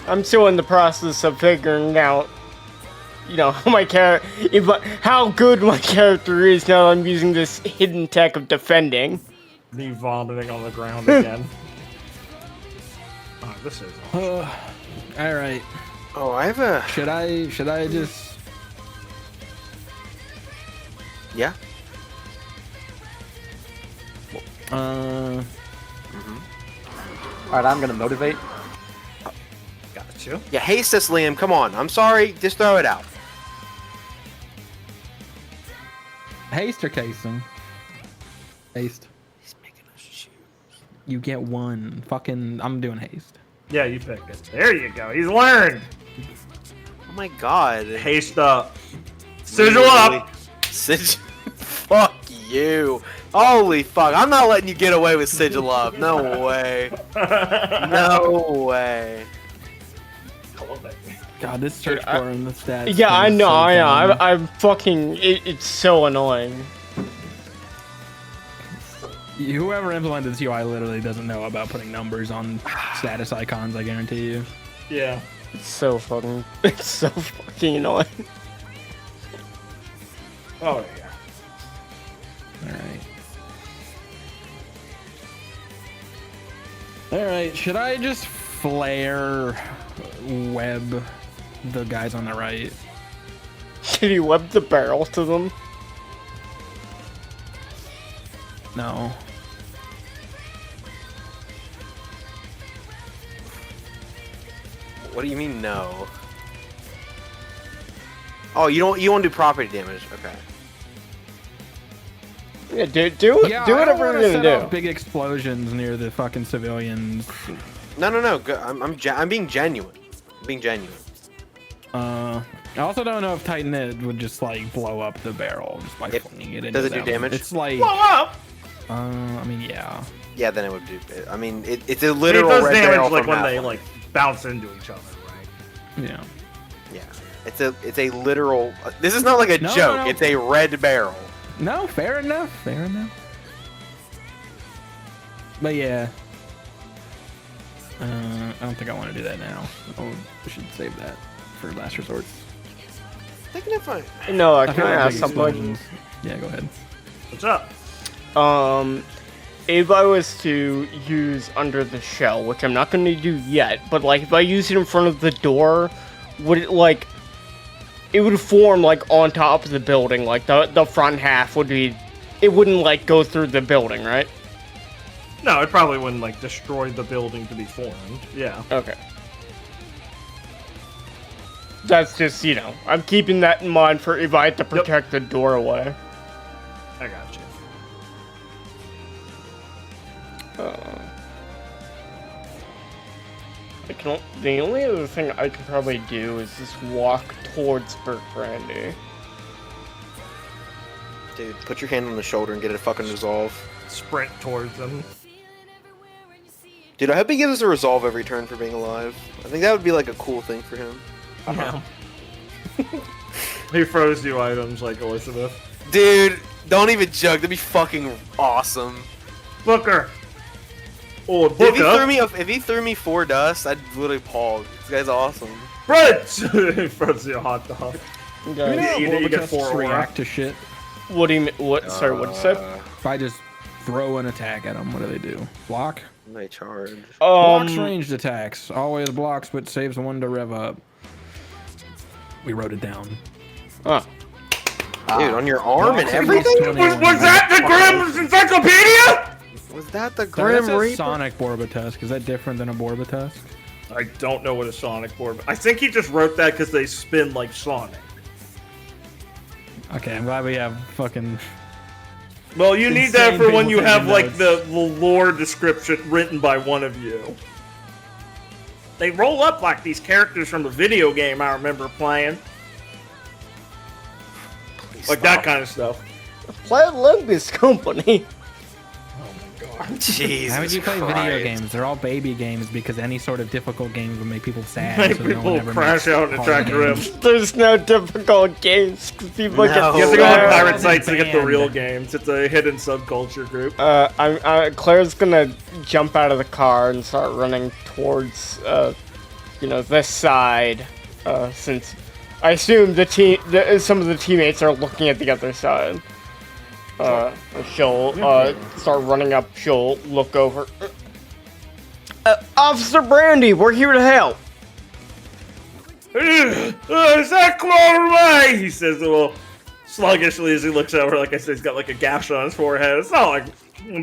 I'm still in the process of figuring out, how how good my character is now I'm using this hidden tech of defending. Me vomiting on the ground again. Oh, this is. All right. Oh, I have a. Should I just? Yeah. All right, I'm gonna motivate. Got you. Yeah, haste us, Liam. Come on. I'm sorry. Just throw it out. Haste or casing? Haste. He's making us choose. You get one. Fucking, I'm doing haste. Yeah, you pick it. There you go. He's learned. Oh my god. Haste up. Sigil up. Sigil. Fuck you. Holy fuck. I'm not letting you get away with sigil up. No way. No way. God, this search bar and the stats. Yeah, I thing is know, so I know. dumb. I'm fucking. It's so annoying. Whoever implemented this UI literally doesn't know about putting numbers on status icons, I guarantee you. Yeah. It's so fucking. It's so fucking annoying. Oh yeah. Alright. Alright, should I just flare web the guys on the right? Can you web the barrel to them? No. What do you mean no? Oh, you want to do property damage? Okay. Yeah, do Yeah, do I don't whatever wanna you're set gonna off do. big explosions near the fucking civilians. No. I'm being genuine. I'm being genuine. I also don't know if Titan It would just like blow up the barrel just by flinging it into Does it do them. damage? It's like, Blow up. I mean, yeah. Yeah, then it would do. I mean, it's a It literal does red damage barrel like from when they Half-Life. like bounce into each other, right? Yeah. Yeah, it's a literal. This is not like a No, joke. no, no. It's a red barrel. No, fair enough. Fair enough. But yeah. I don't think I want to do that now. Oh, we should save that for last resort. Taking it fine. No, I can feel I like ask big something? explosions. Yeah, go ahead. What's up? If I was to use under the shell, which I'm not going to do yet, but like if I use it in front of the door, would it like it would form like on top of the building, like the front half would be, it wouldn't like go through the building, right? No, it probably wouldn't like destroy the building to be formed. Yeah. Okay. That's just, you know, I'm keeping that in mind for if I have to protect the doorway. I got you. The only other thing I could probably do is just walk towards Burt Brandy. Dude, put your hand on the shoulder and get it fucking resolve. Sprint towards them. Dude, I hope he gives us a resolve every turn for being alive. I think that would be like a cool thing for him. Yeah. He froze you items like Elizabeth. Dude, don't even joke. That'd be fucking awesome. Booker. Oh, Dude, Booker. if he threw me 4 dust, I'd literally pog. This guy's awesome. Bread. He froze you a hot dog. Okay. You get Just 4 aura. react to shit. What do you mean? What? Sorry, what did you say? If I just throw an attack at them, what do they do? Block? They charge. Blocks ranged attacks. Always blocks, but saves one to rev up. We wrote it down. Huh. Dude, on your arm and Blocks everything? ranged Was that the Grimm's Encyclopedia? Was that the Sorry, that Grim says Reaper? Sonic Borbotusk. Is that different than a Borbotusk? I don't know what a Sonic board. I think he just wrote that because they spin like Sonic. Okay, I'm glad we have fucking. Well, you need that Insane for when people you have taking like notes. the lore description written by one of you. They roll up like these characters from a video game I remember playing. Like that kind of stuff. Play Limbus Company. Jesus How would you play video Christ. games? They're all baby games because any sort of difficult games would make people sad. Make so no one people ever crash makes out and hard attack games. Grim. There's no difficult games because people No. get You have to go on Yeah. pirate sites to get the Banned. real games. It's a hidden subculture group. Claire's gonna jump out of the car and start running towards, this side, since I assume some of the teammates are looking at the other side. She'll start running up. She'll look over. Officer Brandy, we're here to help. Is that Claude? He says, well, sluggishly as he looks over. Like I said, he's got like a gash on his forehead. It's not like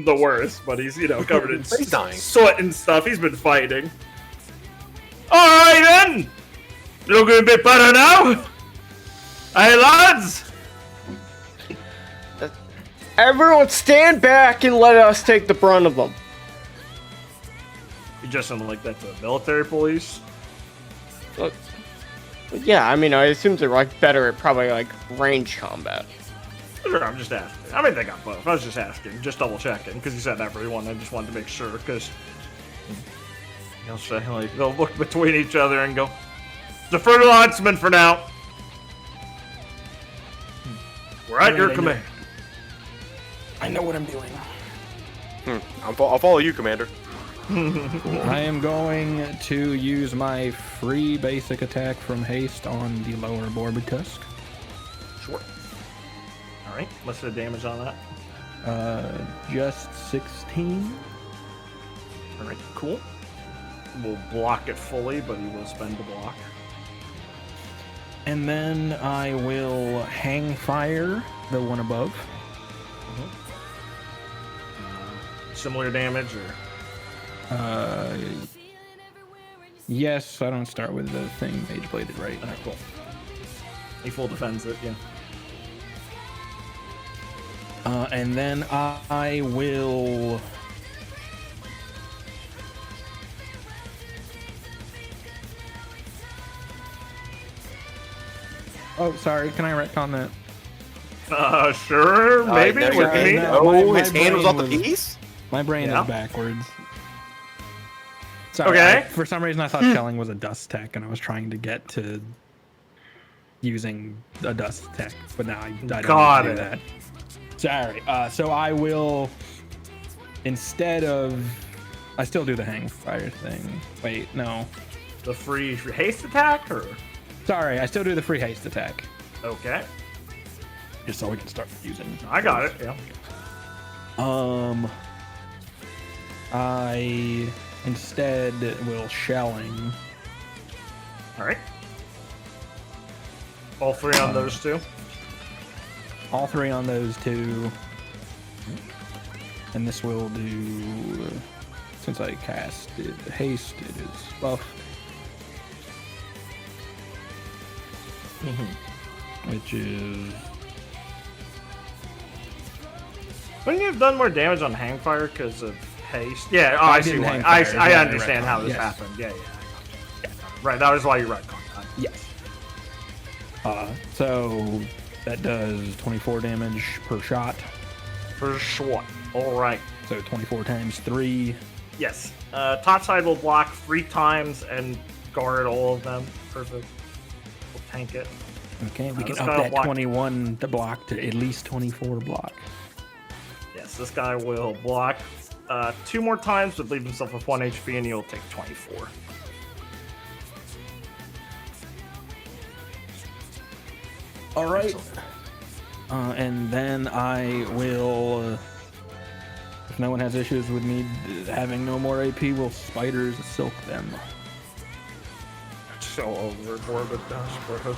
the worst, but he's, you know, covered in He's dying. soot and stuff. He's been fighting. Alright then! Looking a bit better now? Hey lads! Everyone stand back and let us take the brunt of them. You just something like that to the military police? Look, yeah, I mean, I assume they're like better at probably like range combat. Sure, I'm just asking. I mean, they got both. I was just asking, just double checking, because you said everyone. I just wanted to make sure, because they'll say, like, they'll look between each other and go, defer to Huntsman for now. We're at your command. I know what I'm doing. I'll follow you, Commander. I am going to use my free basic attack from haste on the lower Borbutusk. Sure. Alright, what's the damage on that? Just 16. Alright, cool. We'll block it fully, but he will spend the block. And then I will hang fire the one above. Similar damage, or? Yes, I don't start with the thing mage bladed, right? Alright, cool. He full defends it, yeah. And then I will... Oh, sorry, can I retcon that? Sure, maybe. No, with me. no. his hand was off the brain piece? My brain Yeah. is backwards. Sorry, Okay. for some reason I thought shelling was a dust tech, and I was trying to get to using a dust tech, but now I don't Got do it. that. Sorry. So I will, instead of, I still do the hang fire thing. Wait, no. The free haste attack, or? Sorry, I still do the free haste attack, Okay. just so we can start using. I got it, yeah. I instead will shelling. Alright. All three on those two? All three on those two. And this will do, since I casted haste, it is buffed. Which is... Wouldn't you have done more damage on hangfire because of haste? Yeah, oh, I see didn't why. hangfire, I yeah, understand retcon, how this yes. happened. Yeah, yeah. Right, that was why you retconned that. Yes. So that does 24 damage per shot. For sure. Alright. So 24 times 3. Yes. Top side will block 3 times and guard all of them. Perfect. We'll tank it. Okay, we can this up guy will that block. 21 to block to at least 24 block. Yes, this guy will block 2 more times, but leave himself with 1 HP, and he'll take 24. All right. And then I will, if no one has issues with me having no more AP, will spiders silk them. So overboard with that, bros.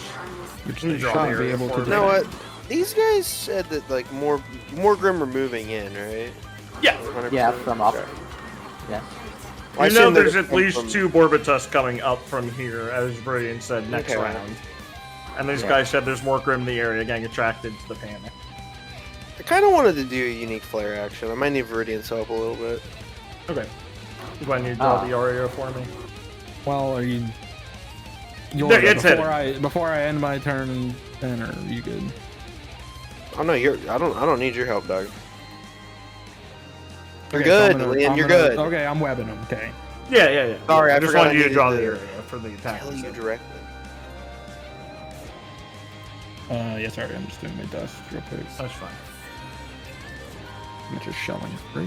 Which You they draw should the be area able for to it. do. You know what? These guys said that like more Grim are moving in, right? Yeah. 100%? Yeah, from up. Okay. Yeah. Well, I You know assume there's they're at least from- 2 Borbatus coming up from here, as Brilliant said, next Okay. round. And these Yeah. guys said there's more Grim in the area, getting attracted to the panic. I kind of wanted to do a unique flare action. I might need Viridian's help a little bit. Okay. Gwen, you draw Ah. the Aria for me? Well, are you? You'll No, go it's before I end my turn, then are you good? Oh no, I don't need your help, Doug. You're Okay, so good, I'm gonna- Liam. I'm You're gonna- good. Okay, I'm webbing them. Okay. Yeah, yeah, yeah. Sorry, I I just forgot wanted I you to draw the needed area for the attack. Tell you directly. Yeah, sorry, I'm just doing my dust real quick. That's fine. I'm just shelling 3.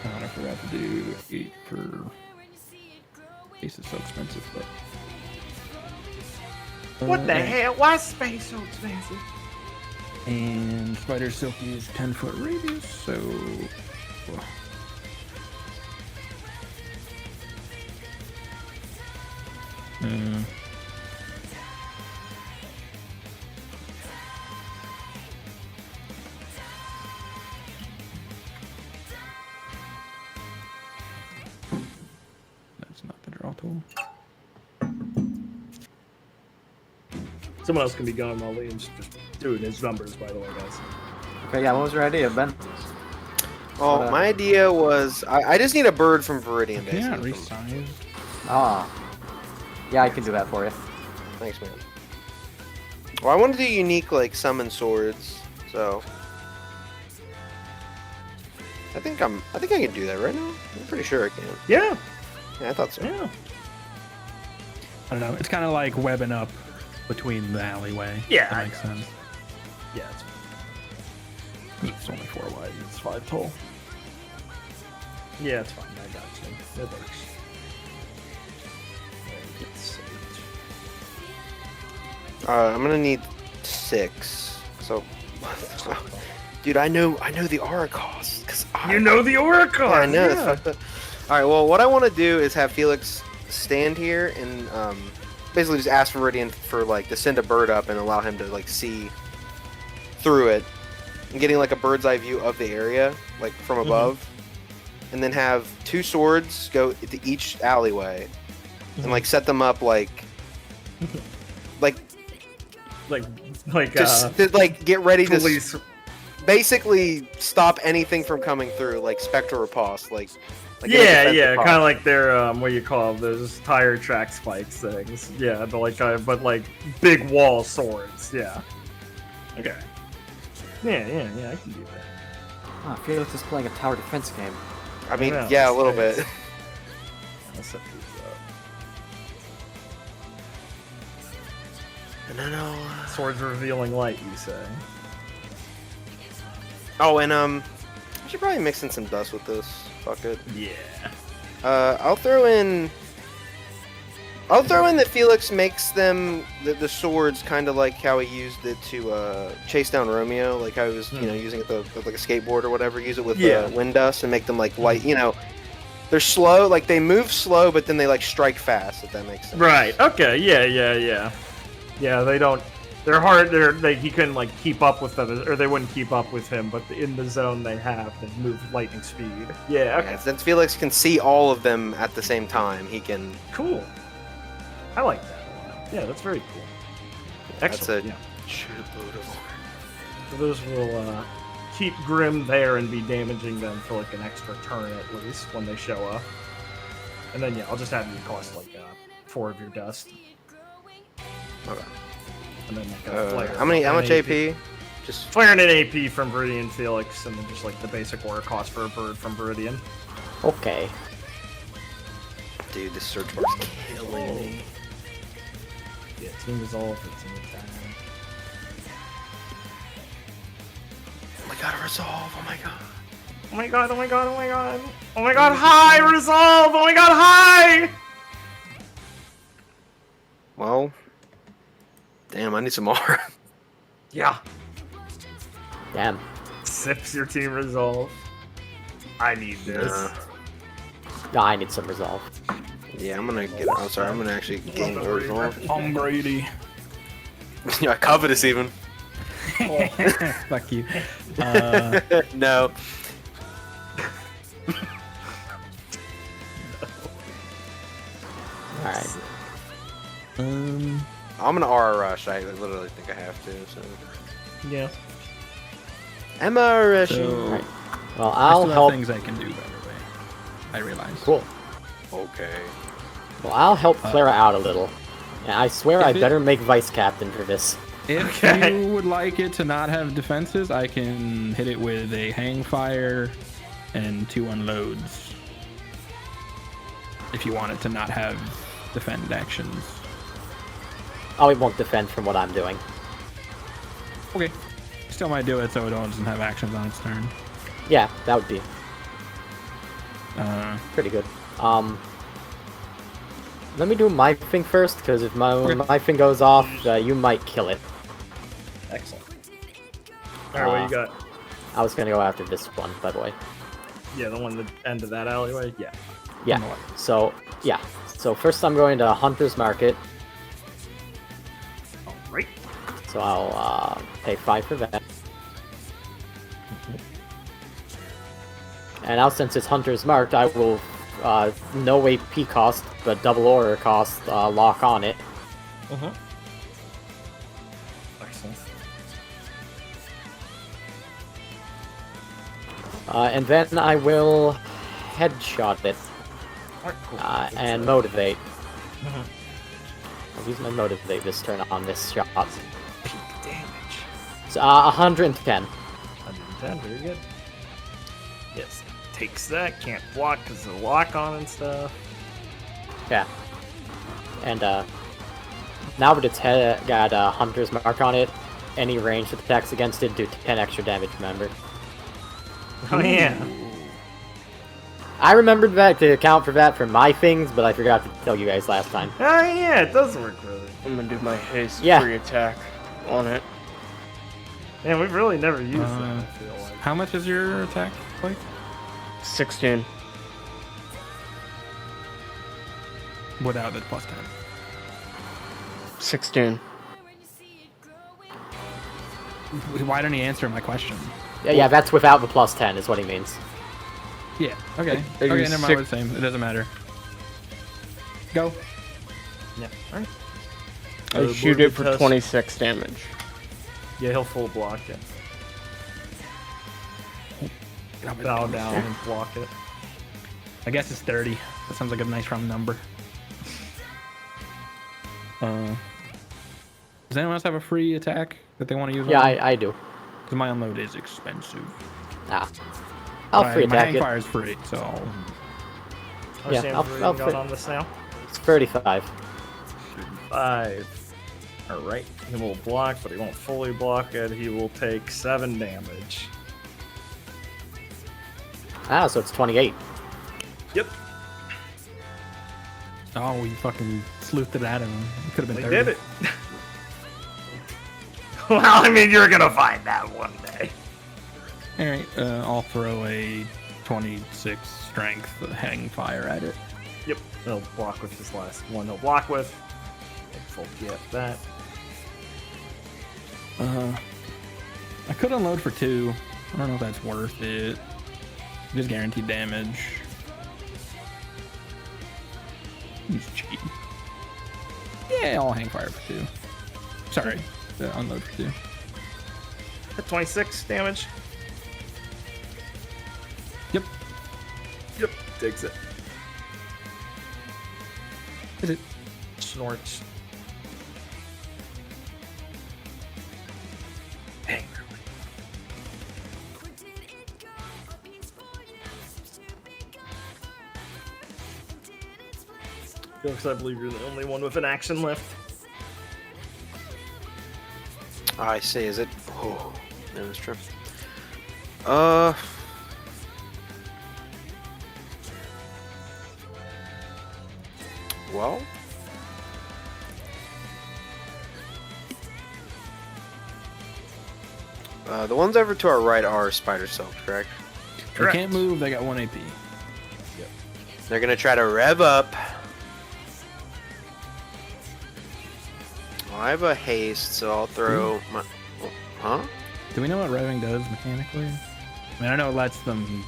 And I forgot to do 8 for Ace is so expensive, but What the hell? Why is space so expensive? and Spider Silk is 10-foot radius, so cool. Someone else can be going while Liam's just doing his numbers, by the way, guys. Okay, yeah, what was your idea, Ben? Oh, my idea was I just need a bird from Viridian, Yeah, basically. resize. Ah. Yeah, I can do that for you. Thanks, man. Well, I want to do unique, like, summon swords, so... I think I can do that right now. I'm pretty sure I can. Yeah, Yeah, I thought so. yeah. I don't know. It's kind of like webbing up between the alleyway. Yeah, That I makes know. sense. Yeah, It's only 4 wide. It's 5 tall. it's fine. I got you. It works. Get saved. I'm gonna need 6. So, dude, I know the aura cost because You know the Oracle! Yeah, I know. It's fucked up. All right. Well, what I want to do is have Felix stand here and basically just ask Viridian for like to send a bird up and allow him to like see through it, and getting like a bird's eye view of the area, like from above, and then have 2 swords go to each alleyway, and like set them up like just to, like get ready to police. basically stop anything from coming through, like Spectre Riposte, like Yeah, defensive kind of like their what do you call them? Those tire track spikes things. Yeah, but like big wall swords. Yeah. Okay. Yeah, I can do that. Ah, Felix is playing a tower defense game. I mean, Yeah, yeah, a little it's- bit. I'll set these up. No. Swords revealing light, you say? Oh, and I should probably mix in some dust with this. Fuck it. Yeah. I'll throw in that Felix makes them the swords kind of like how he used it to chase down Romeo, like how he was using it with like a skateboard or whatever. Use it with wind dust and make them like light. They're slow, like they move slow, but then they like strike fast. If that makes sense. Right. Okay. Yeah. Yeah, they don't. They're hard. He couldn't like keep up with them, or they wouldn't keep up with him. But in the zone they have, they move lightning speed. Yeah. Okay. Yeah, since Felix can see all of them at the same time, he can. Cool. I like that a lot. Yeah, that's very cool. Excellent. That's Yeah. shitload of. So those will keep Grim there and be damaging them for like an extra turn at least when they show up. And then I'll just have you cost like 4 of your dust. Okay. And then like a flare. How much AP? Just Flare and an AP from Viridian Felix, and then just like the basic order cost for a bird from Viridian. Okay. dude, this search bar's killing me. Yeah, team resolve. It's in the time. Oh my god, a resolve! Oh my god. Oh my god! Oh my god! Oh my god! Oh my god! High resolve! Oh my god! High! Well, damn, I need some more. Yeah. Damn. Sips your team resolve. I need this. No, I need some resolve. Yeah, I'm gonna get. I'm sorry, I'm gonna actually gain more resolve. I'm Brady. Yeah, covetous even. Fuck you. No. Alright. Um, I'm gonna aura rush. I literally think I have to. So. Yeah. Emma rushing. so Right. Well, I I'll still help. have things I can do, by the way. I realize. Cool. Okay. Well, I'll help Clara out a little. And I swear I If it- better make vice captain for this. If Okay. you would like it to not have defenses, I can hit it with a hang fire and 2 unloads. If you want it to not have defend actions. Oh, it won't defend from what I'm doing. Okay. Still might do it so it doesn't have actions on its turn. Yeah, that would be Uh, pretty good. Let me do my thing first, because if my thing goes off, you might kill it. Excellent. Alright, what you got? I was gonna go after this one, by the way. Yeah, the one at the end of that alleyway? Yeah. Yeah. So, yeah. So first I'm going to Hunter's Market. Alright. So I'll pay 5 for that. And now since it's Hunter's Marked, I will no AP cost, but double aura cost lock on it. Excellent. And then I will headshot it Alright, cool. and motivate. I'll use my motivate this turn on this shot. Peak damage. So, 110. 110, very good. Yes, takes that, can't block because of the lock on and stuff. Yeah. And now that it's got a Hunter's Mark on it, any ranged attacks against it do 10 extra damage, remember? Oh yeah. I remembered that to account for that for my things, but I forgot to tell you guys last time. Oh yeah, it does work really. I'm gonna do my haste Yeah. free attack on it. Man, we've really never used that, I feel like. How much is your attack, like? 16. Without the plus 10. 16. Why don't he answer my question? Yeah, that's without the plus 10 is what he means. Yeah, okay. I Okay, use never mind, we're the same. It doesn't matter. Go. Yeah, alright. I shoot it for 26 damage. Yeah, he'll full block it. Bow down and block it. I guess it's 30. That sounds like a nice round number. Does anyone else have a free attack that they want to use? Yeah, I do. Because my unload is expensive. Ah. I'll free My attack it. hangfire is free, so How Yeah, much I'll damage are we fit- going on this now? It's 35. 5. Alright, he will block, but he won't fully block it. He will take 7 damage. Ah, so it's 28. Yep, oh, we fucking sleuthed it at him. It could have been they 30. did it. Well, I mean, you're gonna find that one day. All right, I'll throw a 26 strength hang fire at it. Yep, he'll block with his last one. He'll block with. Full get that. I could unload for 2. I don't know if that's worth it. Just guaranteed damage. He's cheap. Yeah, I'll hang fire for 2. Sorry, unload for 2. At 26 damage. Yep. Yep, takes it. Is it? Snorts. Because I believe you're the only one with an action left. I see. Is it? Oh, yeah, that's true. Well. The ones over to our right are spider silk, correct? They can't move, they got 1 AP. They're gonna try to rev up. Well, I have a haste, so I'll throw my. Oh, huh? Do we know what revving does mechanically? I mean, I know it lets them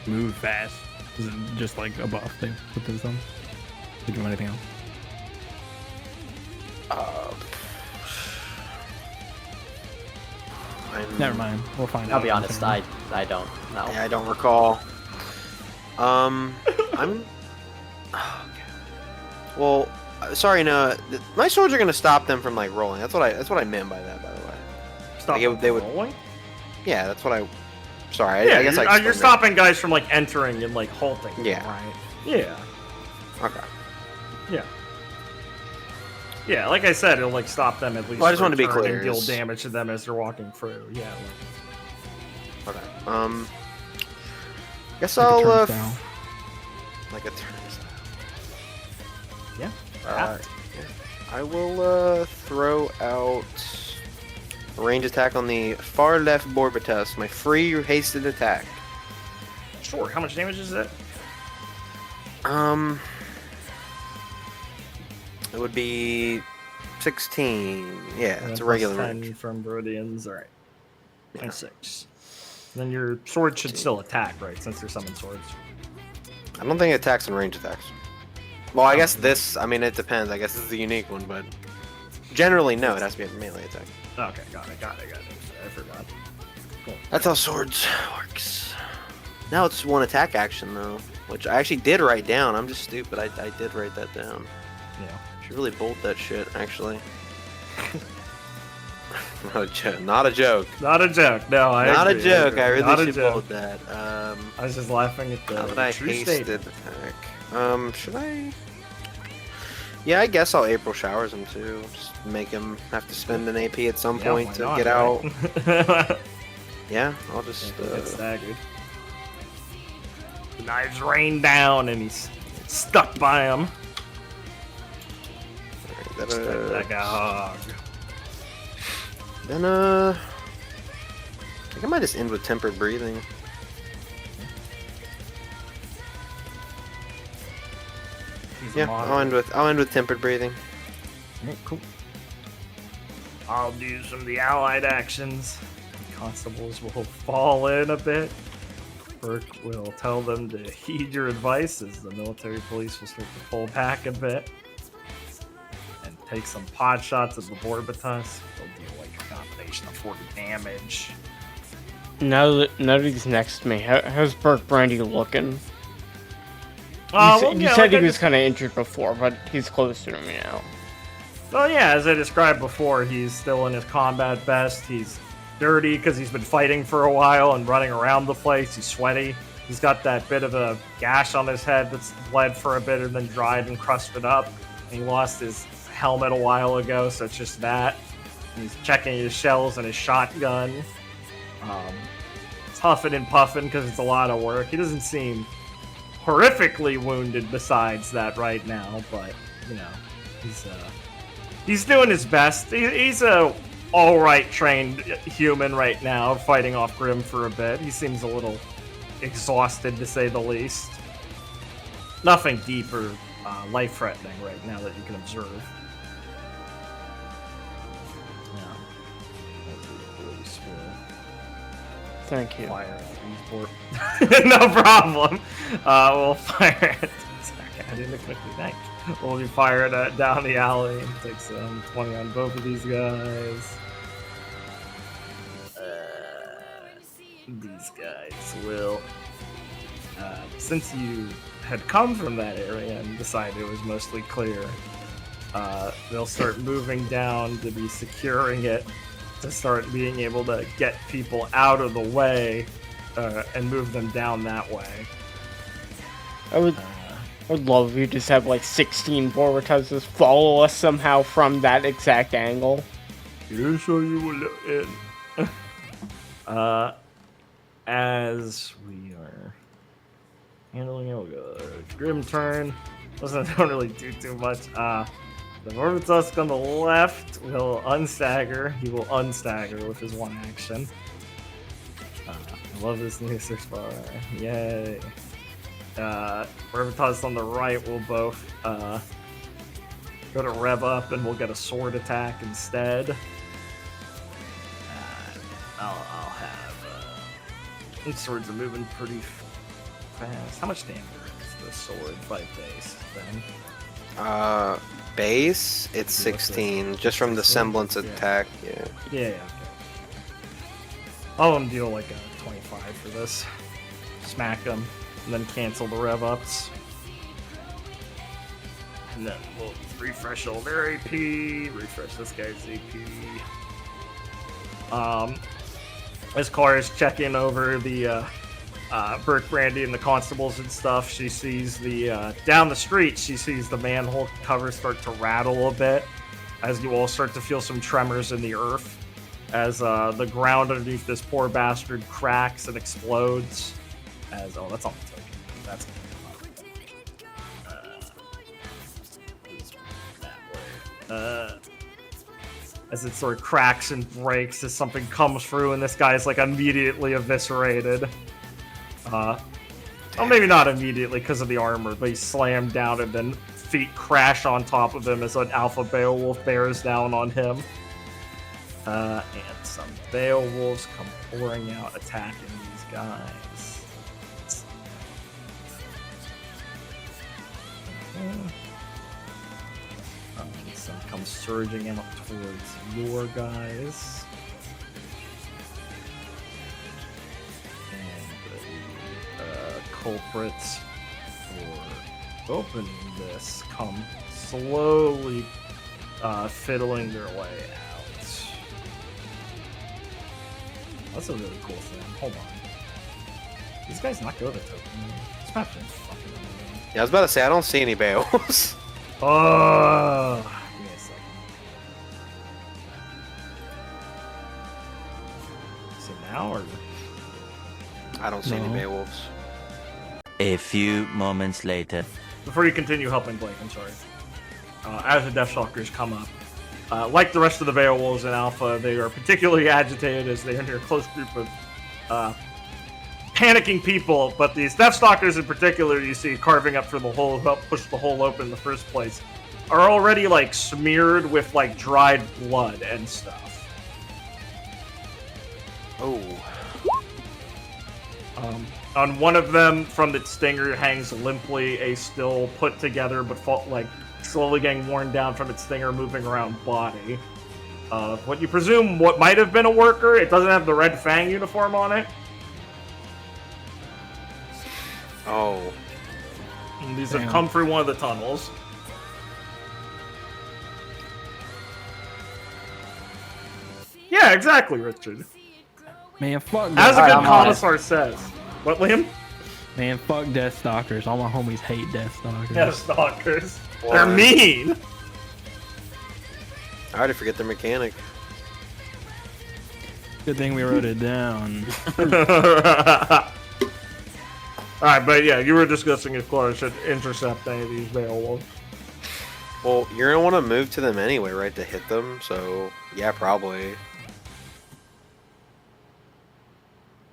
move fast. Is it just like a buff they put those on? Did you do anything else? Never mind. We'll find out. I'll be honest, I don't know. Yeah, I don't recall. I'm. Well, sorry, no. My swords are gonna stop them from like rolling. That's what I meant by that, by the way. Stop Like, they would. rolling? Yeah, that's what I. Sorry, Yeah, I guess you're, I. you're explained stopping guys from like entering and like halting. them, Yeah. Right. Yeah. that. Okay. Yeah. Yeah, like I said, it'll like stop them at least. Well, I just for a wanted to be turn clear, and deal is- damage to them as they're walking through. Yeah. Okay. Guess Like a I'll turnstile. like a turnstile. Yeah. I will throw out a range attack on the far left Borbitus, my free hasted attack. Sure. How much damage is it? It would be 16. Yeah, And it's a then regular plus range. 10 from Viridians. All right. And 6. Then your sword should still attack, right? Since they're summoned swords. I don't think it attacks and range attacks. Well, I guess this, I mean, it depends. I guess this is the unique one, but generally, no, it has to be a melee attack. Okay, got it. I forgot. Cool. That's how swords works. Now it's one attack action, though, which I actually did write down. I'm just stupid. I did write that down. Yeah. Should really bold that shit, actually. Not a joke. Not a joke. No, Not agree, a joke. agree. I really Not a should joke. bold that. I was just laughing at How the would I true hasted statement. attack? Should I? Yeah, I guess I'll April Showers him too. Just make him have to spend an AP at some Yeah, point why to not, get out. right? Yeah, I'll just. Get staggered. The knives rain down and he's stuck by him. Just like a hog. Then I think I might just end with tempered breathing. He's a Yeah, moderate. I'll end with tempered breathing. Alright, cool. I'll do some of the allied actions. The constables will fall in a bit. Burke will tell them to heed your advice as the military police will start to pull back a bit. And take some pot shots at the Borbatus. They'll deal like a combination of 40 damage. Now that he's next to me, how's Burke Brandy looking? You said he was kind of injured before, but he's closer to me now. Well, yeah, as I described before, he's still in his combat best. He's dirty because he's been fighting for a while and running around the place. He's sweaty. He's got that bit of a gash on his head that's bled for a bit and then dried and crusted up. And he lost his helmet a while ago, so it's just that. And he's checking his shells and his shotgun. Huffing and puffing because it's a lot of work. He doesn't seem horrifically wounded besides that right now, but, you know, he's doing his best. He's a alright trained human right now, fighting off Grim for a bit. He seems a little exhausted, to say the least. Nothing deep or life-threatening right now that you can observe. Thank you. Fire no problem. We'll fire it. I didn't quickly think. We'll be firing down the alley and take some 20 on both of these guys. These guys will. Since you had come from that area and decided it was mostly clear, they'll start moving down to be securing it, to start being able to get people out of the way and move them down that way. I would love if you just have like 16 Borutas follow us somehow from that exact angle. Here's how you will end. As we are handling it, Grim turn. Don't really do too much. The Vorvitusk on the left will unstagger. He will unstagger with his one action. I love this new 6-bar. Yay. Vorvitusk on the right will both go to rev up and we'll get a sword attack instead. I'll have... these swords are moving pretty fast. How much damage is the sword by base then? Base, it's 16, just from the semblance attack. Yeah. Yeah, okay. I'll deal like a 25 for this. Smack them, and then cancel the rev ups. And then we'll refresh all their AP, refresh this guy's AP. As Clara's checking over the Burke Brandy and the constables and stuff, she sees the down the street, she sees the manhole cover start to rattle a bit as you all start to feel some tremors in the earth as the ground underneath this poor bastard cracks and explodes. As that's on the token. That's that way. As it sort of cracks and breaks as something comes through and this guy's like immediately eviscerated. Well, maybe not immediately because of the armor, but he's slammed down and then feet crash on top of him as an alpha Beowulf bears down on him. And some Beowulfs come pouring out attacking these guys. So come surging out towards your guys. And the culprits for opening this come slowly fiddling their way out. That's a really cool thing. Hold on. These guys not go to token. It's not fucking amazing. Yeah, I was about to say I don't see any Beowulfs. Oh, give me a second. So now or I don't see any No. Beowulfs. A few moments later. before you continue helping Blake, I'm sorry. As the Deathstalkers come up, like the rest of the Beowulfs in Alpha, they are particularly agitated as they enter a close group of panicking people. But these Deathstalkers in particular, you see carving up for the hole, help push the hole open in the first place, are already like smeared with like dried blood and stuff. Oh. On one of them, from its stinger, hangs limply a still put together but like slowly getting worn down from its stinger, moving around body. What you presume what might have been a worker. It doesn't have the red fang uniform on it. Oh. And these have Damn. come through one of the tunnels. Yeah, exactly, Richard. Man, fuck As a Alright, good I'm on it. commissar says. What, Liam? Man, fuck Deathstalkers. All my homies hate Deathstalkers. Deathstalkers. Why? They're mean. I already forget their mechanic. Good thing we wrote it down. Alright, but yeah, you were discussing if Clara should intercept any of these Beowulfs. Well, you're gonna want to move to them anyway, right, to hit them. So yeah, probably.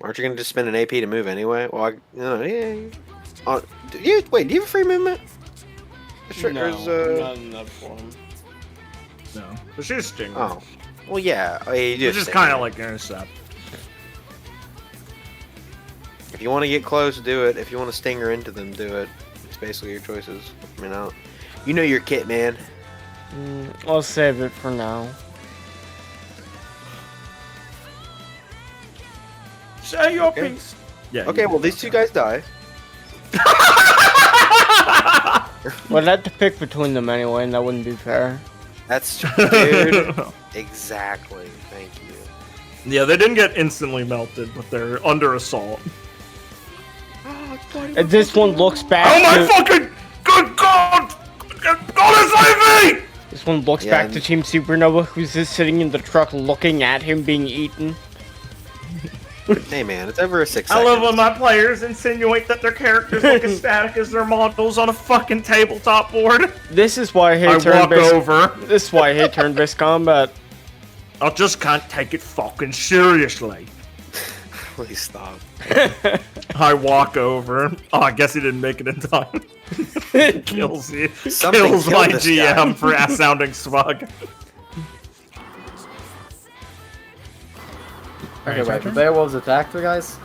Aren't you gonna just spend an AP to move anyway? Well, yeah. Wait, do you have a free movement? No, There's, not enough for him. No. But she's Stinger. Oh. Well, yeah. You do Which is kind of like intercept. If you want to get close, do it. If you want to stinger into them, do it. It's basically your choices. I mean, you know your kit, man. I'll save it for now. Say your Okay. piece. Yeah. Okay, well, these two guys die. Well, I'd have to pick between them anyway, and that wouldn't be fair. That's dude. Exactly. Thank you. Yeah, they didn't get instantly melted, but they're under assault. And this one looks back. Oh my to, fucking good God! God save me! This one looks Yeah, back and- to Team Supernova, who's just sitting in the truck looking at him being eaten. Hey, man, it's over 6 I seconds. love when my players insinuate that their characters look as static as their models on a fucking tabletop board. This is why I I hate walk turn-based. over. This is why I hate turn-based combat. I just can't take it fucking seriously. Please stop. I walk over. Oh, I guess he didn't make it in time. Kills you. Something Kills killed my this GM guy. for ass sounding smug. Okay, wait, the Beowulfs attacked the guys?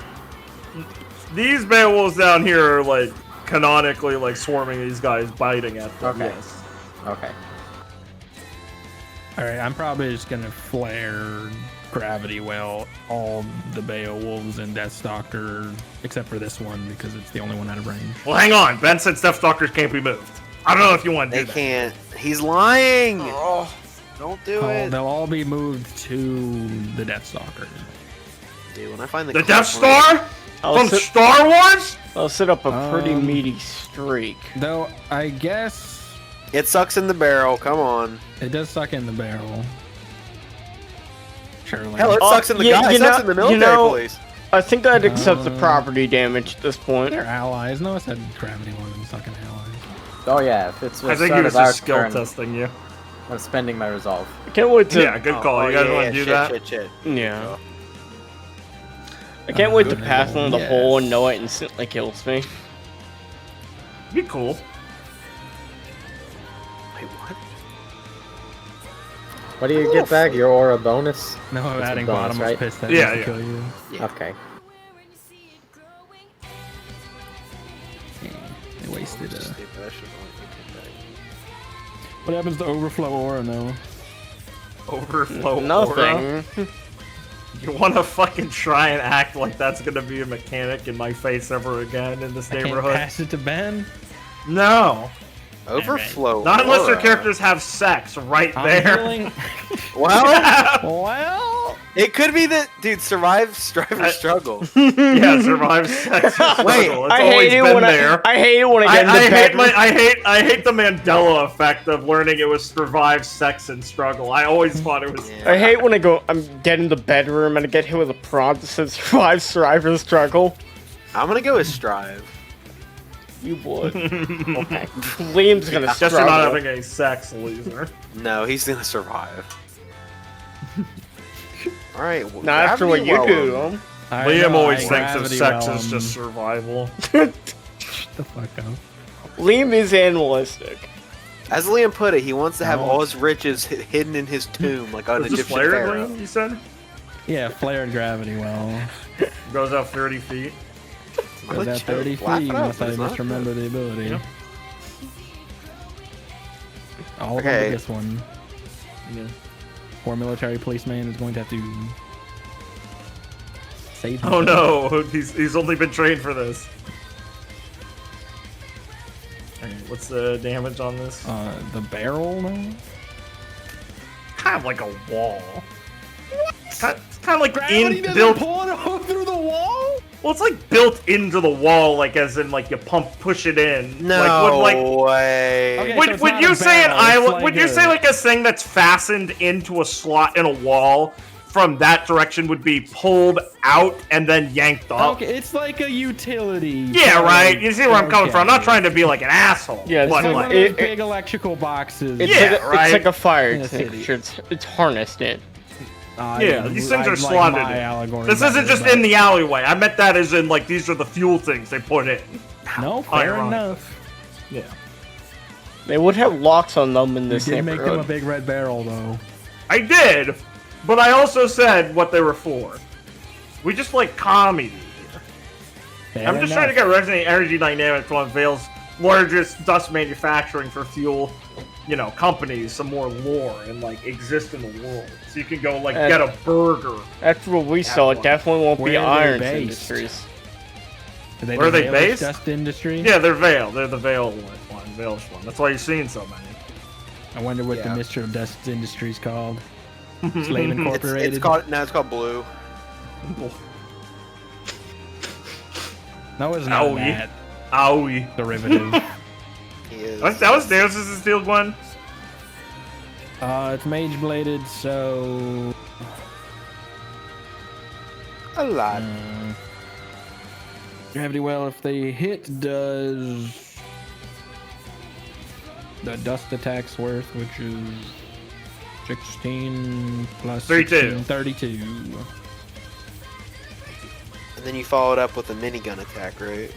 These Beowulfs down here are like canonically like swarming these guys, biting at them. Okay. Yes. Okay. Alright, I'm probably just gonna flare gravity well all the Beowulfs and Deathstalker, except for this one because it's the only one out of range. Well, hang on. Ben said Deathstalkers can't be moved. I don't know if you want to They do that. can't. He's lying. Don't do Oh, it. they'll all be moved to the Deathstalker. Dude, when I find the The clip Death on it- Star I'll from sit, Star Wars. I'll set up a pretty Um, meaty streak. Though, I guess It sucks in the barrel. Come on. it does suck in the barrel. Surely. Hell, it Oh, sucks in the yeah, guy. you It sucks know- in the you military know- police. I think I'd accept the Uh, property damage at this point. They're allies. No, I said gravity wasn't sucking allies. Oh yeah, if it's I the think he start was of our just skill turn, testing you. I'm spending my resolve. I can't wait to. Yeah, good call. You guys want to do shit, that? Shit. Yeah. I can't wait to pass on the yes. hole and know it instantly kills me. Be cool. Wait, what? What do you get back? Your aura bonus? No, I'm That's a adding bonus, bottomless right? piss that Yeah, doesn't yeah. kill you. Yeah. Okay. They waste wasted. Just stupid. I should have only What happens to overflow aura now? Overflow aura. Nothing. You want to fucking try and act like that's gonna be a mechanic in my face ever again in this I can't neighborhood? pass it to Ben. No. Overflow. Not unless their aura. characters have sex right I'm there. feeling- Well, well, it could be that, dude. Survive, strive, or struggle. Yeah, survive sex. Or Wait, struggle. It's I always hate it been when there. I hate it when I get in the bedroom. I hate the Mandela effect of learning it was survive, sex, and struggle. I always thought it was. Yeah. I hate when I'm get in the bedroom and I get hit with a prompt that says survive, strive, or struggle. I'm gonna go with strive. You would. Okay. Liam's gonna Guess you're struggle. not having any sex, loser. No, he's gonna survive. All right. Well, Not after what you gravity do, well. him. I Liam know, always I thinks of gravity sex well, as just survival. Shut the fuck up. Liam is animalistic. As Liam put it, he wants to have No. all his riches hidden in his tomb, like an Is this Egyptian flared, pharaoh. Liam, you said? Yeah, flared gravity well. Goes out 30 feet. Goes at 30 feet, Laugh it up, unless I but it's not misremember the ability. Yeah. All Okay. the biggest one. Yeah. Poor military policeman is going to have to save Oh himself. no, he's only been trained for this. Alright, what's the damage on this? The barrel now? Kind of like a wall. It's kind of like Gravity doesn't built. pull it out through the wall? Well, it's like built into the wall, like as in like you push it in. No Like, would, way. Okay. so it's would not you a say an barrel, it's island? like Would you say like a thing that's fastened into a slot in a wall from that direction would be pulled out and then yanked up? Okay, it's like a utility. Yeah, right. You see where I'm coming from. I'm not Okay. trying to be like an asshole. Yeah, it's but It's like like- one of those it- big electrical boxes. It's, Yeah, like a, right. it's like a fire In a city. extinguisher. It's harnessed in. Yeah, these things are I'd like slotted my in. allegory This better, isn't just but- in the alleyway. I meant that as in like these are the fuel things they put in. No, fair Ironic. enough. Yeah. They would have locks on them in You this did make them a neighborhood. big red barrel, though. I did, but I also said what they were for. We just like comedy here. Fair I'm just trying to enough. get Resident Energy Dynamics, one of Vale's largest dust manufacturing for fuel, companies, some more lore and like exist in the world. So you can go like And- get a burger. After what we saw, it one. definitely won't Where be are they Irons based? Industries. Are Where are they the Valish based? Dust industry. Yeah, they're Vale. They're the Vale one, Valish one. That's why you're seeing so many. I wonder what the Yeah. Mr. of Dust industry's called. Slave It's Incorporated. called Blue. No, it's not Owie. that Owie. derivative. He is. That was Darius' steel one. It's mage bladed, so a lot. gravity well. If they hit, does the dust attack's worth, which is 16 plus 32. 16, 32. And then you followed up with a minigun attack, right?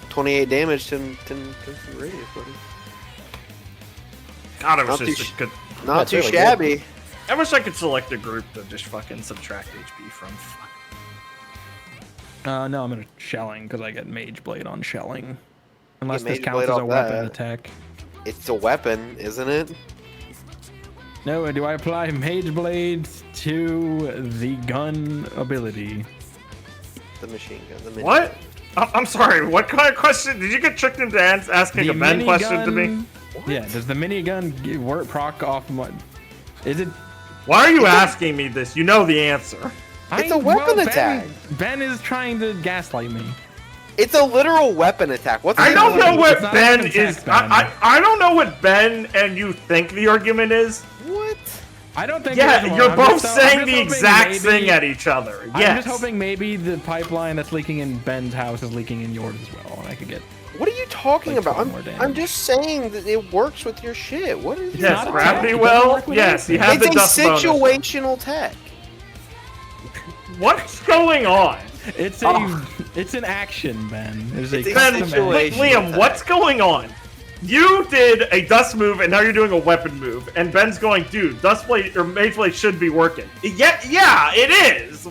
28 damage, 10 radius, buddy. God, I wish Not this too could. Not That's too really good. shabby. I wish I could select a group to just fucking subtract HP from. Fuck. No, I'm gonna shelling because I get mage blade on shelling. Unless Get this Mage counts Blade as a off weapon that. attack. It's a weapon, isn't it? No, do I apply mage blade to the gun ability? The machine gun. The minigun. What? I'm sorry. What kind of question? Did you get tricked into asking a Ben question to me? minigun- Yeah, does the minigun work proc off my? Is it? Why are you asking me this? You know the answer. It's a weapon attack. Ben is trying to gaslight me. It's a literal weapon attack. What's I the don't know difference? what It's not Ben an is. attack, Ben. I don't know what Ben and you think the argument is. What? I don't think. there's Yeah, one. you're I'm both just- I'm saying just the hoping exact maybe- thing at each other. I'm Yes. just hoping maybe the pipeline that's leaking in Ben's house is leaking in yours as well, and I could get. What are you talking Like about? 12 more damage. I'm just saying that it works with your shit. What is Yes, not a gravity tech. It well. doesn't work with Yes, you anything. have the It's dust a bonus. situational tech. What's going on? It's Oh. it's an action, Ben. There's It's a a Ben, custom situation. action. Liam, attack. what's going on? You did a dust move, and now you're doing a weapon move, and Ben's going, dude, dust blade or mage blade should be working. Yeah, it is.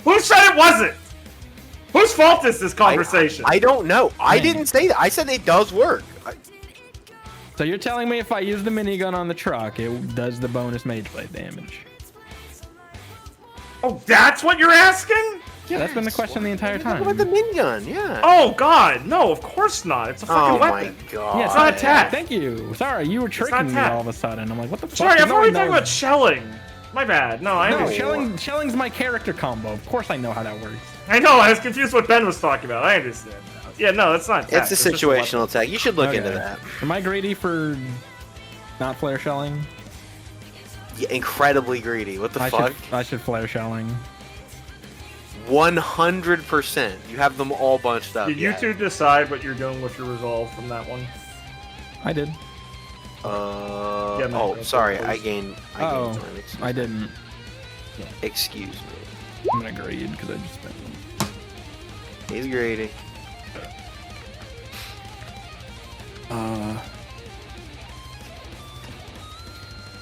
Who said it wasn't? Whose fault is this conversation? I don't know. I didn't say that. I said it does work. So you're telling me if I use the minigun on the truck, it does the bonus mage blade damage? Oh, that's what you're asking? Yeah, that's been the question the entire time. What about the minigun? Yeah. Oh God, no, of course not. It's a fucking Oh weapon. my god. Yeah, It's not attack. Thank you. Sorry, you were tricking me attack. all of a sudden. I'm like, what the fuck? Sorry, I've No, already I talking know. about shelling. My bad. No, I No, understand. shelling's my character combo. Of course I know how that works. I know. I was confused what Ben was talking about. I understand now. Yeah, no, that's not attack. It's a just situational weapon. attack. You should look Okay. into that. Am I greedy for not flare shelling? Yeah, incredibly greedy. What the fuck? I should flare shelling. 100%. You have them all bunched up. Did you yeah. two decide what you're doing with your resolve from that one? I did. Yeah, man, oh, go sorry. for it, I please. gained Oh, time. Excuse I me. didn't. Excuse me. I'm gonna grade because I just spent them. He's greedy.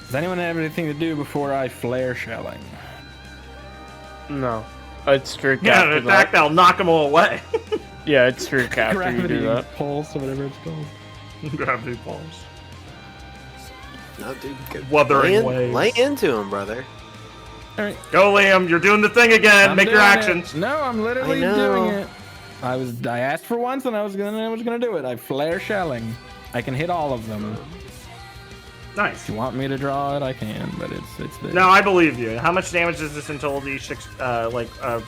Does anyone have anything to do before I flare shelling? No. It's streak Yeah, after in fact, that. that'll knock them all away. Yeah, it's streak after you Gravity do that. pulse or whatever it's called. Gravity pulse. No, dude. Wuthering waves. Lay into him, brother. All right. Go, Liam. You're doing the thing again. I'm Make your doing actions. it. No, I'm literally I know. doing it. I asked for once and I was gonna do it. I flare shelling. I can hit all of them. Nice. If you want me to draw it, I can, but it's there. No, I believe you. How much damage is this in total? Each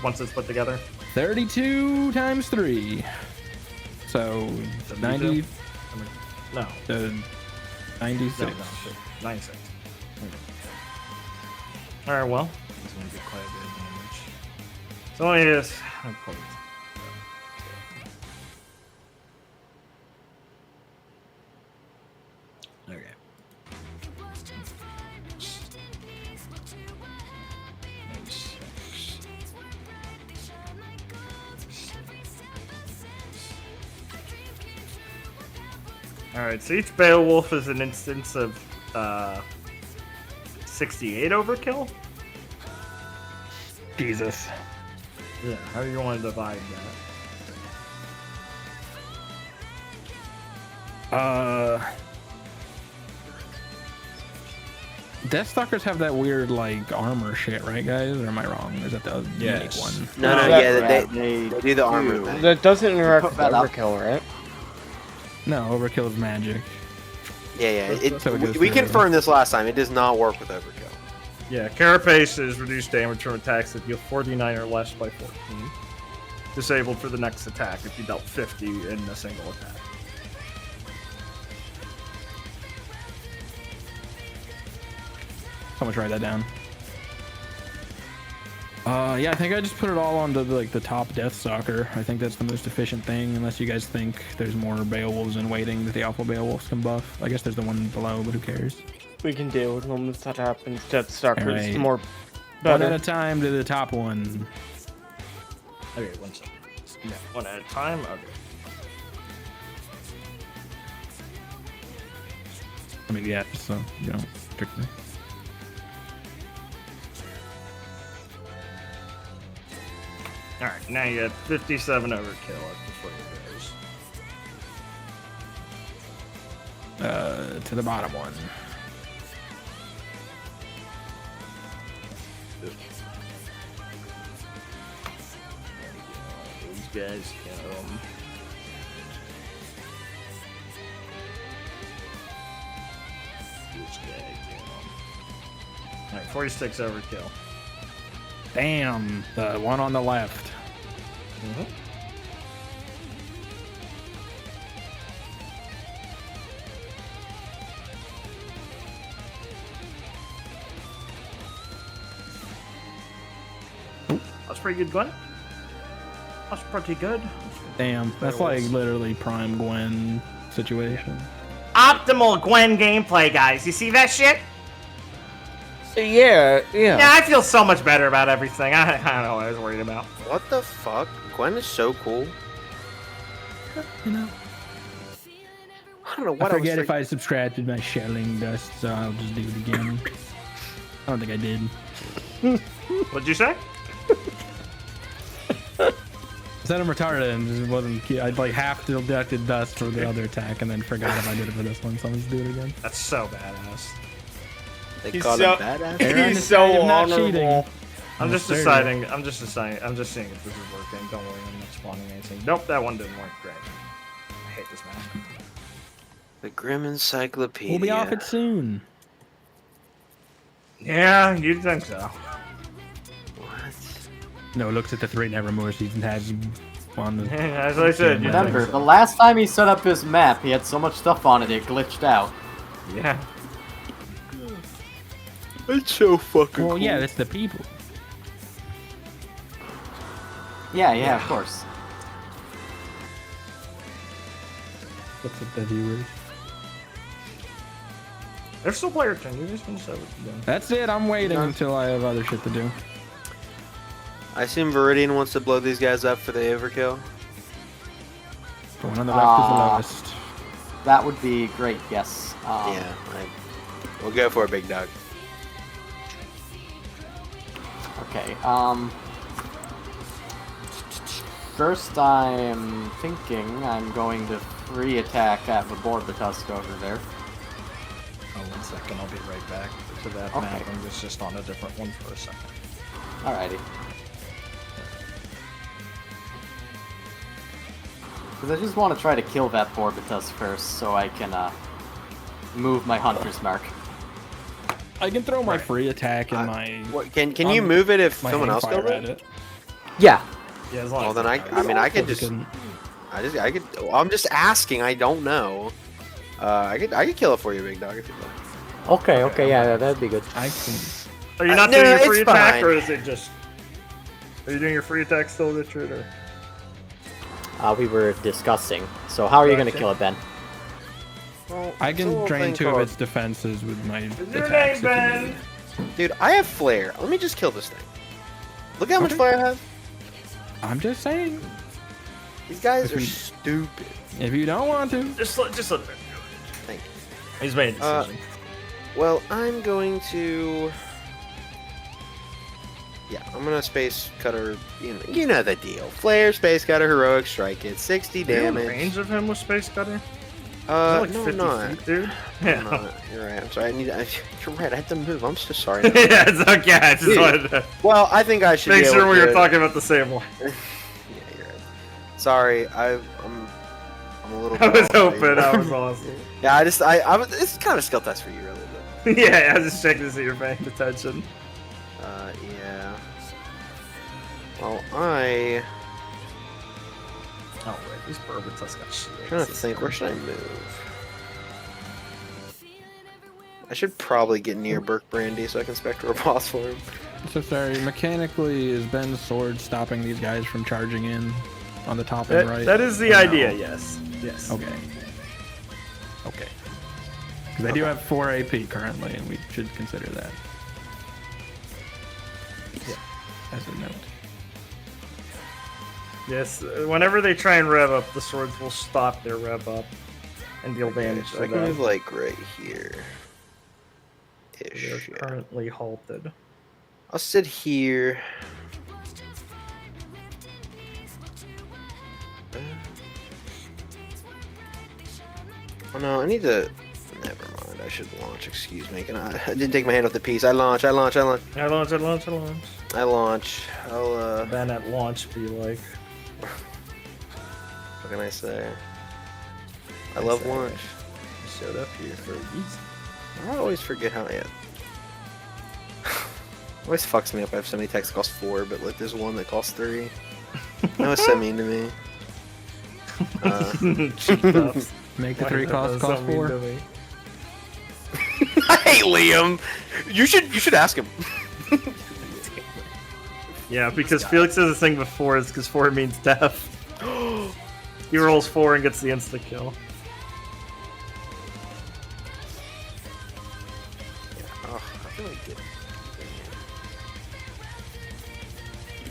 once it's put together? 32 times 3. So 90. No. 96. No, 96. All right. Well, it's gonna be quite a bit of damage. So let me just. Okay. Alright, so each Beowulf is an instance of 68 overkill? Jesus. Yeah, how do you want to divide that? Deathstalkers have that weird like armor shit, right, guys? Or am I wrong? Or is that the unique one? No, no, that- yeah, they do the armor do. thing. That doesn't interact with Put that up. overkill, right? No, overkill is magic. Yeah, yeah. So it goes We through. confirmed this last time. It does not work with overkill. Yeah, Carapace is reduced damage from attacks that deal 49 or less by 14. Disabled for the next attack if you dealt 50 in a single attack. Someone write that down. Yeah, I think I just put it all onto the top Deathstalker. I think that's the most efficient thing, unless you guys think there's more Beowulfs in waiting that the Alpha Beowulfs can buff. I guess there's the one below, but who cares? We can deal with them if that happens. Deathstalker is Alright. more One at better. a time to the top one. Okay, 1 second. Yeah, one at a time? Okay. I mean, yeah, so you don't trick me. Alright, now you got 57 overkill at the foot of yours. To the bottom one. These guys go. This guy go. Alright, 46 overkill. Damn, the one on the left. That's pretty good, Glenn. That's pretty good. Damn, that's like literally prime Gwen situation. Optimal Gwen gameplay, guys. You see that shit? Yeah. Yeah, I feel so much better about everything. I don't know what I was worried about. What the fuck? Gwen is so cool. You know, I don't know I what I was forget if thinking. I subtracted my shelling dust, so I'll just do it again. I don't think I did. What'd you say? I said I'm retarded and it wasn't cute. I'd like half deducted dust for the other attack and then forgot if I did it for this one, so I'm just doing it again. That's so badass. They He's call so- him badass. Aaron He's is so kind of not honorable. cheating. I'm just Almost 30. deciding. I'm just seeing if this is working. Don't worry, I'm not spawning anything. Nope, that one didn't work. Great. I hate this map. The Grim Encyclopedia. We'll be off it soon. Yeah, you'd think so. What? No, looks at the 3 Nevermore season has on the. As I said, you'd Remember, think the so. last time he set up his map, he had so much stuff on it, it glitched out. Yeah. It's so fucking Well, cool. yeah, it's the people. Yeah, of course. Looks at the viewers. There's still player 10. You just finish that with them. That's it. I'm waiting until I have other shit to do. I assume Viridian wants to blow these guys up for the overkill. The one on the left is the lowest. That would be great, yes. Yeah, we'll go for it, big dog. Okay, first I'm thinking I'm going to free attack at the Borbitusk over there. Oh, 1 second. I'll be right back to that Okay. map. I'm just on a different one for a second. Alrighty. Because I just want to try to kill that Borbitusk first so I can move my Hunter's Mark. I can throw my free attack and my. What, can you move it if my someone else hangfire goes at it? it. Yeah. Yeah, as long Well, as then I mean, I could just, I could. Well, I'm just asking. I don't know. I could kill it for you, big dog, if you'd like. Okay, yeah, that'd be good. I can. Are you not No, doing your it's free attack, fine. or is it just? Are you doing your free attack still, Richard? Or We were discussing. So how are you gonna kill it, Ben? Well, I it's a can little drain thing 2 of called- its defenses with my is your attacks. name if you need. Ben? Dude, I have flare. Let me just kill this thing. Look how much Okay. flare I have. I'm just saying. These guys If are you- stupid. If you don't want to. Just let Ben do it. Thank you. He's made a decision. Well, I'm going to. Yeah, I'm gonna space cutter. You know the deal. Flare, space cutter, heroic strike. It's 60 Are you in damage. range of him with space cutter? No, Is it like 50 I'm not. feet, dude. I'm Yeah. not. You're right. I'm sorry. You're right. I have to move. I'm so sorry. Yeah, it's okay. I just Dude. wanted to Well, I think I should make be able sure to we do were it. talking about the same one. Yeah, you're right. Sorry, I'm a little. I was dull. hoping. I was awesome. Yeah, I was. It's kind of a skill test for you, really. But, Yeah, I was just checking to see you're paying attention. yeah. Well, I. Oh wait, these bourbons got shit. I'm trying to think. Where should I move? I should probably get near Burke Brandy so I can Spectral Boss for him. So sorry. Mechanically, is Ben's sword stopping these guys from charging in on the top and right? That is the Or no? idea. Yes. Yes. Okay. Okay. Because I do have 4 AP currently, and we should consider that. Yeah. As a note. Yes. Whenever they try and rev up, the swords will stop their rev up and deal damage So to I can move them. like right here. They're Ish. Yeah. currently halted. I'll sit here. Oh no, I need to. Never mind. I should launch. Excuse me. I didn't take my hand off the piece. I launch. I launch. I'll. Then at launch, be like, What can I say? I love launch. showed up here for a reason. I always forget how. Yeah. Always fucks me up. I have so many texts that cost 4, but like there's one that costs 3. That was so mean to me. Cheap ups. Make the Why 3 is that cost so mean 4. to me? I hate Liam. You should ask him. Yeah, because Felix says this thing before is because 4 means death. He rolls 4 and gets the insta kill. Oh, I feel like it.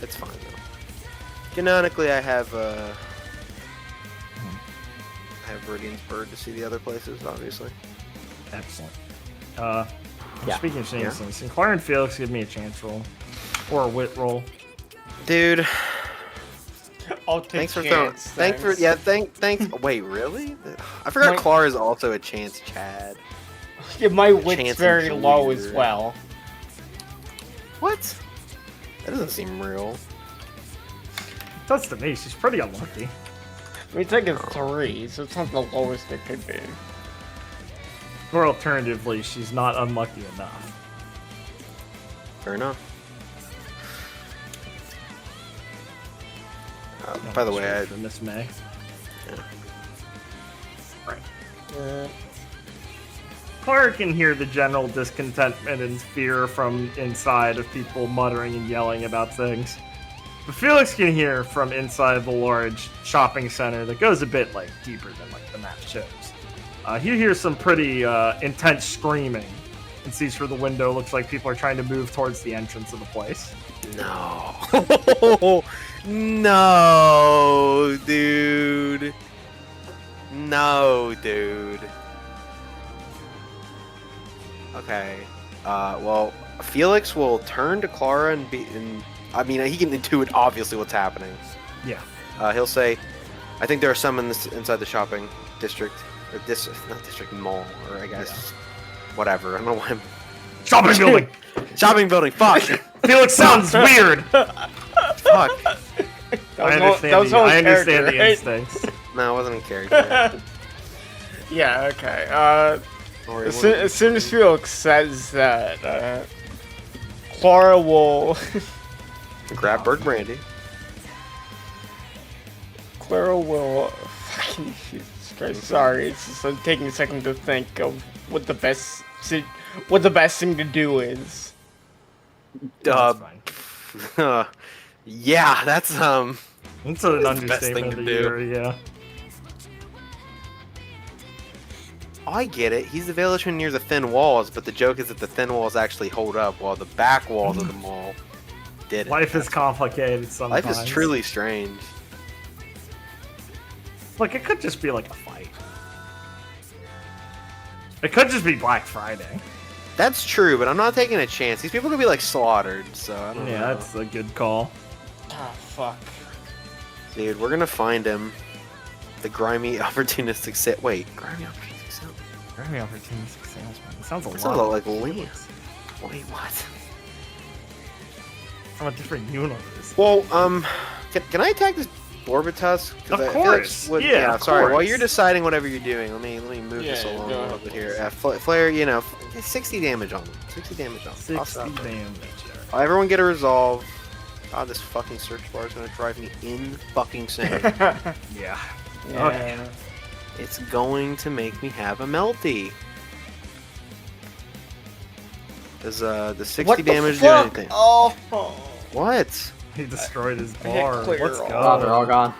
It's fine though. Canonically, I have Viridian's Bird to see the other places, obviously. Excellent. Yeah. Speaking of chance things, Sinclair and Felix give me a chance roll. Or a wit roll. Dude, I'll take Thanks for throwing. chance. Thanks for thanks. Wait, really? I forgot Clara is also a chance Chad. Yeah, my wit's Chance very and low as Junior. well. What? That doesn't seem real. That's to me. She's pretty unlucky. I mean, it's like a 3, so it's not the lowest it could be. Or alternatively, she's not unlucky enough. Fair enough. By the way, For Miss May. Clara can hear the general discontentment and fear from inside of people muttering and yelling about things. But Felix can hear from inside the large shopping center that goes a bit like deeper than like the map shows. He hears some pretty intense screaming and sees through the window. Looks like people are trying to move towards the entrance of the place. No. No, dude. No, dude. Okay. Well, Felix will turn to Clara and I mean, he can intuit obviously what's happening. Yeah. He'll say, "I think there are some inside the shopping district, or not district, mall, or I guess whatever. I don't know why I'm Shopping building! shopping building. Fuck. Felix sounds weird! Fuck. I understand the instincts. No, it wasn't in character. Yeah, okay. Or it As wasn't- soon as Felix says that, Clara will... Grab Bird Brandy. Clara will... Fucking Jesus Christ, sorry. It's just, I'm taking a second to think of what the best thing to do is. That's fine. Yeah, that's That's an That's the best understatement thing of to the do. year, yeah. I get it. He's the village near the thin walls, but the joke is that the thin walls actually hold up, while the back walls of the mall didn't. Life is complicated sometimes. Life is truly strange. Look, it could just be like a fight. It could just be Black Friday. That's true, but I'm not taking a chance. These people could be like slaughtered, so I don't know. Yeah, that's a good call. Ah, fuck. Dude, we're gonna find him. The grimy, opportunistic set. Wait, grimy, opportunistic salesman. Very opportunistic salesman. It sounds a That lot sounds like Limbus. Wait, what? From a different universe. Well, can I attack this Borbitus? Of course. Yeah, of sorry. While course. you're deciding whatever you're doing, let me move this Yeah, along go a little ahead. bit here. Flare, 60 damage on them. 60 damage on them. 60 damage. Everyone get a resolve. God, this fucking search bar is gonna drive me in fucking insane. Yeah. Yeah. Okay. It's going to make me have a melty. Does the 60 What the damage do fuck? anything? Oh. What? He destroyed his hit bar. clear Let's all. Oh, they're all go. gone.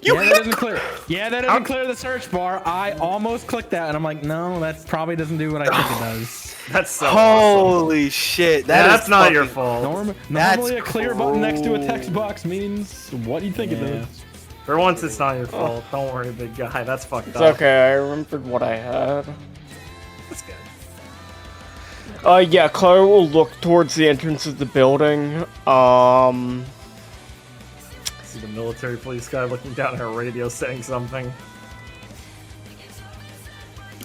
Yeah, that doesn't clear. Yeah, that doesn't clear the search bar. I almost clicked that, and I'm like, no, that probably doesn't do what I think it does. That's so awesome. Holy shit! Yeah, That that's is not your fucking- fault. Normally, a clear button next to a text box means what do you think it Yeah. does? For once, it's not your fault. Don't worry, big guy. That's fucked It's up. okay, I remembered what I had. That's good. Yeah, Clara will look towards the entrance of the building. See the military police guy looking down at her radio saying something.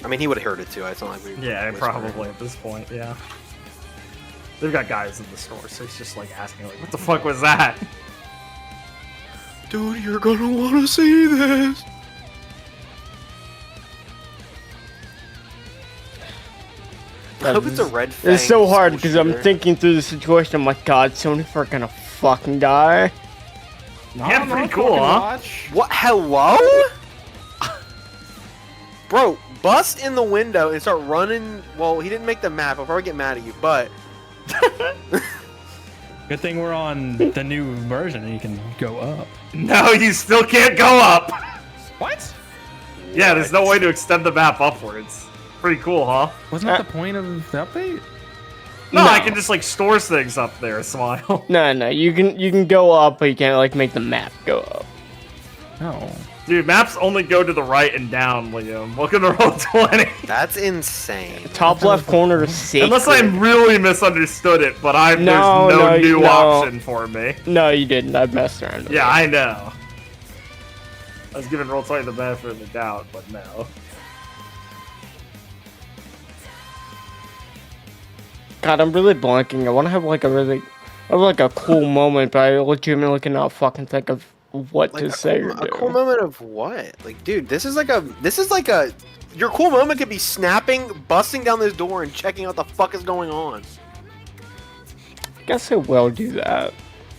I mean, he would have heard it too. It's not like we. Yeah, whispering. probably at this point, yeah. They've got guys in the store, so he's just like asking, like, what the fuck was that? Dude, you're gonna want to see this. I hope it's a red fang. It's so hard because I'm shooter. thinking through the situation. I'm like, God, so many are gonna fucking die. Yeah, pretty cool, huh? What? Hello? Bro, bust in the window and start running. Well, he didn't make the map. I'll probably get mad at you, but Good thing we're on the new version and you can go up. No, you still can't go up! What? Yeah, there's no way to extend the map upwards. Pretty cool, huh? Wasn't that the point of the update? No, No. I can just like store things up there, Smile. No, you can go up, but you can't like make the map go up. No. Dude, maps only go to the right and down, Liam. Welcome to Roll20. that's insane. Top left corner is sacred. Unless I really misunderstood it, but No, there's no new no. option for me. No, you didn't. I messed around. with Yeah, it. I know. I was giving Roll 20 the benefit of the doubt, but no. God, I'm really blanking. I want to have like a cool moment, but I legitimately cannot fucking think of what Like to say or a do. cool moment of what? Like, dude, this is like a. Your cool moment could be snapping, busting down this door, and checking out the fuck is going on. I guess I will do that.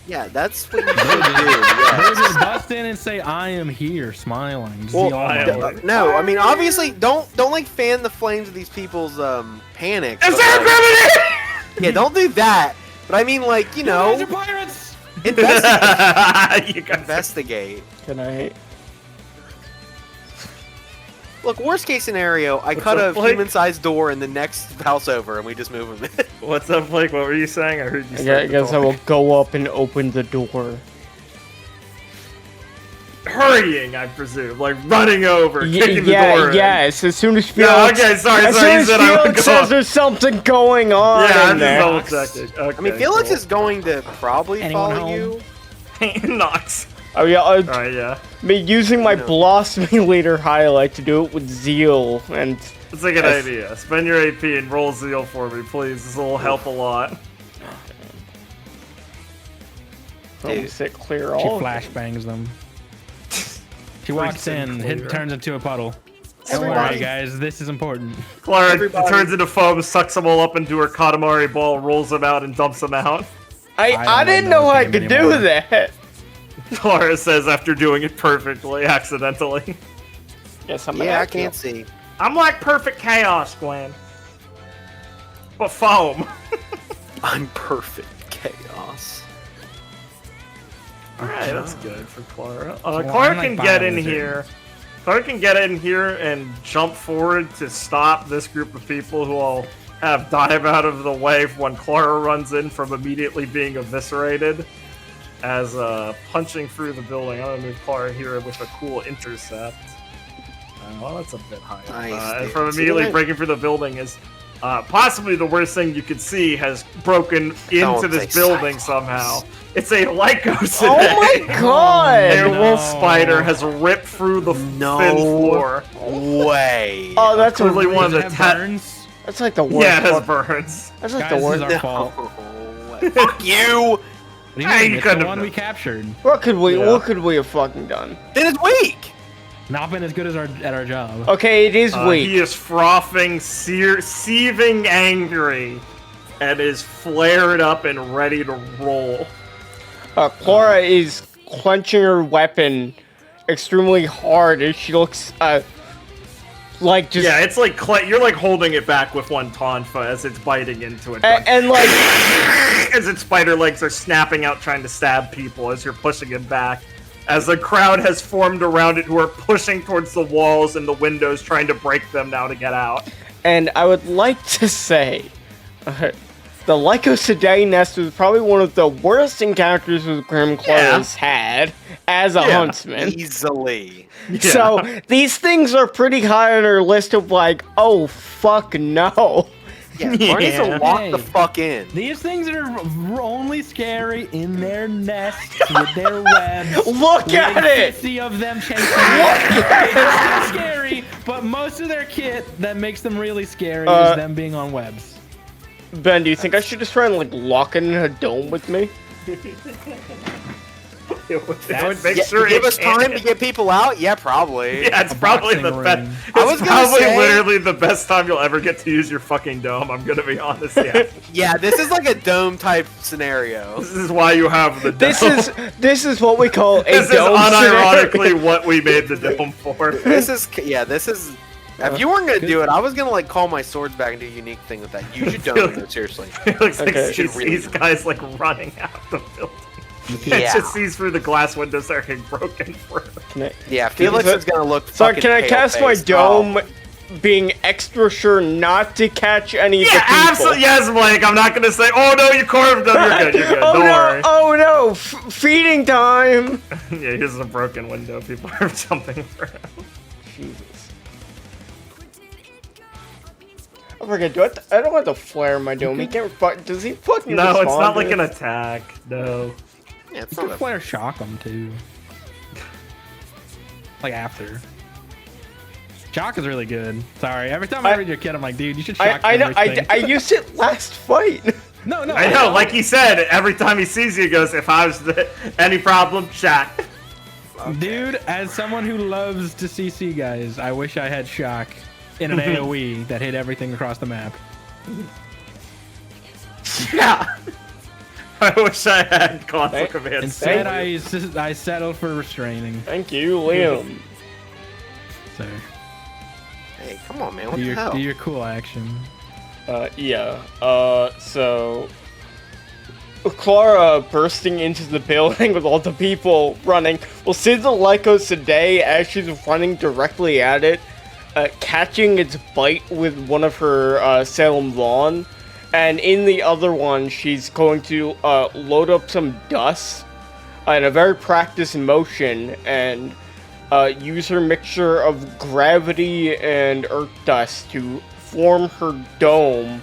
Yeah, that's what you should do. Yes. Just bust in and say, "I am here," smiling. Just Well, the all-out. no, I mean obviously don't like fan the flames of these people's panic. Is but, there a grenade? yeah, don't do that. But I mean, like, you know, Guys are pirates. investigate. You guys- investigate. Can I? Look, worst case scenario, I cut up, a Blake? human-sized door in the next house over, and we just move them in. What's up, Blake? What were you saying? I heard you I say. guess I will go up and open the door. Hurrying, I presume, like running over, kicking the Yeah, door in. yes. As soon as Yeah, Felix, okay, sorry, as sorry, soon you as said I would Felix go says up. there's something going on Yeah, I'm in just there. double checking. Okay, I mean, Felix cool. is going to probably Anyone follow home? you. Knox. Oh yeah, Alright, yeah. me using my No. Blossom Leader highlight to do it with zeal and. It's a good Yes. idea. Spend your AP and roll zeal for me, please. This will help a lot. Almost hit clear She all. flashbangs them. She walks in, clear. turns into a puddle. Don't Everybody- worry, guys. This is important. Clara Everybody- turns into foam, sucks them all up into her Katamari ball, rolls them out, and dumps them out. I don't didn't know know I his could name do anymore. that. Clara says after doing it perfectly, accidentally. Yes, I'm Yeah, I can't see. I'm like perfect chaos, Glenn. But foam. I'm perfect chaos. Alright, that's good for Clara. Well, Clara I'm like can get in Bio Wizard. here. Clara can get in here and jump forward to stop this group of people who all have dive out of the way when Clara runs in from immediately being eviscerated. As punching through the building. I'm gonna move Clara here with a cool intercept. Well, that's a bit high. Nice, And dude. from See immediately that? breaking through the building is possibly the worst thing you could see has broken into Don't this say building Cyclops. somehow. It's a Lycos Oh my god! A No. wolf spider has ripped through the No. thin floor. Way. Oh, that's a Clearly one of Does the it have ta- burns? That's like the worst. Yeah, it has fuck- burns. That's like Guys, the this is worst. our fault. No. Fuck you. What do you Hey, mean? you It's couldn't the have one done we captured. What could we? Yeah. What could we have fucking done? Then it's weak. Not been as good as at our job. Okay, it is weak. He is frothing, seething angry, and is flared up and ready to roll. Clara is clenching her weapon extremely hard as she looks like just Yeah, it's like you're like holding it back with one tonfa as it's biting into it. and like As its spider legs are snapping out trying to stab people as you're pushing it back. As a crowd has formed around it who are pushing towards the walls and the windows trying to break them now to get out. and I would like to say the Lycosidea nest was probably one of the worst encounters with Grim Clara's had as a Yeah. huntsman. Easily. So these things are pretty high on our list of like, oh fuck no. Yeah, Barney needs to Yeah. lock Hey. the fuck in. These things are only scary in their nests with their webs. Look with at it! 50 of them chasing It's scary, but most of their kit that makes them really scary is them being on webs. Ben, do you think I should just try and like lock it in a dome with me? It would make Yeah, sure give it us can. time to get people out? Yeah, probably. Yeah, it's A probably boxing the ring. best. I was It's gonna probably say- literally the best time you'll ever get to use your fucking dome. I'm gonna be honest. Yeah, Yeah, this is like a dome type scenario. this is why you have the dome. This is what we call a This is dome unironically scenario. what we made the dome for. This is if you weren't gonna do it, I was gonna like call my swords back and do a unique thing with that. You should dome it, seriously. It looks like Okay. he Should really sees do it. guys like running out the building. Yeah. It just sees through the glass windows that are getting broken through. Yeah, Felix is gonna look. So fucking can I cast my pale-faced. dome Oh. being extra sure not to catch any of the Yeah, people? absolutely. Yes, Blake. I'm not gonna say, "Oh no, you carved them." You're good. You're good. Oh Don't no! worry. Oh no! Feeding time! Yeah, here's a broken window. People are jumping around. Jesus. I forget. I don't want to flare my dome. He can't. Does he fucking? No, it's respond not to like it? an attack. No. Yeah, it's You not could a- flare shock them too. like after. Shock is really good. Sorry, every time I read your kid, I'm like, dude, you should shock. I know. everything. I used it last fight. No, I know, like he said, every time he sees you, he goes, if I was any problem, shock. Okay. Dude, as someone who loves to CC guys, I wish I had shock in an AoE that hit everything across the map. Yeah. I wish I had console command. Instead, I settled for restraining. Thank you, Liam. So, Hey, come on, man. What do the hell? your cool action. Yeah. So Clara bursting into the building with all the people running. We'll see the Lycos today as she's running directly at it, catching its bite with one of her Salem Lawn, and in the other one, she's going to load up some dust in a very practiced motion and use her mixture of gravity and earth dust to form her dome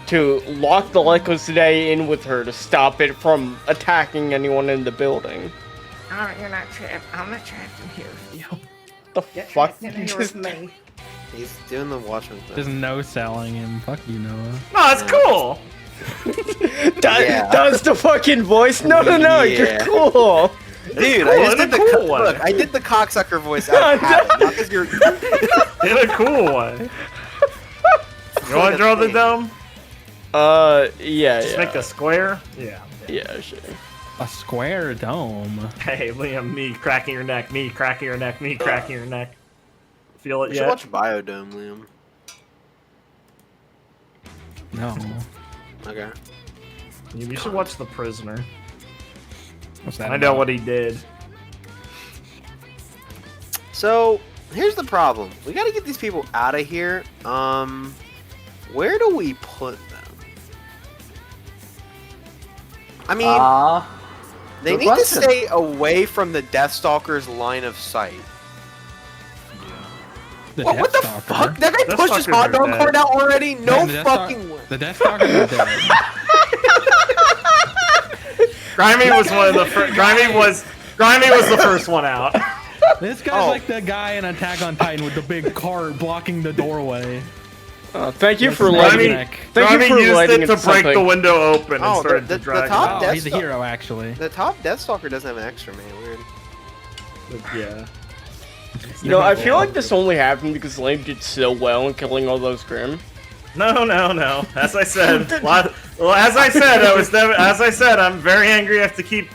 to lock the Lycos today in with her to stop it from attacking anyone in the building. Oh, you're not trapped. I'm not trapped in here with you. The You're fuck? trapped in here with me. He's doing the Watchman thing. There's no selling him. Fuck you, Noah. No, it's cool. Yeah. That's the fucking voice? No, Yeah. you're cool. Dude, cool, I just in did a the cool way. look. I did the cocksucker voice out of habit, not 'cause you're. In a cool way. You want to draw the dome? Yeah, Just yeah. make a square? Yeah. Yeah, sure. A square dome. Hey, Liam, me cracking your neck, me cracking your neck, me cracking your neck. Feel it We should yet? watch Biodome, Liam. No. Okay. You should watch The Prisoner. What's that? I know about? what he did. So here's the problem. We got to get these people out of here. Where do we put them? I mean, they good need to question. stay away from the Deathstalker's line of sight. The What the Deathstalker. fuck? That guy pushed his Deathstalkers hot are dog dead. card out already? No Man, the fucking way. The Deathstalker is dead. Grimy was one of the first. Grimy was the first one out. This guy's Oh. like the guy in Attack on Titan with the big cart blocking the doorway. Thank you for Grimy- letting. Grimy Thank Grimy you for used lighting it to it break the something. window open and Oh, started the to drag top it out. Oh, he's a Deathstalker- hero, actually. The top Deathstalker doesn't have an extra, man. Weird. Yeah. You know, I feel like this only happened because Lame did so well in killing all those Grim. No. As I said, as I said, I'm very angry. I have to keep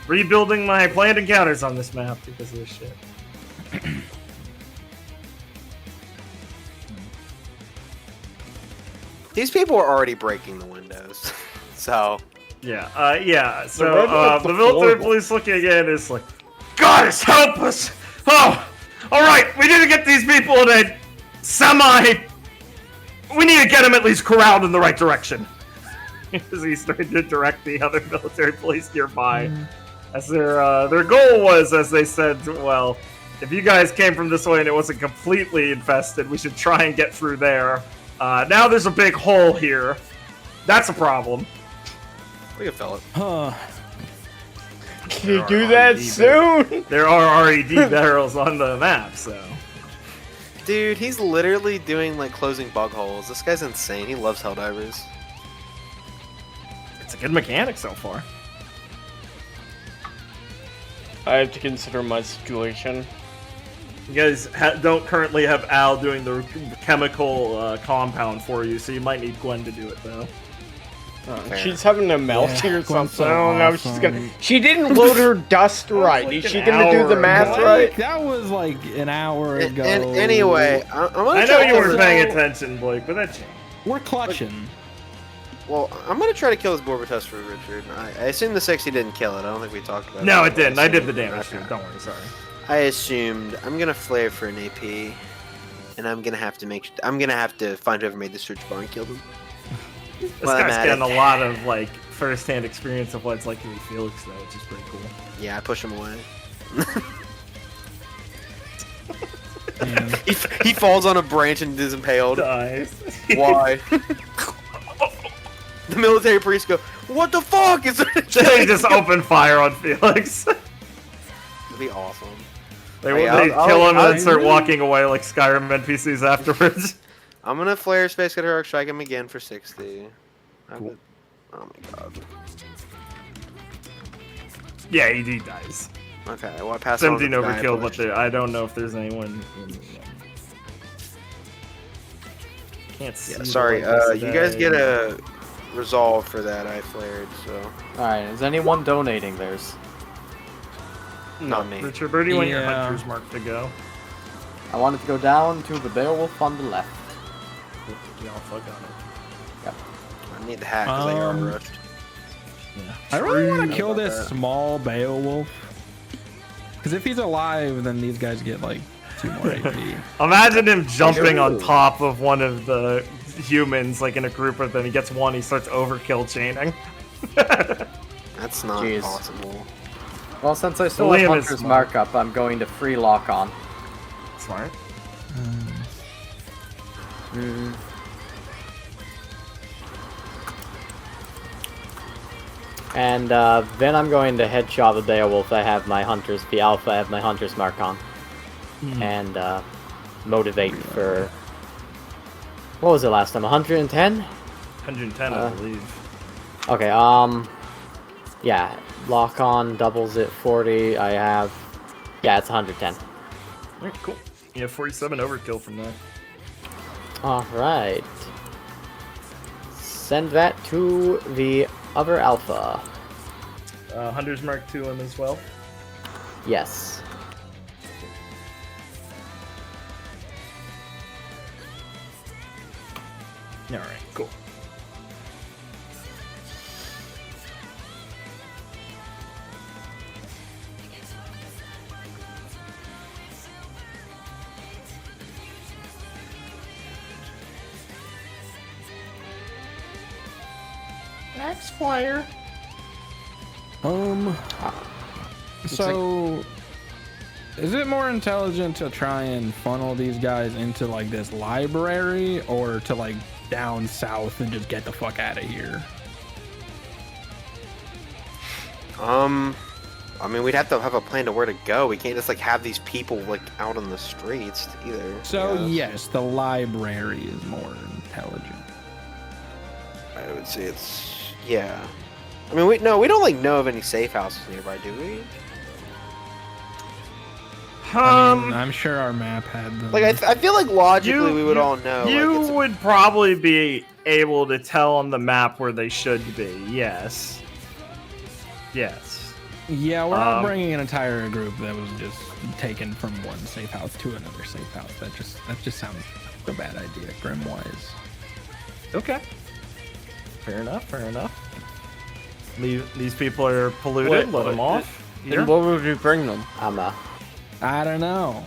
rebuilding my planned encounters on this map because of this shit. These people are already breaking the windows. So, Yeah. So They're right at the the military floor. police looking again is like, Goddess, help us! Oh, all right, we need to get these people in a semi. We need to get them at least corralled in the right direction. As he's starting to direct the other military police nearby, as their goal was, as they said, well, if you guys came from this way and it wasn't completely infested, we should try and get through there. Now there's a big hole here. That's a problem. we can fill it. Huh. Can you do that soon? There are RED barrels on the map, so. Dude, he's literally doing like closing bug holes. This guy's insane. He loves Helldivers. It's a good mechanic so far. I have to consider my situation. You guys don't currently have Al doing the chemical compound for you, so you might need Gwen to do it, though. Fair. She's having a melting or Gwen's something. so I don't know. She's awesome. gonna. She didn't load her dust right. like Is an she gonna do the hour math ago. right? That was like an hour And, ago. anyway, I'm gonna I know try you to weren't kill paying this- attention, Blake, but that changed. We're clutching. Well, I'm gonna try to kill this Borbatus for Richard. I assume the 60 didn't kill it. I don't think we talked about it. No, it didn't. I did the assumed- damage to okay. it. Don't worry, sorry. I assumed I'm gonna flare for an AP, and I'm gonna have to find whoever made the search bar and kill them. This Well, I'm guy's at getting it. a lot of like first-hand experience of what it's like to be Felix, though, which is pretty cool. Yeah, I push him away. Man. he falls on a branch and is impaled. Dies. Why? The military priests go, "What the fuck is They just open fire on Felix. That'd be awesome. They I'll- kill him and I'll- then start walking away like Skyrim NPCs afterwards. I'm gonna flare Space Cadet Heroic Strike him again for 60. Cool. Oh my god. Yeah, he dies. Okay, well I passed on 17 the guy overkill, but pushed. I don't know if there's anyone. Can't see. Yeah, the sorry. light You guys today. get a resolve for that. I flared, so Alright, is anyone donating theirs? not me. Richard, where do you want your Yeah. hunter's mark to go? I want it to go down to the Beowulf on the left. Yeah, I'll fuck on it. I need the hack because they are Um, rushed. I really want to True kill about this that. small Beowulf. Because if he's alive, then these guys get like 2 more AP. Imagine him jumping on Ooh. top of one of the humans, like in a group of them. He gets one, he starts overkill chaining. That's not Jeez. possible. Well, since I still Liam have is Hunter's smart. markup, I'm going to free lock on. Smart. And then I'm going to headshot the Beowulf. I have my Hunter's, the Alpha, I have my Hunter's mark on. And motivate for... What was it last time? 110? 110, I believe. Okay, yeah, lock on doubles it 40. I have, yeah, it's 110. Alright, cool. You have 47 overkill from that. Alright. Send that to the other Alpha. Hunter's mark 2 him as well. Yes. Alright, cool. Next player. So, is it more intelligent to try and funnel these guys into like this library, or to like down south and just get the fuck out of here? I mean, we'd have to have a plan to where to go. We can't just like have these people like out on the streets either. So I guess. yes, the library is more intelligent. I would say yeah. I mean, we don't like know of any safe houses nearby, do we? I mean, I'm sure our map had them. Like I feel like logically we would all know. You like, it's would probably be able to tell on the map where they should be. Yes. Yes. Yeah, we're not Um, bringing an entire group that was just taken from one safe house to another safe house. That just sounds like a bad idea, Grimwise. Okay. Fair enough. Fair enough. These people are polluted. Let them off. Then what would we bring them? I don't know.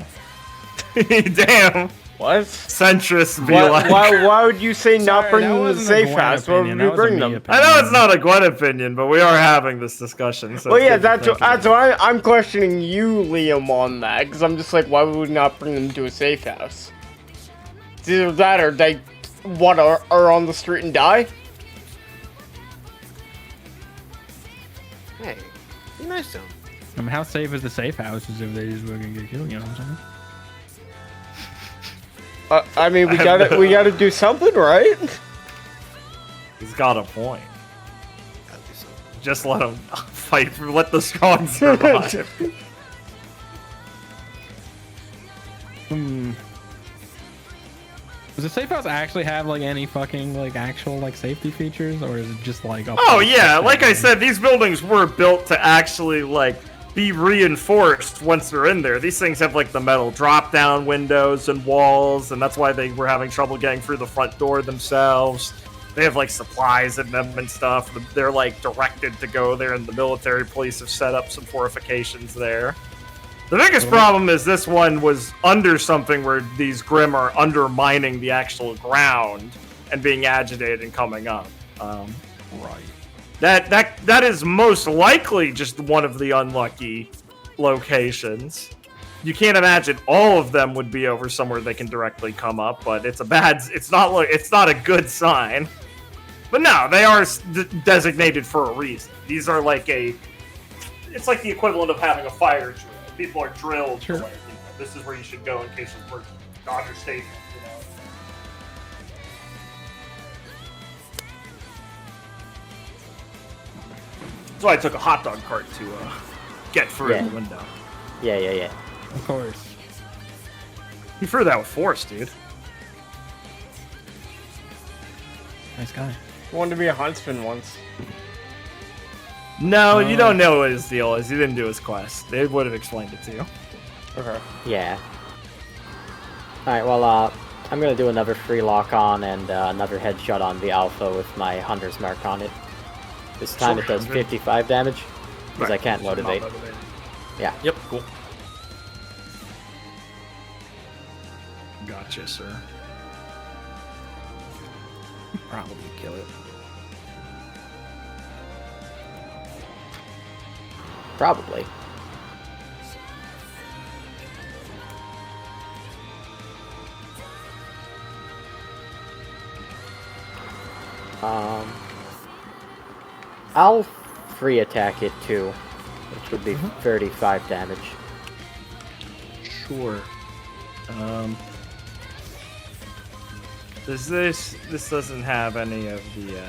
Damn. What? Centrist be Why, like. why would you say not Sorry, bring that them to the wasn't a safe Gwen house? What would opinion, we that was a bring me them? opinion. I know it's not a Gwen opinion, but we are having this discussion. So Well, it's yeah, good to think that's about. why I'm questioning you, Liam, on that, because I'm just like, why would we not bring them to a safe house? It's either that or they, are on the street and die? hey, be nice to them. I mean, how safe is the safe house is if they just fucking get killed, you know what I'm saying? I mean, we gotta do something, right? He's got a point. Gotta do something. Just let him fight. Let the strong survive. Does the safe house actually have like any fucking like actual like safety features, or is it just like? Oh yeah, like I said, these buildings were built to actually like be reinforced once they're in there. These things have like the metal drop-down windows and walls, and that's why they were having trouble getting through the front door themselves. They have like supplies in them and stuff. They're like directed to go there, and the military police have set up some fortifications there. The biggest problem is this one was under something where these Grim are undermining the actual ground and being agitated and coming up. Right. That is most likely just one of the unlucky locations. You can't imagine all of them would be over somewhere they can directly come up, but it's not a good sign. But no, they are designated for a reason. These are like it's like the equivalent of having a fire drill. people are drilled. Sure. To, like, you know, this is where you should go in case of emergency. Dodger Stadium, you know. That's why I took a hot dog cart to get through Yeah. the window. Yeah. Of course. You threw that with force, dude. Nice guy. Wanted to be a huntsman once. No, you don't know what his deal is. He didn't do his quest. They would have explained it to you. Okay. Yeah. Alright, well, I'm gonna do another free lock on and another headshot on the alpha with my hunter's mark on it. This time it does 55 damage, because I can't motivate. Yeah. Yep, cool. Gotcha, sir. Probably kill it. Probably. I'll free attack it too, which would be 35 damage. Sure. Does this doesn't have any of the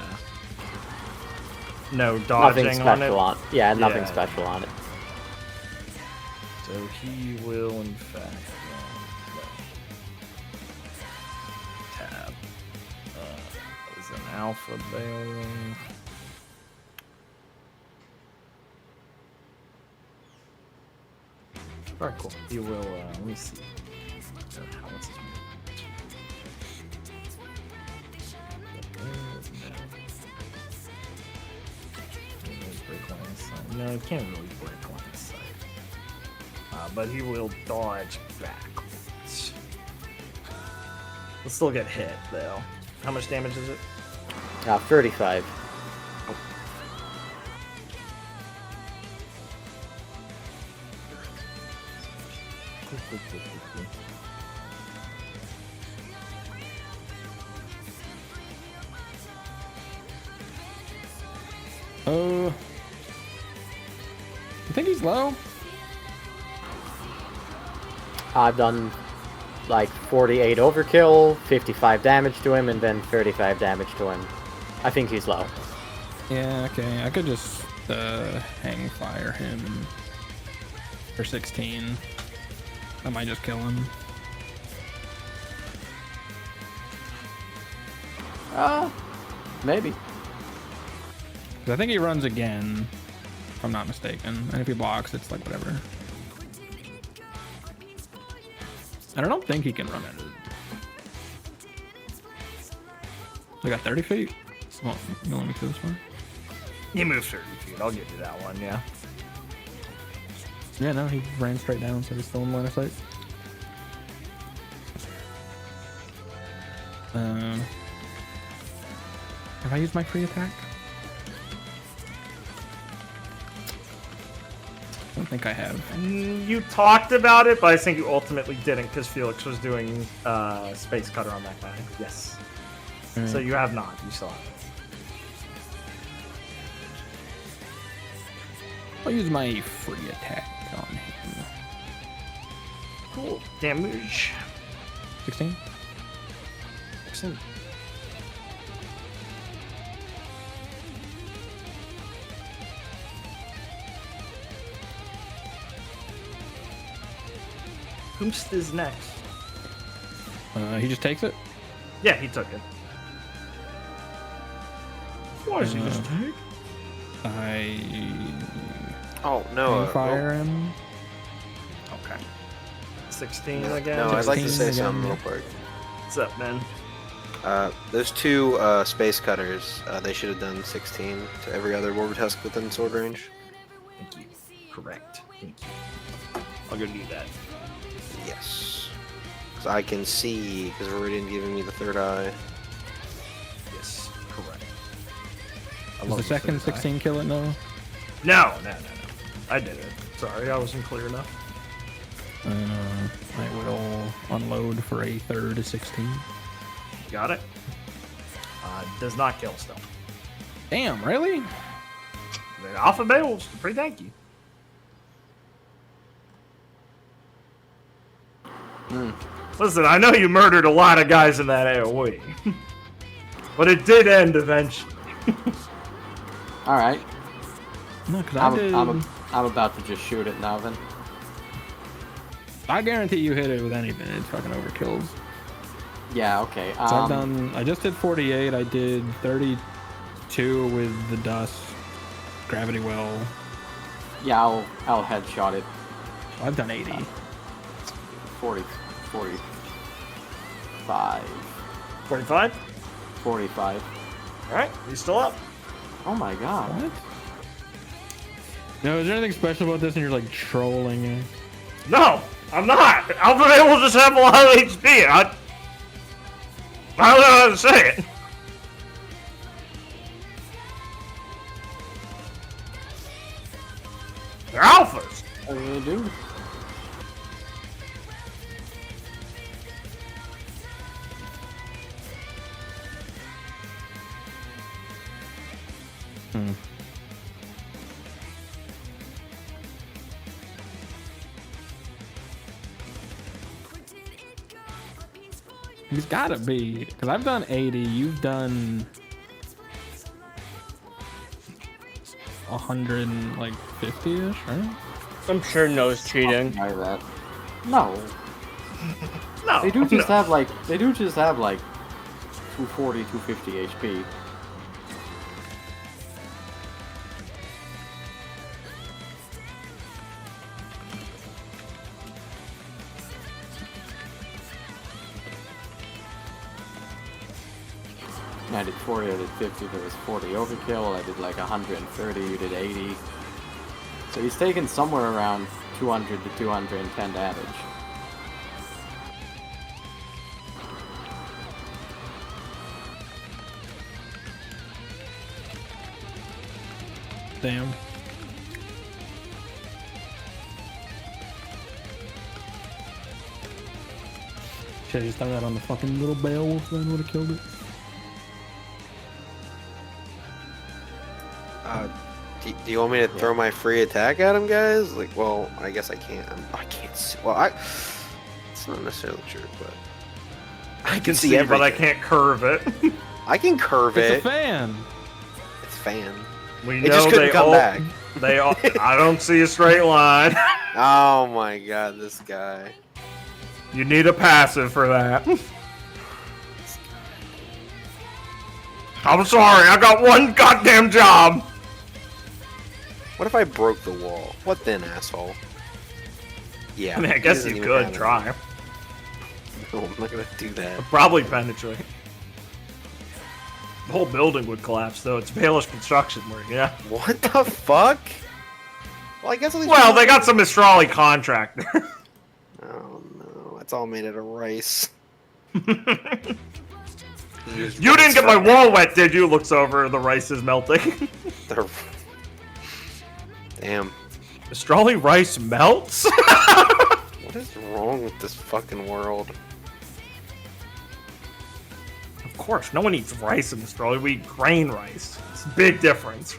no dodging Nothing on it? special on it. Yeah, nothing Yeah. special on it. So he will in fact tab is an alpha failure. Alright, cool. He will let me see. What's his no, it can't really break line of sight. But he will dodge backwards. He'll still get hit, though. How much damage is it? 35. You think he's low? I've done like 48 overkill, 55 damage to him, and then 35 damage to him. I think he's low. Yeah, okay. I could just hang fire him for 16. I might just kill him. Maybe. 'Cause I think he runs again, if I'm not mistaken. And if he blocks, it's like whatever. And I don't think he can run it. We got 30 feet? Well, you don't let me do this one? He moves 30 feet. I'll give you that one, yeah. Yeah, no, he ran straight down, so he's still in line of sight. Have I used my free attack? I don't think I have. You talked about it, but I think you ultimately didn't because Felix was doing Space Cutter on that guy. Yes. So you have not. You still have it. I'll use my free attack on him. Cool. Damage. 16? Excellent. Who's is next? He just takes it? Yeah, he took it. Why does he just take? Oh no! Hang fire him. Okay. 16 again. No, I'd like to 16 say again, something yeah. real quick. What's up, man? Those two space cutters, they should have done 16 to every other Warbutusk within sword range. Thank you. Correct. Thank you. I'll go do that. Yes. Because I can see, because Viridian giving me the third eye. Yes, correct. Does the second 16 kill it? No? No. I did it. Sorry, I wasn't clear enough. I will unload for a third 16. Got it. Does not kill still. Damn, really? The Alpha Bales, pretty tanky. Listen, I know you murdered a lot of guys in that AoE. But it did end eventually. Alright. No, because I did. I'm about to just shoot it now then. I guarantee you hit it with anything. It's fucking overkills. Yeah, okay. So I've done. I just did 48. I did 32 with the dust, gravity well. Yeah, I'll headshot it. I've done 80. 45. 45? 45. Alright, you still up? Oh my god. What? No, is there anything special about this and you're like trolling it? No, I'm not. Alpha male will just have a lot of HP. I don't know how to say it. They're alphas. What are you gonna do? He's gotta be, because I've done 80, you've done 150-ish, right? I'm sure No's cheating. Try that. No. No. They do just have like 240, 250 HP. I did 40, I did 50, there was 40 overkill, I did like 130, you did 80. So he's taken somewhere around 200 to 210 damage. Damn. Should've just done that on the fucking little Beowulf, then would've killed it. Do you want me to throw my free attack at him, guys? Like, well, I guess I can't. I can't see. Well, it's not necessarily true, but I can see it, but I can't curve it. I can curve It's it. a fan. It's fan. We It know just couldn't they come all, back. They all. I don't see a straight line. Oh my god, this guy. You need a passive for that. I'm sorry, I got one goddamn job. What if I broke the wall? What then, asshole? Yeah. I mean, I he guess doesn't you even could have it. try. No, I'm not gonna do that. Probably penetrate. The whole building would collapse, though. It's Baelish construction work, yeah. What the fuck? Well, I guess at least. Well, they got some Mistrali contractor. Oh no, it's all made out of rice. You didn't get my wall wet, did you? Looks over, the rice is melting. Damn. Mistrali rice melts? What is wrong with this fucking world? Of course, no one eats rice in Mistrali. We eat grain rice. It's a big difference.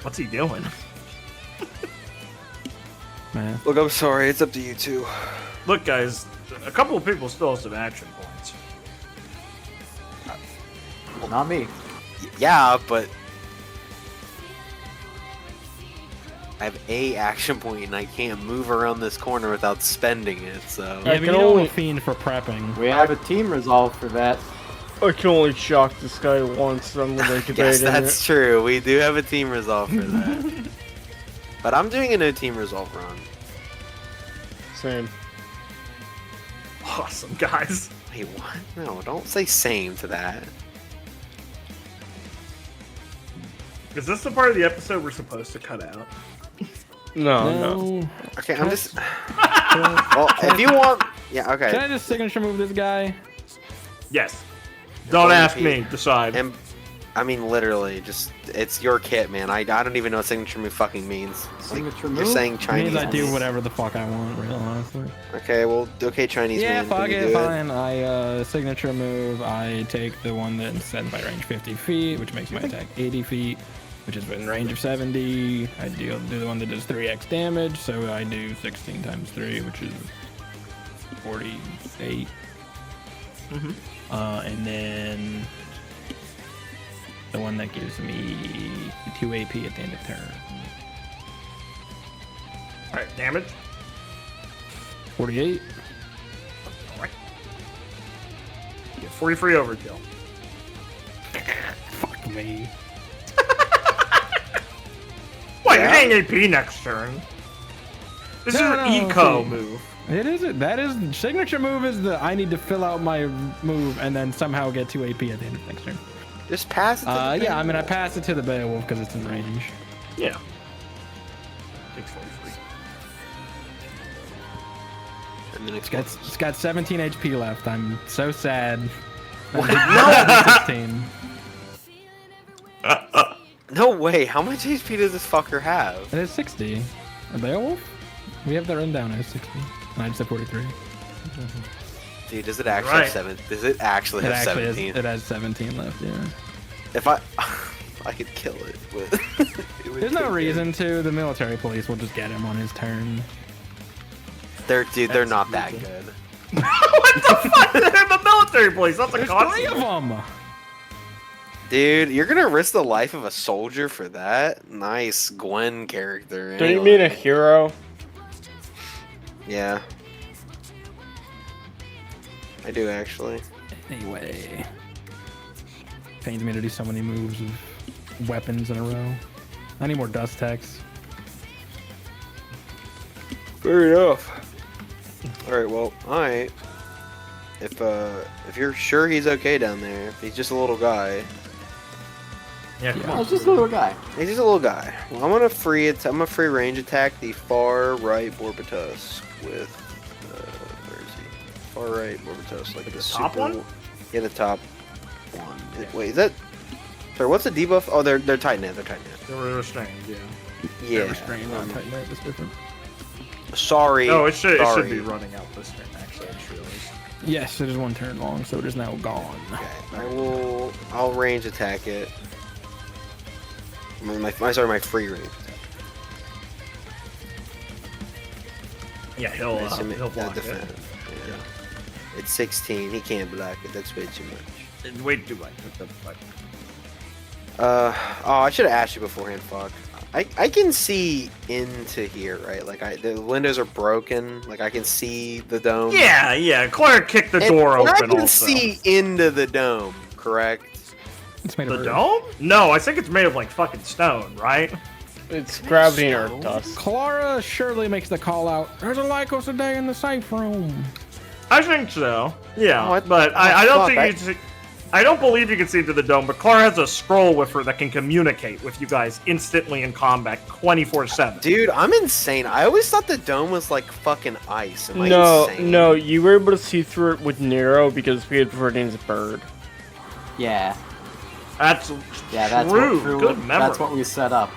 What's he doing? Man. Look, I'm sorry. It's up to you two. Look, guys, a couple of people still have some action points. Not me. Yeah, but I have a action point and I can't move around this corner without spending it. So Yeah, but can you don't only- have a fiend for prepping. We have a team resolve for that. I can only shock this guy once. I'm really yes, debating that's true. We do have a team resolve for that. But I'm doing a no team resolve run. it. Same. Awesome, guys. Wait, what? No, don't say same to that. Is this the part of the episode we're supposed to cut out? No. Okay, I'm just. Well, if you want, yeah, okay. Can I just signature move this guy? Yes. Don't Well, ask if me. Decide. And I mean, literally, just it's your kit, man. I don't even know what signature move fucking means. Signature You're move? saying It Chinese. means I do whatever the fuck I want, real honestly. Okay, well, okay, Chinese Yeah, man. fuck can you it, do fine. I signature move. I take the one that sets my range 50 feet, which makes my attack 80 feet, which is in range of 70. I do the one that does 3x damage, so I do 16 times 3, which is 48. And then the one that gives me 2 AP at the end of turn. All right, damage. 48. All right. Get 43 overkill. Fuck me. What? You're getting AP next turn. This is No, an no, eco see. move. It is. That is signature move. Is the I need to fill out my move and then somehow get 2 AP at the end of next turn. Just pass it. To the Yeah, I mean I Beowulf. pass it to the Beowulf because it's in range. Yeah. Takes 43. And then It's got 17 HP left. I'm so sad. What? No. 16. No way. How much HP does this fucker have? It is 60. A Beowulf? We have that written down as 60. And I just have 43. Dude, does it actually Right. have 7? Does it actually It have actually 17? it has 17 left. Yeah. If I could kill it with. It would There's no kill it. reason to. The military police will just get him on his turn. They're not that good. What the fuck? They're the military police. That's a There's 3 concept. of them. Dude, you're gonna risk the life of a soldier for that? Nice Gwen character. Do you anyway. mean a hero? Yeah. I do actually. Anyway, pains me to do so many moves of weapons in a row. I need more dust techs. Fair enough. Alright, well, alright. If you're sure he's okay down there, if he's just a little guy. Yeah, come Oh, on. it's just a little guy. He's just a little guy. Well, I'm gonna free range attack the far right Borbatus with where is he? Far right Borbatus, like the top super, one? Yeah, the top one. Wait, is that? Sorry, what's the debuff? Oh, they're tight net. They're tight net. They were restrained, yeah. Yeah. Restrained on tight net is different. Sorry. Oh, it should sorry. be running out this turn, actually. I just realized. Yes, it is 1 turn long, so it is now gone. Okay, I'll range attack it. My free range attack. Yeah, he'll I assume block that'll it. defend. Yeah. It's 16. He can't block it. That's way too much. Wait, do I? Oh, I should have asked you beforehand. Fuck. I can see into here, right? Like the windows are broken. Like I can see the dome. Yeah. Claire kicked the And door I open can also. see into the dome. Correct. It's made The of earth. dome? No, I think it's made of like fucking stone, right? It's gravity and earth dust. Clara surely makes the call out. There's a Lycos today in the safe room. I think so. Yeah, Oh, but I don't fuck, think you. I don't believe you can see into the dome. But Clara has a scroll with her that can communicate with you guys instantly in combat, 24/7. Dude, I'm insane. I always thought the dome was like fucking ice. Am I No, insane? no, you were able to see through it with Nero because we had Verdin's bird. Yeah. That's That's true. what Good memory. That's what we set up.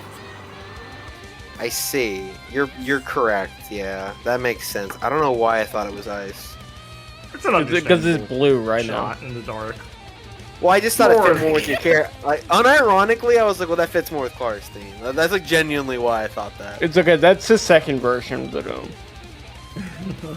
I see. You're correct. Yeah, that makes sense. I don't know why I thought it was ice. It's an Because understandable it's blue right now. shot in the dark. Well, I just thought it More. fit more with your character. Like, unironically, I was like, well, that fits more with Clara's theme. That's like genuinely why I thought that. It's okay, that's the second version of the dome.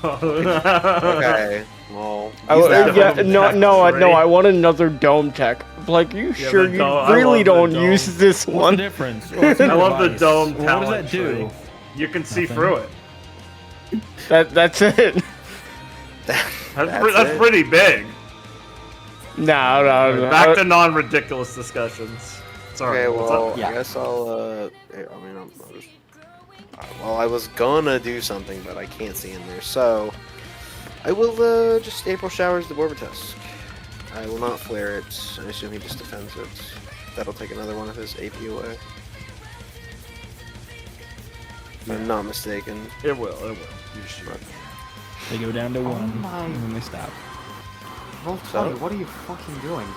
Okay. Well, I, use that yeah, one. no, I want another dome tech. Like, you Yeah, sure the you dome- I really love the don't dome. use this What's one? the difference? Well, it's I made love of the ice. dome What talent. does that do? tree. You can see Nothing. through it. That's it. That's pretty big. No. Back to non-ridiculous discussions. Sorry. Okay, what's well, up? Yeah. I guess I'll, I was gonna do something, but I can't see in there, so I will, just April Showers the Borbatus. I will not flare it. I assume he just defends it. That'll take another one of his AP away. If I'm not mistaken. It will. You should. They go down to 1 my- and then they stop. Roll 20, what are you fucking doing?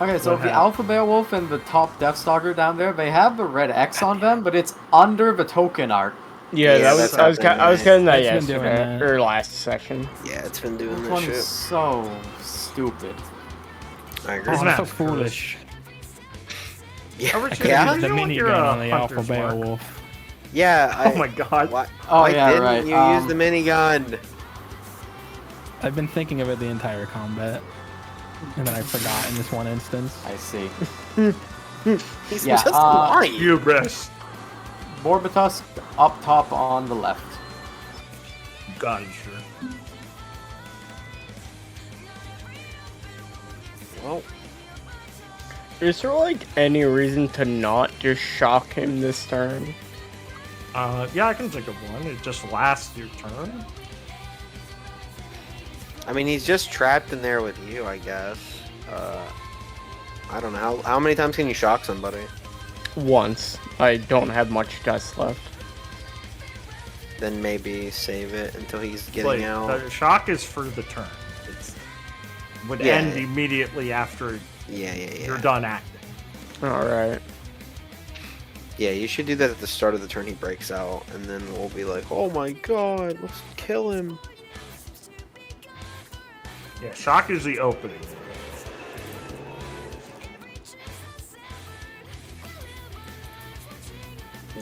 Okay, so What the happened? Alpha Beowulf and the top Deathstalker down there, they have the red X on them, but it's under the token art. Yeah, Yeah, that was that's I was getting that It's been doing yesterday that. or last session. Yeah, it's been doing This this one shit. is so stupid. I agree. Oh, not that's so foolish. Yeah, Richard, yeah, you The know what minigun your, on the Alpha hunters mark? Beowulf. yeah. Oh my god. Why, Oh, why yeah, didn't right, you use the minigun? I've been thinking of it the entire combat, and then I forgot in this one instance. I see. He's Yeah, just lying. Hubris. Borbatus up top on the left. God, sure. Well, Is there like any reason to not just shock him this turn? Yeah, I can think of one. It just lasts your turn. I mean, he's just trapped in there with you, I guess. I don't know. How many times can you shock somebody? Once. I don't have much dust left. Then maybe save it until he's getting Like, out. the shock is for the turn. It would Yeah. end immediately after Yeah. you're done acting. Alright. Yeah, you should do that at the start of the turn he breaks out, and then we'll be like, oh my god, let's kill him. Yeah, shock is the opening.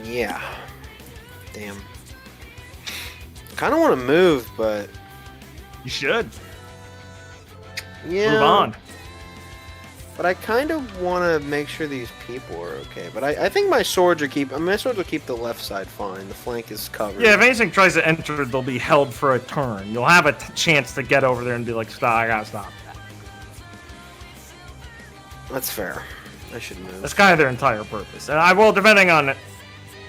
Yeah. Damn. Kind of want to move, but You should. yeah. Move on. But I kind of want to make sure these people are okay. But I think my swords will keep the left side fine. The flank is covered. Yeah, if anything tries to enter, they'll be held for a turn. You'll have a chance to get over there and be like, stop, I gotta stop. That's fair. I should move. That's kind of their entire purpose. And I will, depending on it.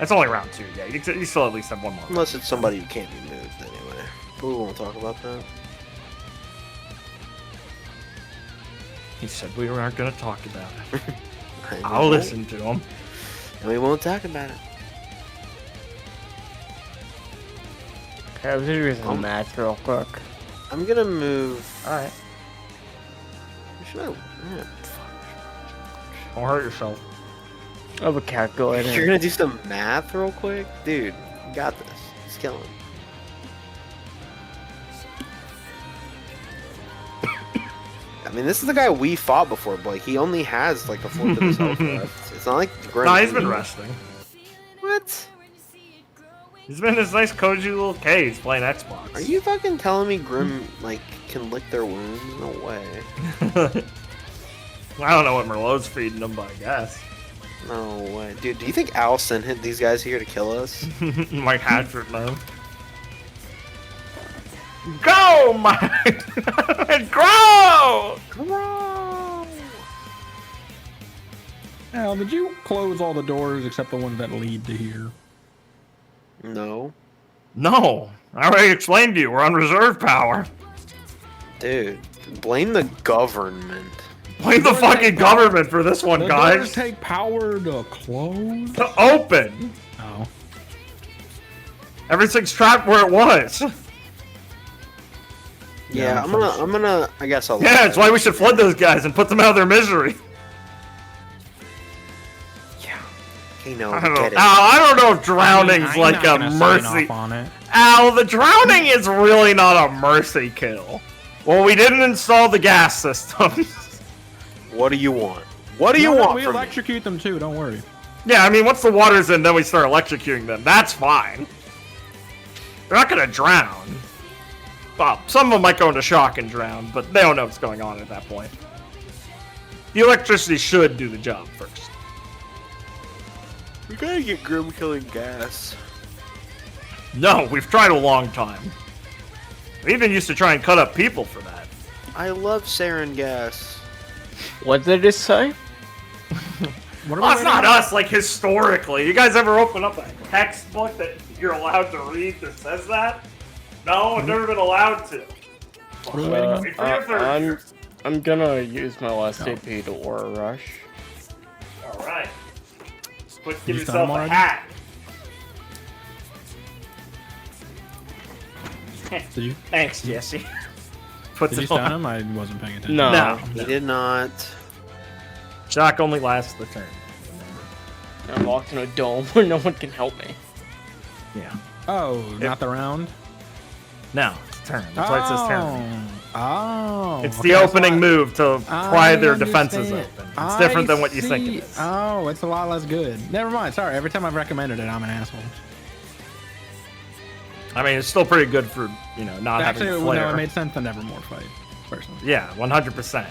It's only round 2, yeah. You still at least have one more. Unless it's somebody who can't be moved anyway. But we won't talk about that. He said we weren't going to talk about it. And I'll listen to him. And we won't talk about it. Okay, I was gonna do some math real quick. I'm gonna move. Alright. Should I? Yeah, Don't hurt yourself. I have a calculator. You're gonna do some math real quick? Dude, you got this. Just kill him. I mean, this is the guy we fought before, but like, he only has like a fourth of his health left. It's not like Grim. Nah, he's been resting. What? He's been in his nice cozy little cage playing Xbox. Are you fucking telling me Grim like can lick their wounds? No way. I don't know what Merlot's feeding them, but I guess. No way. Dude, do you think Al sent these guys here to kill us? Mike Hatford, no. Go, Mike! Grow! Grow! Al, did you close all the doors except the ones that lead to here? No. No, I already explained to you. We're on reserve power. Dude, blame the government. Blame the fucking government for this one, The guys. doors take power to close? To open. Oh. Everything's trapped where it was. Yeah, I'm gonna. I guess I'll. Yeah, that's why we should flood those guys and put them out of their misery. Yeah. Okay, no, I don't know. get it. Al, I don't know if drowning's I'm like not a gonna sign mercy. off on it. Al, the drowning is really not a mercy kill. Well, we didn't install the gas systems. What do you want? What do you No, want we from me? electrocute them too, don't worry. Yeah, I mean, once the water's in, then we start electrocuting them. That's fine. They're not gonna drown. Well, some of them might go into shock and drown, but they don't know what's going on at that point. The electricity should do the job first. We gotta get Grim killing gas. No, we've tried a long time. We even used to try and cut up people for that. I love sarin gas. What did it say? What Well, it's not us, like, historically. You guys ever open up a textbook that you're allowed to read that says that? No, I've never been allowed to. What are we waiting on? Wait for your third. I'm gonna use my last AP to Aura Rush. Alright. Give You yourself stun him a already? hat. Did you Thanks, Jesse. Puts did you it stun on. him? I wasn't paying attention. No. No. He did not. Shock only lasts the turn. I'm locked in a dome where no one can help me. Yeah. Oh, not the round? No, it's a turn. That's why it says turn. Oh. It's okay, the that's opening why- move to pry their defenses understand. open. It's different than what you think see. it is. Oh, it's a lot less good. Never mind. Sorry. Every time I've recommended it, I'm an asshole. I mean, it's still pretty good for, not Actually, having no, flare. it made sense the Nevermore fight, personally. Yeah, 100%.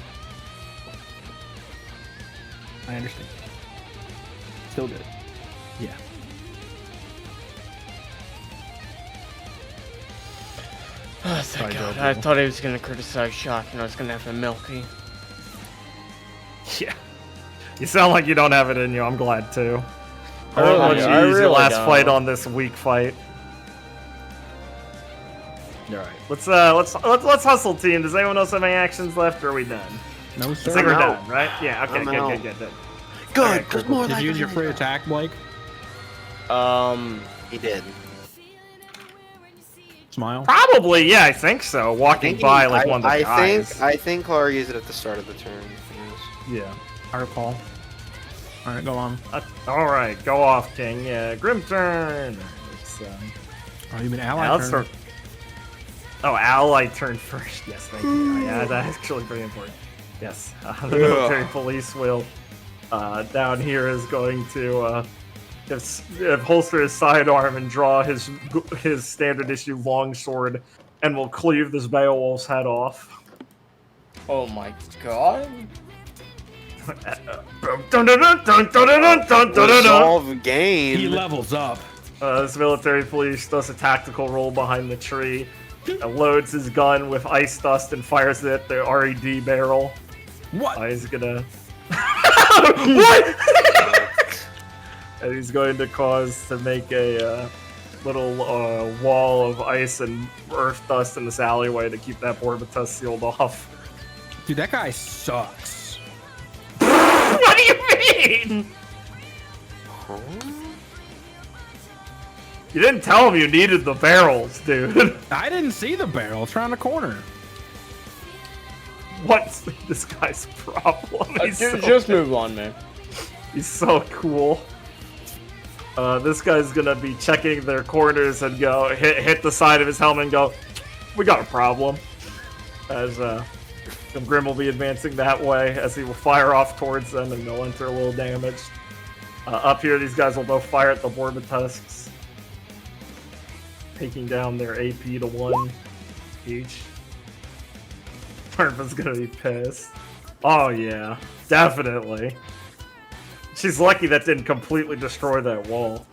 I understand. Still good. Yeah. Oh, thank God. I thought he was gonna criticize Shock and I was gonna have a Milky. Yeah. You sound like you don't have it in you. I'm glad too. I I'll let you use your really last don't. fight on this weak fight. All right, let's hustle, team. Does anyone else have any actions left, or are we done? No, I sir. think we're I'm out. done, right? Yeah. Okay. I'm Good. out. Good. Good, Alright, because cool. more Did like you use your free attack, Blake? He did. Smile. Probably, yeah. I think so. Walking by like one of the guys. I think Clara used it at the start of the turn. Yes. Yeah. I recall. All right, go on. All right, go off, King. Yeah, Grim turn. It's, Oh, you mean ally now let's turn? start. Oh, ally turn first. Yes, thank you. Yeah, that's actually pretty important. Yes, the military police will down here is going to holster his sidearm and draw his standard issue longsword, and will cleave this Beowulf's head off. Oh my God. Resolve gain. He levels up. This military police does a tactical roll behind the tree, loads his gun with ice dust and fires it at the RED barrel. What? He's gonna. What? And he's going to cause to make a little wall of ice and earth dust in this alleyway to keep that Borbatus sealed off. Dude, that guy sucks. What do you mean? You didn't tell him you needed the barrels, dude. I didn't see the barrel. It's around the corner. What's this guy's problem? Just move on, man. He's so cool. This guy's gonna be checking their corners and go hit the side of his helmet and go, "We got a problem." As Grim will be advancing that way, as he will fire off towards them and they'll enter a little damage. Up here, these guys will both fire at the Borbatusks, taking down their AP to 1 each. Marva's gonna be pissed. Oh yeah, definitely. She's lucky that didn't completely destroy that wall.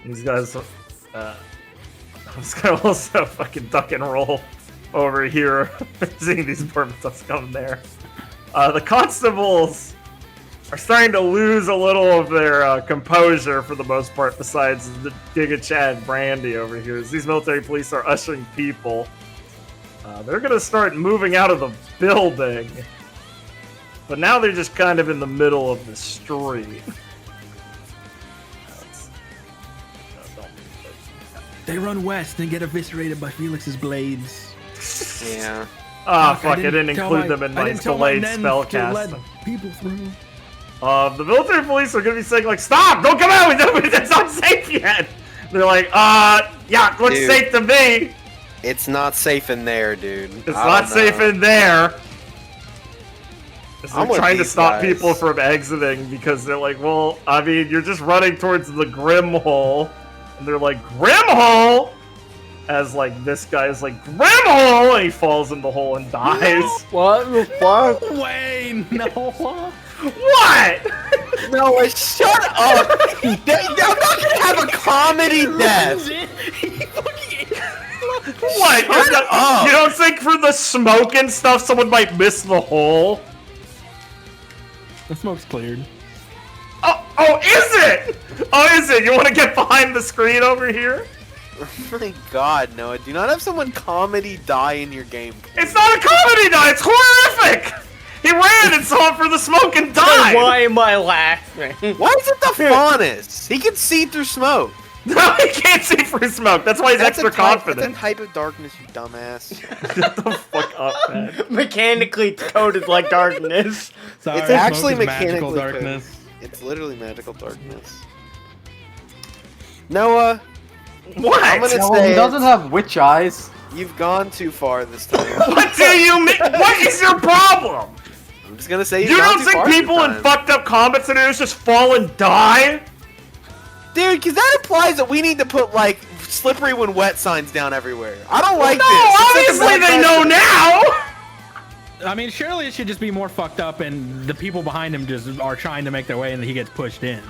These guys, this guy also fucking duck and roll over here, seeing these Borbatus come there. The constables are starting to lose a little of their composure for the most part, besides the Giga Chad Brandy over here. As these military police are ushering people, they're gonna start moving out of the building. But now they're just kind of in the middle of the street. They run west and get eviscerated by Felix's blades. Yeah. Ah, fuck, I didn't include them in my delayed spellcasting. People through. The military police are gonna be saying, like, stop! Don't come out! It's not safe yet! They're like, yeah, looks Dude. safe to me! It's not safe in there, dude. It's not safe in there! They're with trying to these stop guys. people from exiting because they're like, well, I mean, you're just running towards the Grim Hole. And they're like, Grim Hole? As, like, this guy is like, Grim Hole! And he falls in the hole and dies. What the fuck? Wayne, no. What? No, shut up! I'm not gonna have a comedy death! What? You don't think for the smoke and stuff someone might miss the hole? The smoke's cleared. Oh, is it? Oh, is it? You want to get behind the screen over here? Oh my god, Noah. Do not have someone comedy die in your game. It's not a comedy night. It's horrific. He ran and saw it for the smoke and died. Why am I laughing? Why is it the funnest? He can see through smoke. No, he can't see through smoke. That's why he's extra confident. That's a type of darkness, you dumbass. Shut the fuck up, man. Mechanically coded like darkness. Sorry, It's actually smoke is magical mechanically darkness. It's literally magical darkness. Noah, What? I'm gonna No, say he doesn't have witch eyes. you've gone too far this time. What do you mean? What is your problem? I'm just gonna say you've You gone don't too think far this people in time. fucked up combat scenarios just fall and die? Dude, because that implies that we need to put like slippery when wet signs down everywhere. I don't like No, this. obviously they know now. I mean, surely it should just be more fucked up, and the people behind him just are trying to make their way, and he gets pushed in.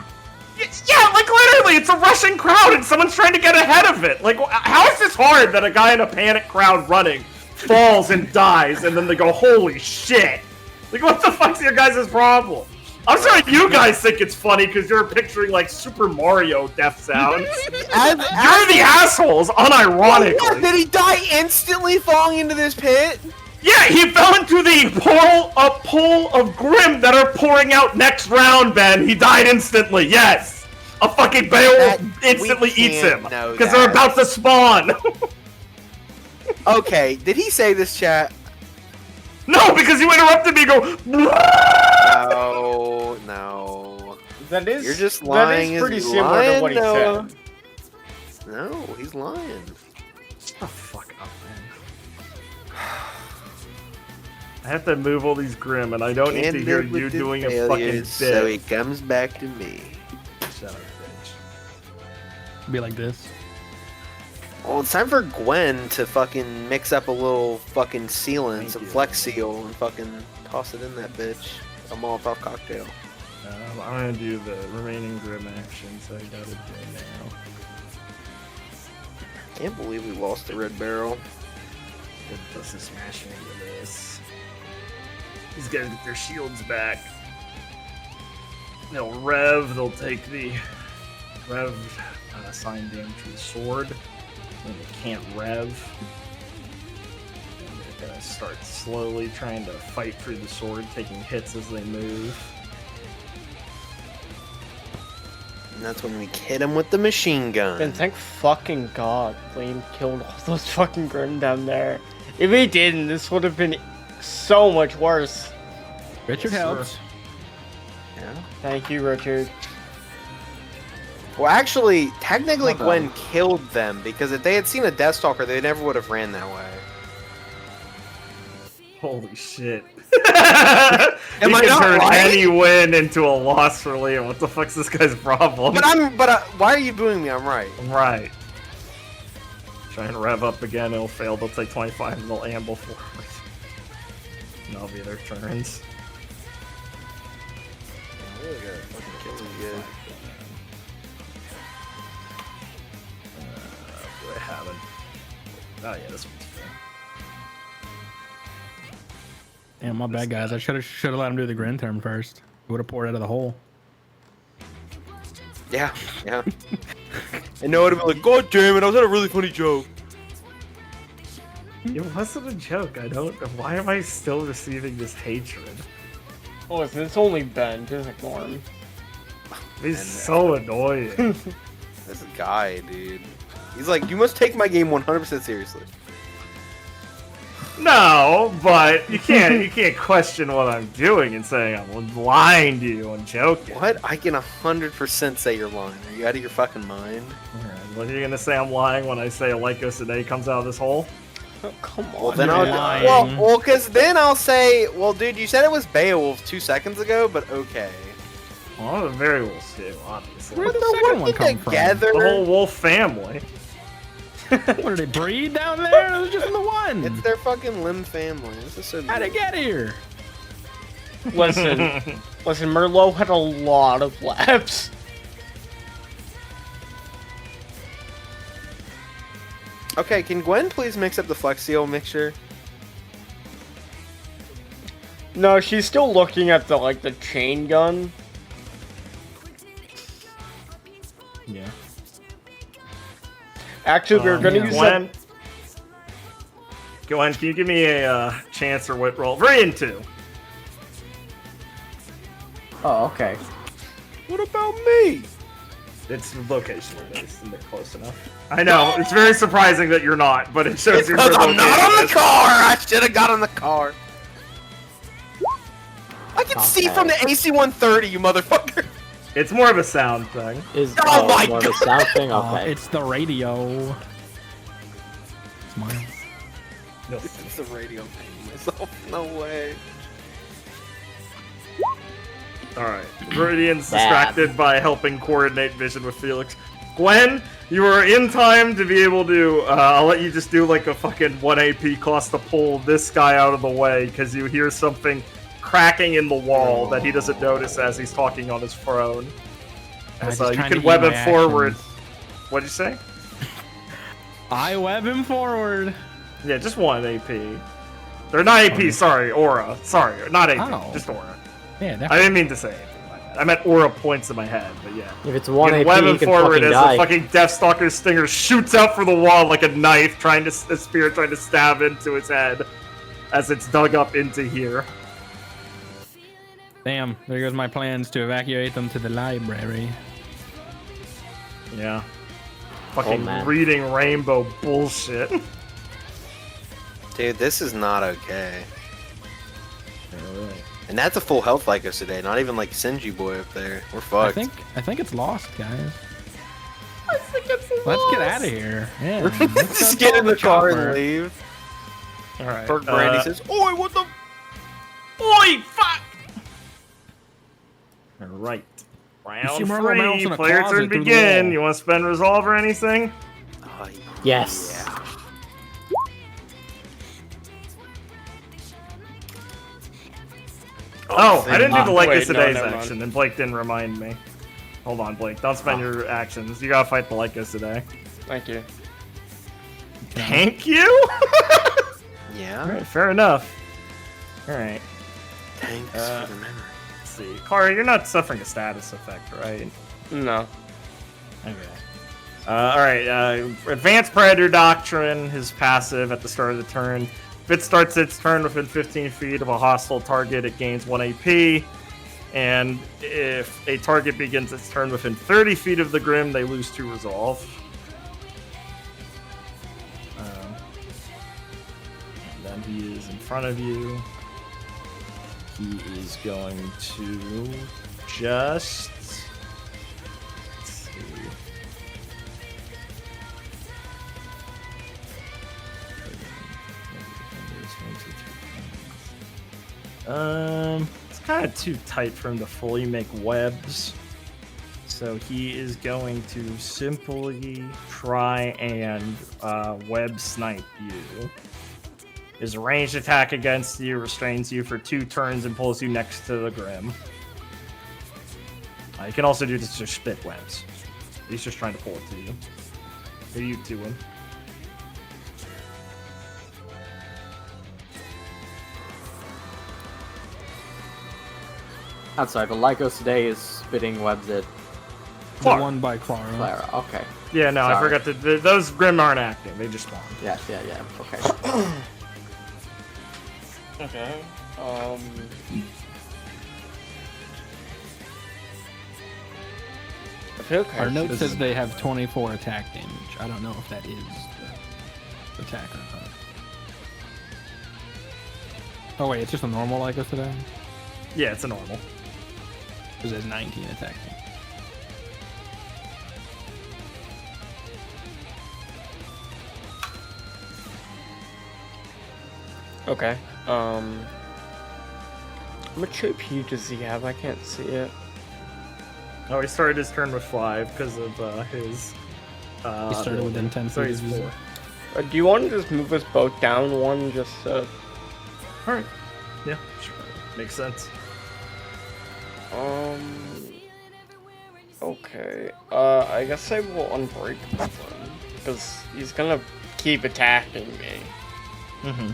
Yeah, like literally, it's a rushing crowd, and someone's trying to get ahead of it. Like, how is this hard that a guy in a panic crowd running falls and dies, and then they go, "Holy shit!" Like, what the fuck's your guys' problem? I'm sorry, you guys think it's funny because you're picturing like Super Mario death sounds. You're the assholes, unironically. What? Did he die instantly falling into this pit? Yeah, he fell into the pool of grim that are pouring out next round, Ben. He died instantly, yes. A fucking Beowulf instantly eats him. Because they're about to spawn. Okay, did he say this, chat? No, because you interrupted me and go... No, no. That is. You're just lying. That is pretty Is he similar lying, to what he Noah? said. No, he's lying. Shut the fuck up, man. I have to move all these grim, and I don't need to hear you doing a fucking bit. So he comes back to me. Shut up, bitch. Be like this. Well, it's time for Gwen to fucking mix up a little fucking sealant, some Flex Seal, and fucking toss it in that bitch. A Molotov cocktail. I'm gonna do the remaining grim actions I gotta do now. Can't believe we lost the red barrel. Plus is smashing into this. These guys get their shields back. They'll rev, they'll take the rev sign damage to the sword. And they can't rev. And they're gonna start slowly trying to fight through the sword, taking hits as they move. And that's when we hit him with the machine gun. And thank fucking God Liam killed all those fucking grim down there. If he didn't, this would have been so much worse. Richard helps. Yeah. Thank you, Richard. Well, actually, technically Hold Gwen on. killed them, because if they had seen a Deathstalker, they never would have ran that way. Holy shit. Am you I can not turn right? any win into a loss for Liam. What the fuck's this guy's problem? But why are you booing me? I'm right. I'm right. Try and rev up again, it'll fail. They'll take 25 and they'll amble forward. And that'll be their turns. Do I have it? Oh yeah, this one's fair. Damn, my bad, guys. I should have let him do the grin term first. He would have poured out of the hole. Yeah, yeah. And Noah would have been like, God damn it, I was at a really funny joke. It wasn't a joke. I don't. Why am I still receiving this hatred? Oh, listen, it's only Ben. Just ignore him. He's so annoying. This guy, dude. He's like, you must take my game 100% seriously. No, but you can't question what I'm doing and saying I'm lying to you and joking. What? I can 100% say you're lying. Are you out of your fucking mind? Alright, what are you gonna say I'm lying when I say a Lycos today comes out of this hole? Oh, come on. Well, then man. well, because then I'll say, well, dude, you said it was Beowulf 2 seconds ago, but okay. Well, the very wolves too, obviously. Where'd the What second one come from? together? The whole wolf family. What, did they breed down there? It was just the one. It's their fucking limb family. This is so How'd it get here? Listen, Merlot had a lot of laps. Okay, can Gwen please mix up the Flex Seal mixture? No, she's still looking at the chain gun. Yeah. Actually, we were gonna use that. Gwen, can you give me a chance or wit roll? Very into. Oh, okay. What about me? It's locationally based and they're close enough. I know, it's very surprising that you're not, but it shows Because I'm not on the car! I should have got on the car. I can see from the AC-130, you motherfucker. It's more of a sound thing. Oh my more of a sound thing? Oh, Okay. it's the radio. Smile. It's the radio thing myself. No way. Alright. Viridian's distracted by helping coordinate vision with Felix. Gwen, you are in time to be able to, I'll let you just do like a fucking 1 AP cost to pull this guy out of the way, because you hear something cracking in the wall that he doesn't notice as he's talking on his throne. So you can web him forward. What'd you say? I web him forward. Yeah, just 1 AP. They're not AP, sorry, aura. Sorry, not AP, Oh. just aura. Yeah, I definitely. didn't mean to say anything like that. I meant aura points in my head, but yeah. If it's 1 You AP, web you him can forward fucking as die. the fucking Deathstalker Stinger shoots out for the wall like a knife, a spear trying to stab into his head as it's dug up into here. Damn, there goes my plans to evacuate them to the library. Yeah. Fucking man. reading rainbow bullshit. Dude, this is not okay. And that's a full health like us today, not even like Senju boy up there. We're fucked. I think it's lost, guys. Let's get out of here. Yeah. let's Just go get in call the car chopper. and leave. Alright. Berg Brandy says, "Oi, what the?" Oi, fuck! Alright. see Round Marble Mouse 3, in a player closet turn through the begin. wall. You want to spend resolve or anything? Oh, Yes. yeah. Oh, I didn't do the like Wait, this no, today's never mind. action, and Blake didn't remind me. Hold on, Blake. Don't spend your actions. You gotta fight the like this today. Thank you. Thank you? Yeah. Alright, fair enough. Alright, Thanks for the memory. let's see. Kara, you're not suffering a status effect, right? No. Okay. Alright, Advanced Predator Doctrine, his passive at the start of the turn. If it starts its turn within 15 feet of a hostile target, it gains 1 AP. And if a target begins its turn within 30 feet of the Grim, they lose 2 resolve. And then he is in front of you. He is going to just... Let's see. It's kind of too tight for him to fully make webs. So he is going to simply try and web snipe you. His ranged attack against you restrains you for 2 turns and pulls you next to the Grim. You can also do this to spit webs. He's just trying to pull it to you. Or you to him. I'm sorry, but Lycos today is spitting webs at The Clark. one by Clara. Clara. Okay. Yeah, no, I Sorry. forgot that those Grim aren't active. They just spawned. Yeah. Okay. Okay. I feel okay. Our note says they have 24 attack damage. I don't know if that is the attack or not. Oh wait, it's just a normal like us today? Yeah, it's a normal. Because there's 19 attack damage. Okay. How much AP does he have? I can't see it. Oh, he started his turn with 5 because of his. He started within 10 So feet he's of you. 4. Do you want to just move us both down one? Just Alright. Yeah, sure. Makes sense. Okay. I guess I will unbreak this one because he's gonna keep attacking me. Mm-hmm.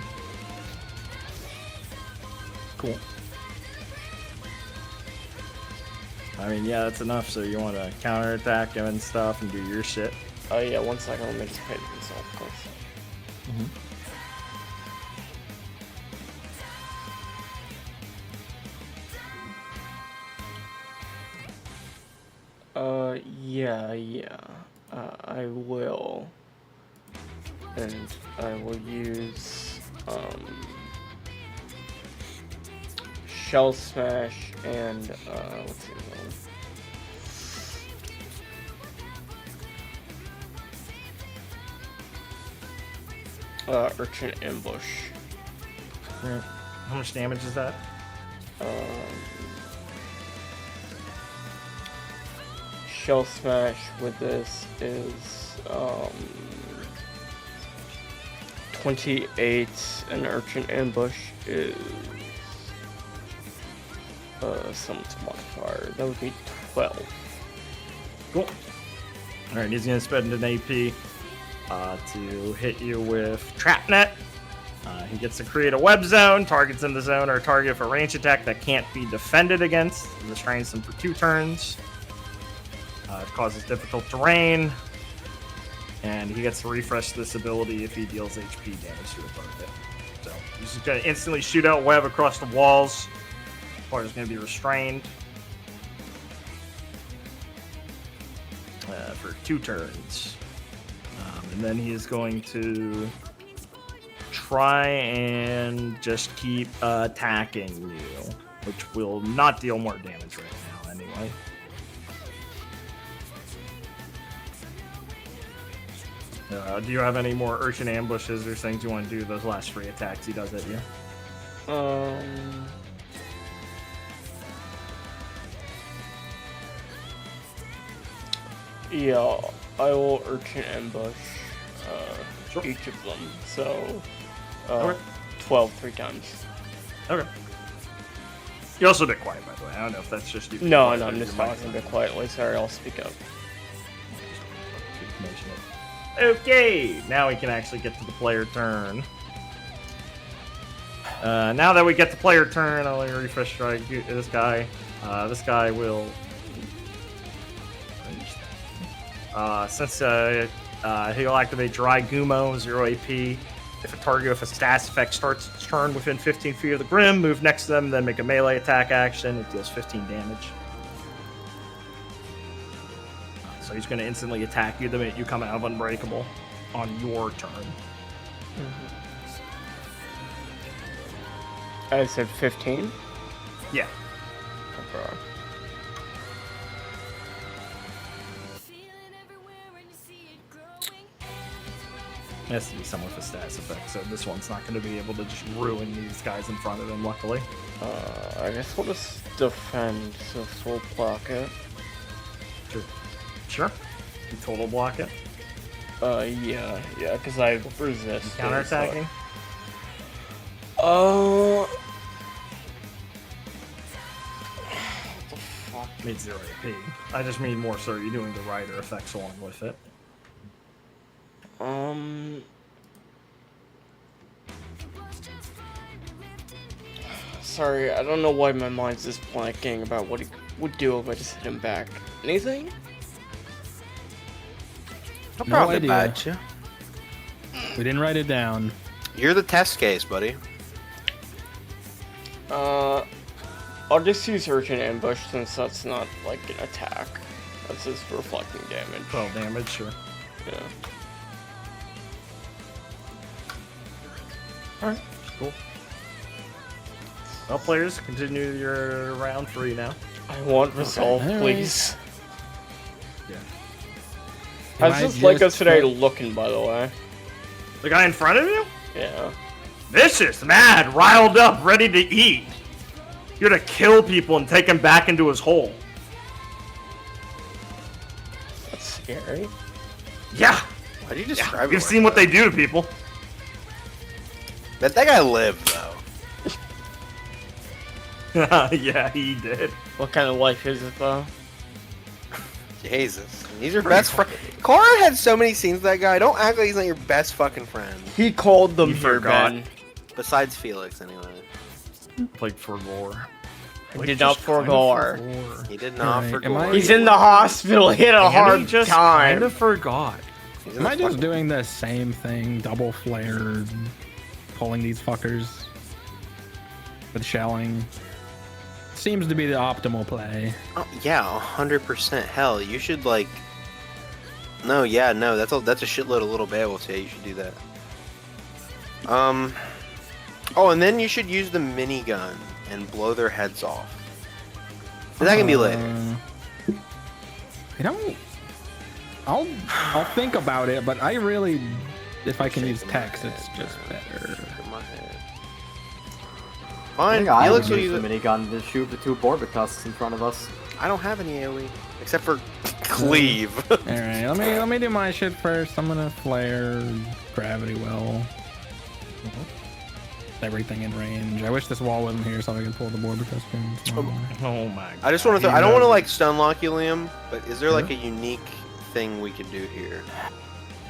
Cool. I mean, yeah, that's enough. So you want to counterattack him and stuff and do your shit. Oh yeah, 1 second. Let me just pay this off, of course. Yeah. I will. And I will use, Shell Smash, and what's the other one? Urchin Ambush. Right. How much damage is that? Shell Smash with this is 28, and Urchin Ambush is someone's modifier. That would be 12. Cool. Alright, he's going to spend an AP to hit you with Trap Net. He gets to create a web zone. Targets in the zone are a target for range attack that can't be defended against. He restrains them for 2 turns. It causes difficult terrain. And he gets to refresh this ability if he deals HP damage to a target. So he's just going to instantly shoot out web across the walls. Part is going to be restrained for 2 turns. And then he is going to try and just keep attacking you, which will not deal more damage right now anyway. Do you have any more Urchin ambushes or things you want to do those last 3 attacks he does at you? Yeah, I will Urchin Ambush Sure. each of them. So, Okay. 12 3 times. Okay. You're also a bit quiet, by the way. I don't know if that's just you. No, I'm just talking a bit quietly. Sorry, I'll speak up. Okay, now we can actually get to the player turn. Now that we get to player turn, I'll refresh strike this guy. This guy will. Since he'll activate Dry Gumo, 0 AP. If a target with a status effect starts its turn within 15 feet of the Grim, move next to them, then make a melee attack action. It deals 15 damage. So he's going to instantly attack you the minute you come out of Unbreakable on your turn. I said 15? Yeah. Okay. It has to be someone with a status effect, so this one's not going to be able to just ruin these guys in front of him, luckily. I guess we'll just defend, so we'll block it. Sure. You total block it. Yeah, because I resist. Counterattacking? What the fuck? Made 0 AP. I just mean more so you're doing the rider effects along with it. Sorry, I don't know why my mind's just blanking about what he would do if I just hit him back. Anything? I'll No probably idea. bite you. We didn't write it down. You're the test case, buddy. I'll just use Urchin Ambush since that's not like an attack. That's just reflecting damage. 12 damage, sure. Yeah. Alright, cool. Well, players, continue your round 3 now. I want resolve, Alright. please. Yeah. How's I this like just us today felt- looking, by the way? The guy in front of you? Yeah. Vicious, mad, riled up, ready to eat. You're to kill people and take them back into his hole. That's scary. Yeah, Why do you describe it you've like seen what that? they do to people. That guy lived, though. Yeah, he did. What kind of life is it, though? Jesus. He's your best friend. Cora had so many scenes with that guy. Don't act like he's not your best fucking friend. He called them He here, forgot. Ben. Besides Felix, anyway. Played for lore. He did not forgore. He did not Right, forget. am I- He's in the hospital. He had a hard just time. kind of forgot. Am I just doing the same thing, double flared, pulling these fuckers with shelling? Seems to be the optimal play. Oh, yeah, 100%. Hell, you should like. No, yeah, no. That's a shitload of little Beowulfs. Yeah, you should do that. Oh, and then you should use the minigun and blow their heads off. But that can be later. I don't. I'll think about it, but I really, if I can use text, it's just better. I Fine. think I Felix would will use use the it. minigun to shoot the 2 Borbitus in front of us. I don't have any AoE except for cleave. All right, let me do my shit first. I'm gonna flare gravity well. Everything in range. I wish this wall wasn't here so I could pull the Borbitus pins. Oh my god. I just want to. I don't want to like stun lock you, Liam. But is there like a unique thing we could do here?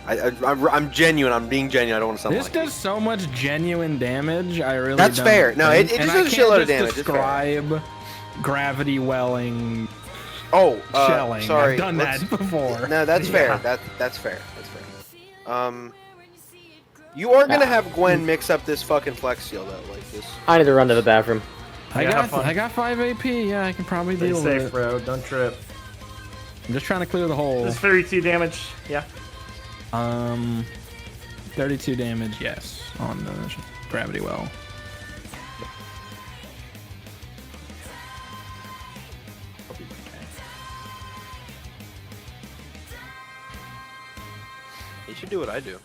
I'm genuine. I'm being genuine. I don't want to stun This lock does so much genuine damage. I really. That's don't fair. No, it think- just and does a I can't shitload of just damage. It's fair. Describe gravity welling Oh, shelling. sorry. I've done that before. No, that's fair. That's fair. That's fair. You are gonna have Gwen mix up this fucking flex seal though, like this. I need to run to the bathroom. I Yeah, have fun. got 5 AP. Yeah, I can probably Stay deal with safe, it. bro. Don't trip. I'm just trying to clear the hole. This is 32 damage. Yeah. 32 damage. Yes, on the gravity well. You should do what I do.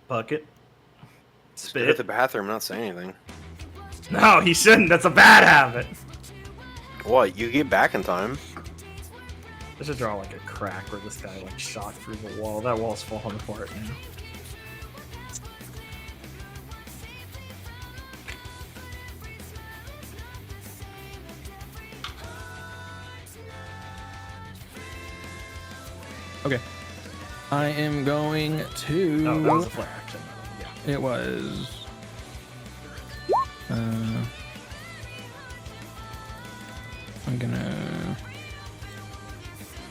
Bucket. Spit at Spit. the bathroom, not say anything. No, he shouldn't. That's a bad habit. What? You get back in time. I should draw like a crack where this guy like shot through the wall. That wall's falling apart now. Okay. I am going to. Oh, that was a flare action. Yeah. It was.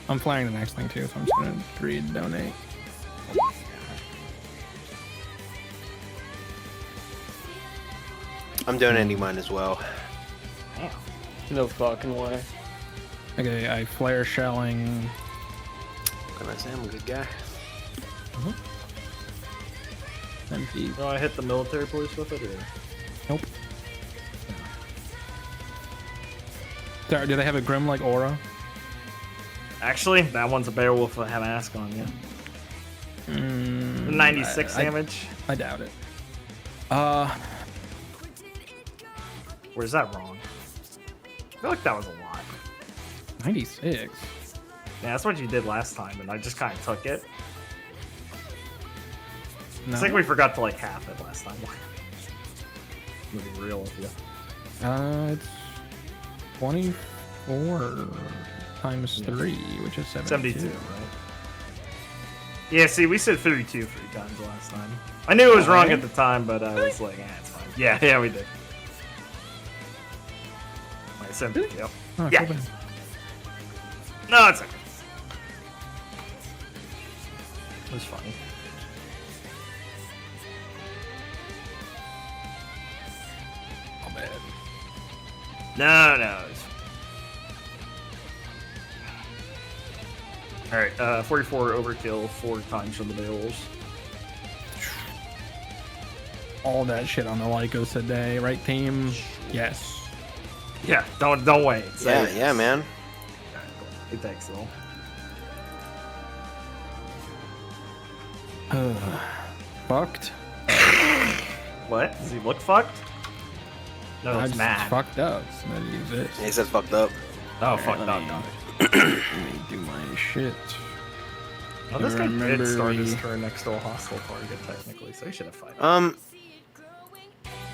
I'm flaring the next thing too, so I'm just gonna read donate. I'm donating mine as well. No fucking way. Okay, I flare shelling. What can I say? I'm a good guy. MP. Do I hit the military police with it? Or? Nope. Sorry, do they have a grim like aura? Actually, that one's a beowulf with a mask on, yeah. 96 damage. I doubt it. Or is that wrong? I feel like that was a lot. 96. Yeah, that's what you did last time, and I just kind of took it. No. It's like we forgot to like half it last time. To be real with you. It's 24 times 3, which is 72. 72, right? Yeah, see, we said 32 3 times last time. I knew it was wrong at the time, but I was like, it's fine. Yeah, we did. Wait, 72. Yep. Oh, Yeah. cool. No, it's okay. It was funny. Not bad. No. It's... Alright, 44 overkill, 4 times from the Beowulfs. All that shit on the Lycos today, right, team? Yes. Yeah, don't wait. Say Yeah, man. it takes it all. Fucked. What? Does he look fucked? No, I it's just mad. fucked up. So that use it. He says fucked up. Oh, Alright, fucked let up. me- Got it. Let me do my shit. Oh, this guy did Remember start his we- turn next to a hostile target, technically, so he should have fight.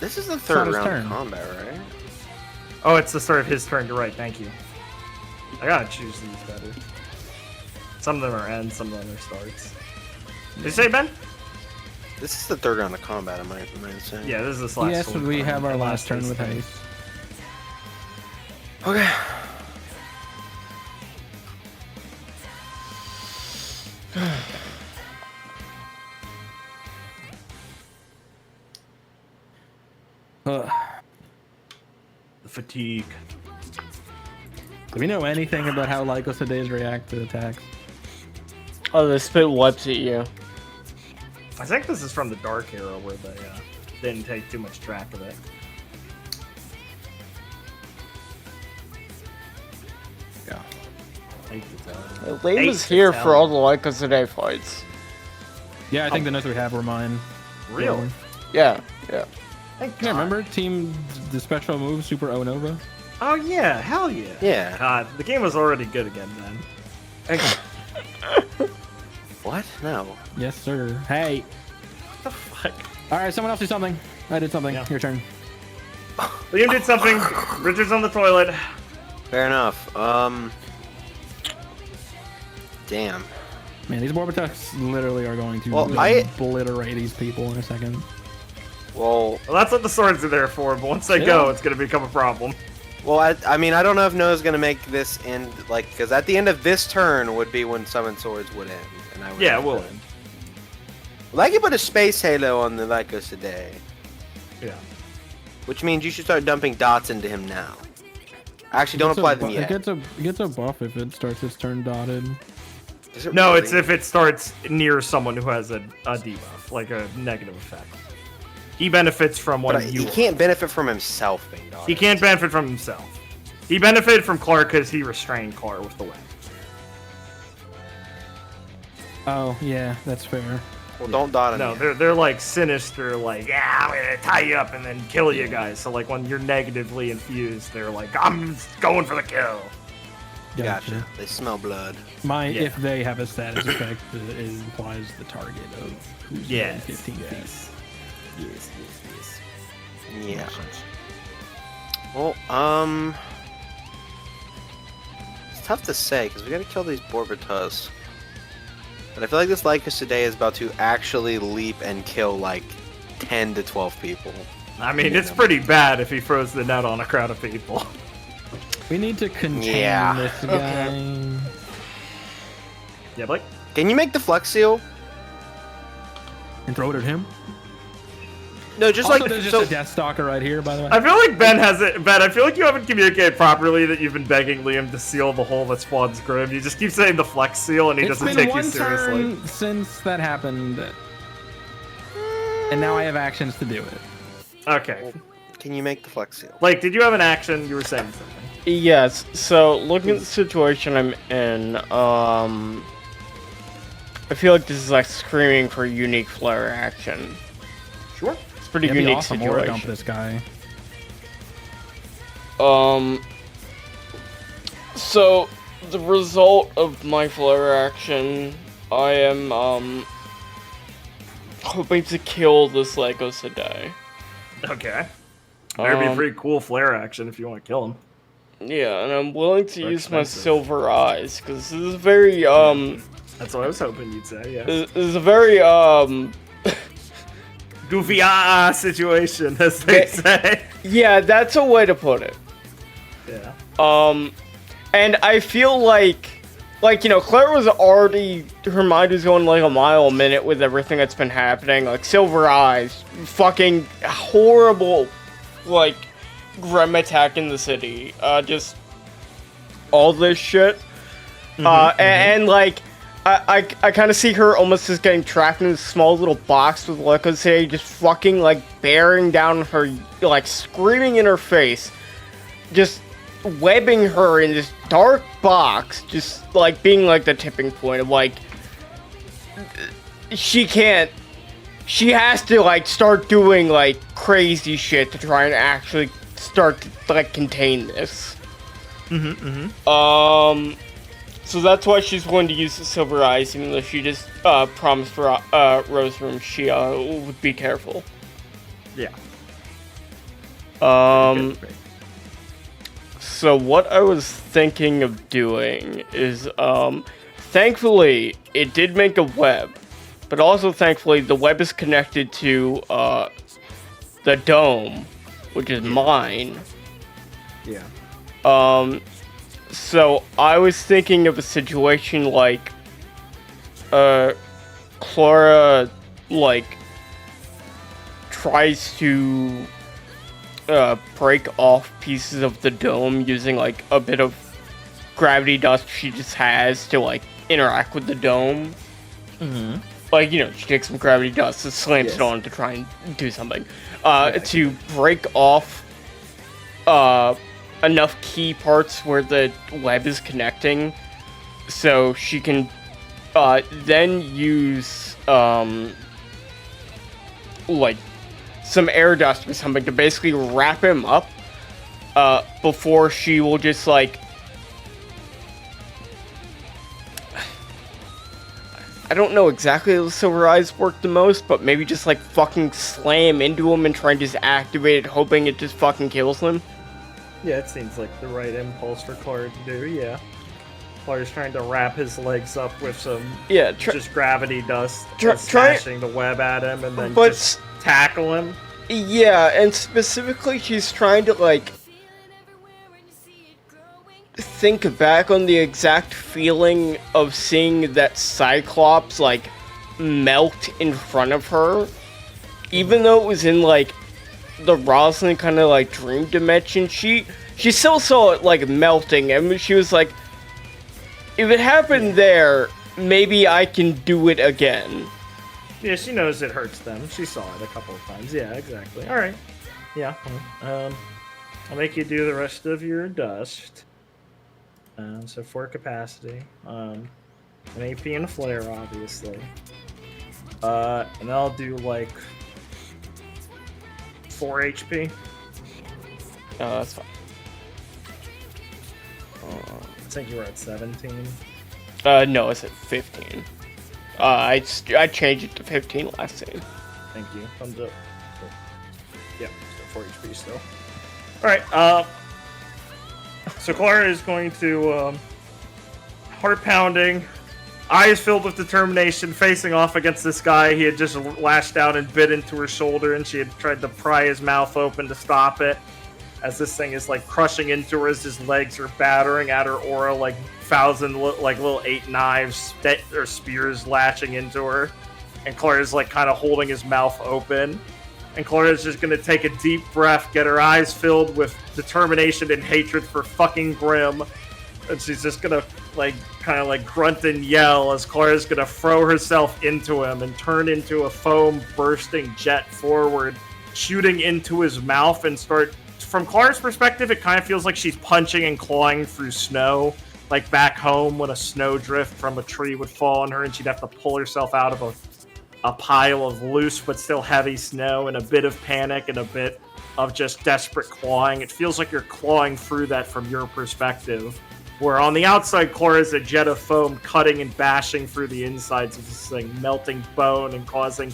This is the not third his round turn. of combat, right? Oh, it's the start of his turn. You're right. Thank you. I gotta choose these better. Some of them are ends, some of them are starts. Did you say, Ben? This is the third round of combat, am I saying? Yeah, this is this last Yes, one. we have our last turn haste with turn. haste. Okay. Ugh. The fatigue. Do we know anything about how Lycos todays react to attacks? Oh, the spit wipes at you. I think this is from the Dark Era where they didn't take too much track of it. Yeah. Liam is here for all the Lycos today fights. Yeah, I think the notes we have were mine. Really? Yeah. Yeah, remember the special move, Super O Nova? Oh yeah, hell yeah. Yeah. God, the game was already good again then. What? No. Yes, sir. Hey. What the fuck? All right, someone else do something. I did something. Yeah. Your turn. Liam did something. Richard's on the toilet. Fair enough. Damn. Man, these Borbatus literally are going to Well, obliterate these people in a second. Well, Well, that's what the swords are there for, but once they go, it's going to become a problem. well, I mean, I don't know if Noah's gonna make this end, like, because at the end of this turn would be when Summon Swords would end, and I would. Yeah, it will end. Well, I can put a Space Halo on the Lycos today, Yeah. which means you should start dumping dots into him now. Actually, don't apply them yet. It gets a buff if it starts its turn dotted. Is it No, really? it's if it starts near someone who has a debuff, like a negative effect. He benefits from when But you. he can't benefit from himself being dotted. He can't benefit from himself. He benefited from Clark because he restrained Clark with the whip. Oh, yeah, that's fair. Well, don't dot him. No, yet. they're like sinister, like, yeah, I'm gonna tie you up and then kill you guys. So like when you're negatively infused, they're like, I'm going for the kill. Gotcha. They smell blood. If they have a status effect, it implies the target of who's within 15 feet. Yes. Yeah. Well, it's tough to say because we gotta kill these Borbatus. But I feel like this Lycos today is about to actually leap and kill like 10 to 12 people. I mean, it's pretty bad if he throws the net on a crowd of people. We need to contain this guy. Yeah, Blake? Can you make the Flex Seal? And throw it at him? No, just Also, like there's just so. a Death Stalker right here, by the way. I feel like Ben has it. Ben, I feel like you haven't communicated properly that you've been begging Liam to seal the hole that spawns Grim. You just keep saying the flex seal and he It's doesn't been take one you seriously. turn since that happened, and now I have actions to do it. Okay. Can you make the Flex Seal? Blake, did you have an action? You were saying something. Yes. So looking at the situation I'm in, I feel like this is like screaming for a unique flare action. Sure. It's a pretty It'd be unique awesome aura dump situation. this guy. So the result of my flare action, I am hoping to kill this Lycos today. Okay. That'd be a pretty cool flare action if you want to kill him. Yeah, and I'm willing to They're use my expensive. silver eyes because this is very That's what I was hoping you'd say, yeah. this is a very Goofy situation, as they say. yeah, that's a way to put it. Yeah. And I feel like you know, Claire was already, her mind was going like a mile a minute with everything that's been happening. Like Silver Eyes, fucking horrible, like Grim attack in the city, just all this shit. And like, I kind of see her almost just getting trapped in this small little box with Lycos today, just fucking like bearing down her, like screaming in her face, just webbing her in this dark box, just like being like the tipping point of like she has to like start doing like crazy shit to try and actually start to like contain this. So that's why she's willing to use the silver eyes, even though she just promised Rose Room she would be careful. Yeah. So what I was thinking of doing is, thankfully, it did make a web, but also thankfully the web is connected to the dome, which is mine. Yeah. So I was thinking of a situation like, Clara, like, tries to break off pieces of the dome using like a bit of gravity dust she just has to like interact with the dome. Like, you know, she takes some gravity dust and slams it on to try and do something. To break off enough key parts where the web is connecting, so she can then use like some air dust or something to basically wrap him up before she will just like, I don't know exactly how the silver eyes work the most, but maybe just like fucking slam into him and try and just activate it, hoping it just fucking kills him. Yeah, it seems like the right impulse for Clara to do, yeah. Clara's trying to wrap his legs up with some just gravity dust, smashing the web at him, and then just tackle him. Yeah, and specifically she's trying to, like, think back on the exact feeling of seeing that Cyclops, like, melt in front of her. Even though it was in, like, the Rosalind kind of, like, dream dimension, she still saw it, like, melting, and she was like, if it happened there, maybe I can do it again. Yeah, she knows it hurts them. She saw it a couple of times. Yeah, exactly. Alright. Yeah. I'll make you do the rest of your dust. So 4 capacity. An AP and a flare, obviously. And I'll do like 4 HP. That's fine. I think you were at 17. No, it's at 15. I changed it to 15 last time. Thank you. Thumbs up. Cool. Yeah, so 4 HP still. Alright, so Clara is going to, heart pounding, eyes filled with determination, facing off against this guy. He had just lashed out and bit into her shoulder, and she had tried to pry his mouth open to stop it. As this thing is like crushing into her, as his legs are battering at her aura like little 8 knives or spears latching into her, and Clara's like kind of holding his mouth open, and Clara's just gonna take a deep breath, get her eyes filled with determination and hatred for fucking Grim, and she's just gonna like kind of like grunt and yell as Clara's gonna throw herself into him and turn into a foam bursting jet forward, shooting into his mouth and start. From Clara's perspective, it kind of feels like she's punching and clawing through snow, like back home when a snowdrift from a tree would fall on her and she'd have to pull herself out of a pile of loose but still heavy snow, and a bit of panic and a bit of just desperate clawing. It feels like you're clawing through that from your perspective, where on the outside, Clara's a jet of foam cutting and bashing through the insides of this thing, melting bone and causing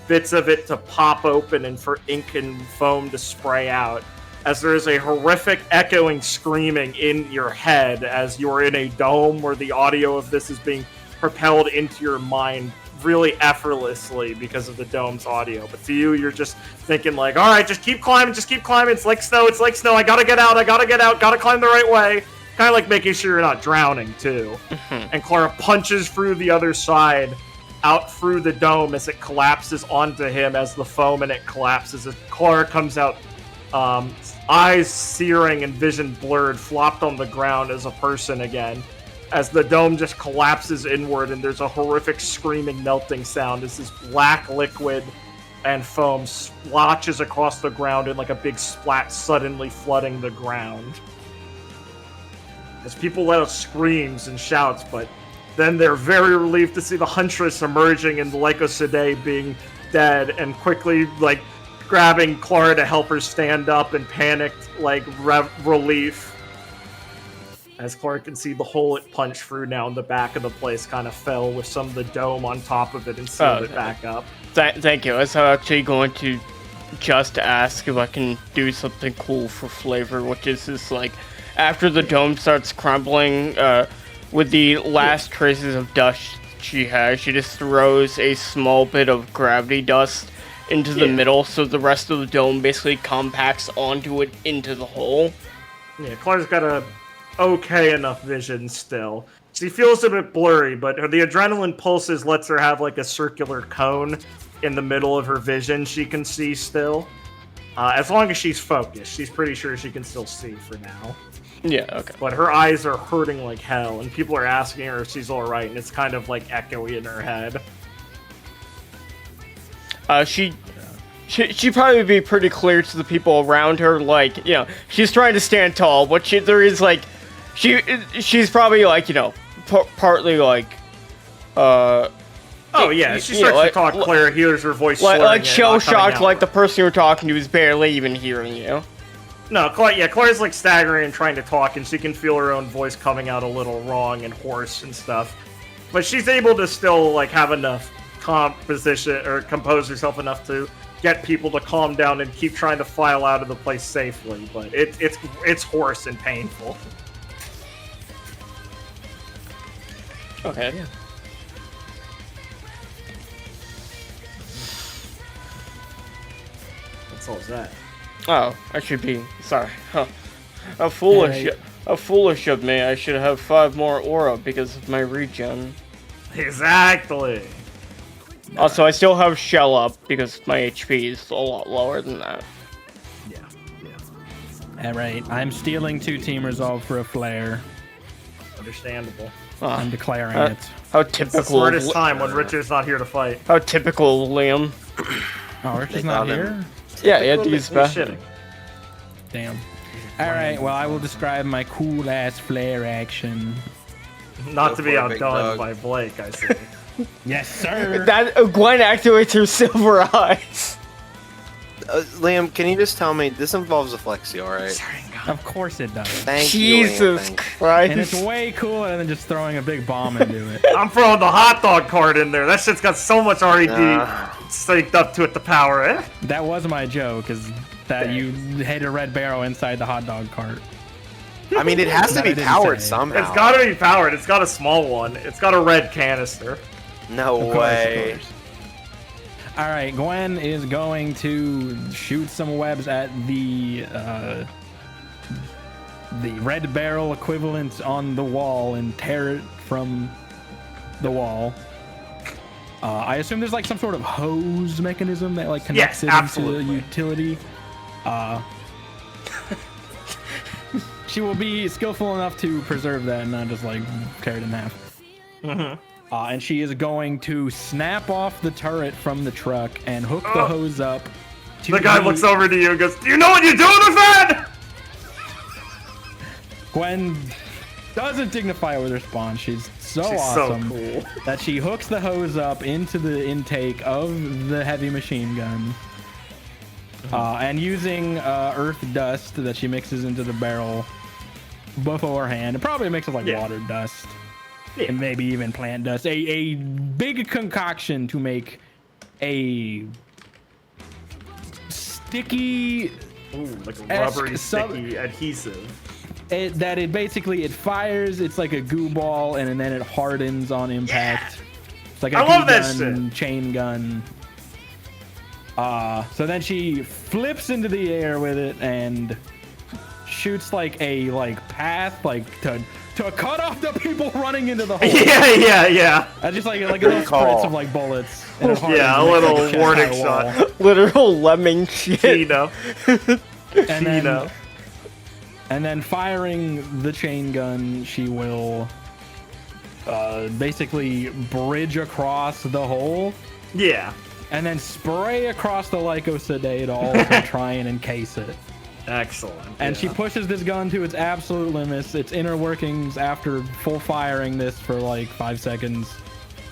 bits of it to pop open and for ink and foam to spray out. As there is a horrific echoing screaming in your head as you're in a dome where the audio of this is being propelled into your mind really effortlessly because of the dome's audio. But to you, you're just thinking like, all right, just keep climbing, it's like snow, I gotta get out, gotta climb the right way. Kind of like making sure you're not drowning too. And Clara punches through the other side, out through the dome as it collapses onto him as the foam and it collapses. As Clara comes out, eyes searing and vision blurred, flopped on the ground as a person again, as the dome just collapses inward and there's a horrific screaming melting sound as this black liquid and foam splotches across the ground in like a big splat, suddenly flooding the ground. As people let out screams and shouts, but then they're very relieved to see the Huntress emerging and the Lycosidae being dead, and quickly like grabbing Clara to help her stand up in panicked, like, relief. As Clara can see the hole it punched through now in the back of the place kind of fell with some of the dome on top of it and sealed it back up. Thank you. I was actually going to just ask if I can do something cool for flavor, which is just like, after the dome starts crumbling, with the last traces of dust she has, she just throws a small bit of gravity dust into the middle, so the rest of the dome basically compacts onto it into the hole. Yeah, Clara's got a okay enough vision still. She feels a bit blurry, but the adrenaline pulses lets her have like a circular cone in the middle of her vision she can see still. As long as she's focused, she's pretty sure she can still see for now. Yeah, okay. But her eyes are hurting like hell, and people are asking her if she's alright, and it's kind of like echoey in her head. She'd probably be pretty clear to the people around her, like, you know, she's trying to stand tall, but there is, like, she's probably, like, you know, partly, like, Oh yeah, she starts to talk. Claire hears her voice like shell-shocked, out. like the person you're talking to is barely even hearing you. No, Claire's like staggering and trying to talk, and she can feel her own voice coming out a little wrong and hoarse and stuff. But she's able to still like have enough composition or compose herself enough to get people to calm down and keep trying to file out of the place safely. But it's hoarse and painful. Okay. Yeah. What's all that? Oh, I should be sorry. Huh. How foolish of me. I should have 5 more aura because of my regen. Exactly. Also, I still have shell up because my HP is a lot lower than that. Yeah. Alright, I'm stealing 2 team resolve for a flare. Understandable. I'm declaring it. How It's the typical. smartest time when Richard's not here to fight. How typical, Liam. Oh, Richard's not here? Yeah, he had to use back. Damn. Alright, well, I will describe my cool-ass flare action. Not Go to be for it, big outdone dog. by Blake, I see. Yes, sir! That Gwen activates her silver eyes. Liam, can you just tell me this involves a flexi, all right? Of course it does. Thank you, Liam, Jesus thank you. Christ. And it's way cooler than just throwing a big bomb into it. I'm throwing the hot dog card in there. That shit's got so much RED Nah. synced up to it to power it. That was my joke, is that you hit a red barrel inside the hot dog cart. I mean, it has to That I be didn't powered say. somehow. It's gotta be powered. It's got a small one. It's got a red canister. No Of way. course. Alright, Gwen is going to shoot some webs at the red barrel equivalent on the wall and tear it from the wall. I assume there's like some sort of hose mechanism that like connects Yes, it into absolutely. the utility. She will be skillful enough to preserve that and not just like tear it in half. And she is going to snap off the turret from the truck and hook the hose up. To The guy looks over to you and goes, "Do you know what you're doing with that?" Gwen doesn't dignify with her response. She's so She's awesome so cool. that she hooks the hose up into the intake of the heavy machine gun. And using earth dust that she mixes into the barrel beforehand. It probably mixes like water dust. And maybe even plant dust. A big concoction to make a sticky, like a rubbery, sticky adhesive. It basically fires. It's like a goo ball, and then it hardens on impact. It's like a I love that gun, shit. chain gun. So then she flips into the air with it and shoots like a path to cut off the people running into the hole. Yeah. Just like little spurts of like bullets. And it hardens Yeah, a and makes, like, little chest-high warning wall. shot. Literal lemming shit. Tino. And then firing the chain gun, she will basically bridge across the hole. Yeah. And then spray across the Lycosidate to also try and encase it. Excellent. And she pushes this gun to its absolute limits. Its inner workings after full firing this for like 5 seconds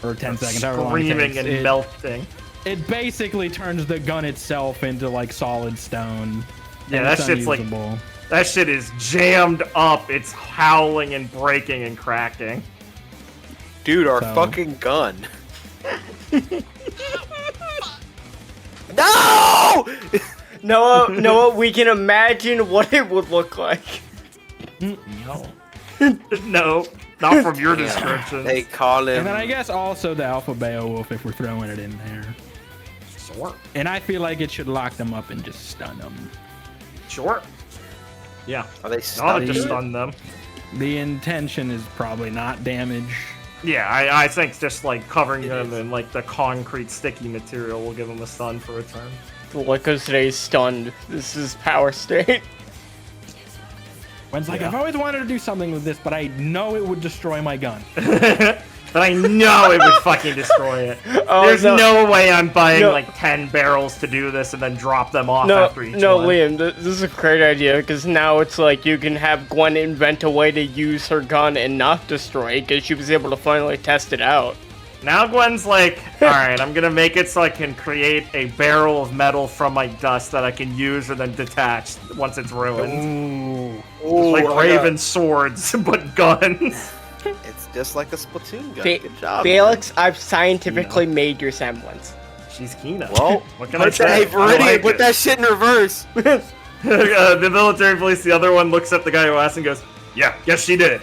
or 10 seconds, however long it Screaming takes. and melting. It basically turns the gun itself into like solid stone. Yeah, And that it's shit's unusable. like, that shit is jammed up. It's howling and breaking and cracking. Dude, our So- fucking gun. No! Noah, we can imagine what it would look like. No, not from your description. They call him. And then I guess also the Alpha Beowulf if we're throwing it in there. Sure. And I feel like it should lock them up and just stun them. Sure. Yeah. Are they I'll stunned? just stun them. The intention is probably not damage. Yeah, I think just like covering them in like the concrete sticky material will give them a stun for a turn. Lycosidate stunned. This is power state. Gwen's like, Yeah. I've always wanted to do something with this, but I know it would destroy my gun. But I know it would fucking destroy it. There's no way I'm buying like 10 barrels to do this and then drop them off after each one. Liam, this is a great idea because now it's like you can have Gwen invent a way to use her gun and not destroy it because she was able to finally test it out. Now Gwen's like, alright, I'm gonna make it so I can create a barrel of metal from my dust that I can use and then detach once it's ruined. Ooh, like Raven swords, but guns. It's just like a Splatoon gun. Good job, Felix, I've scientifically made your semblance. She's Kino. Well, what can I say? Hey, Viridian, put that shit in reverse. The military police, the other one looks at the guy who asked and goes, yes, she did.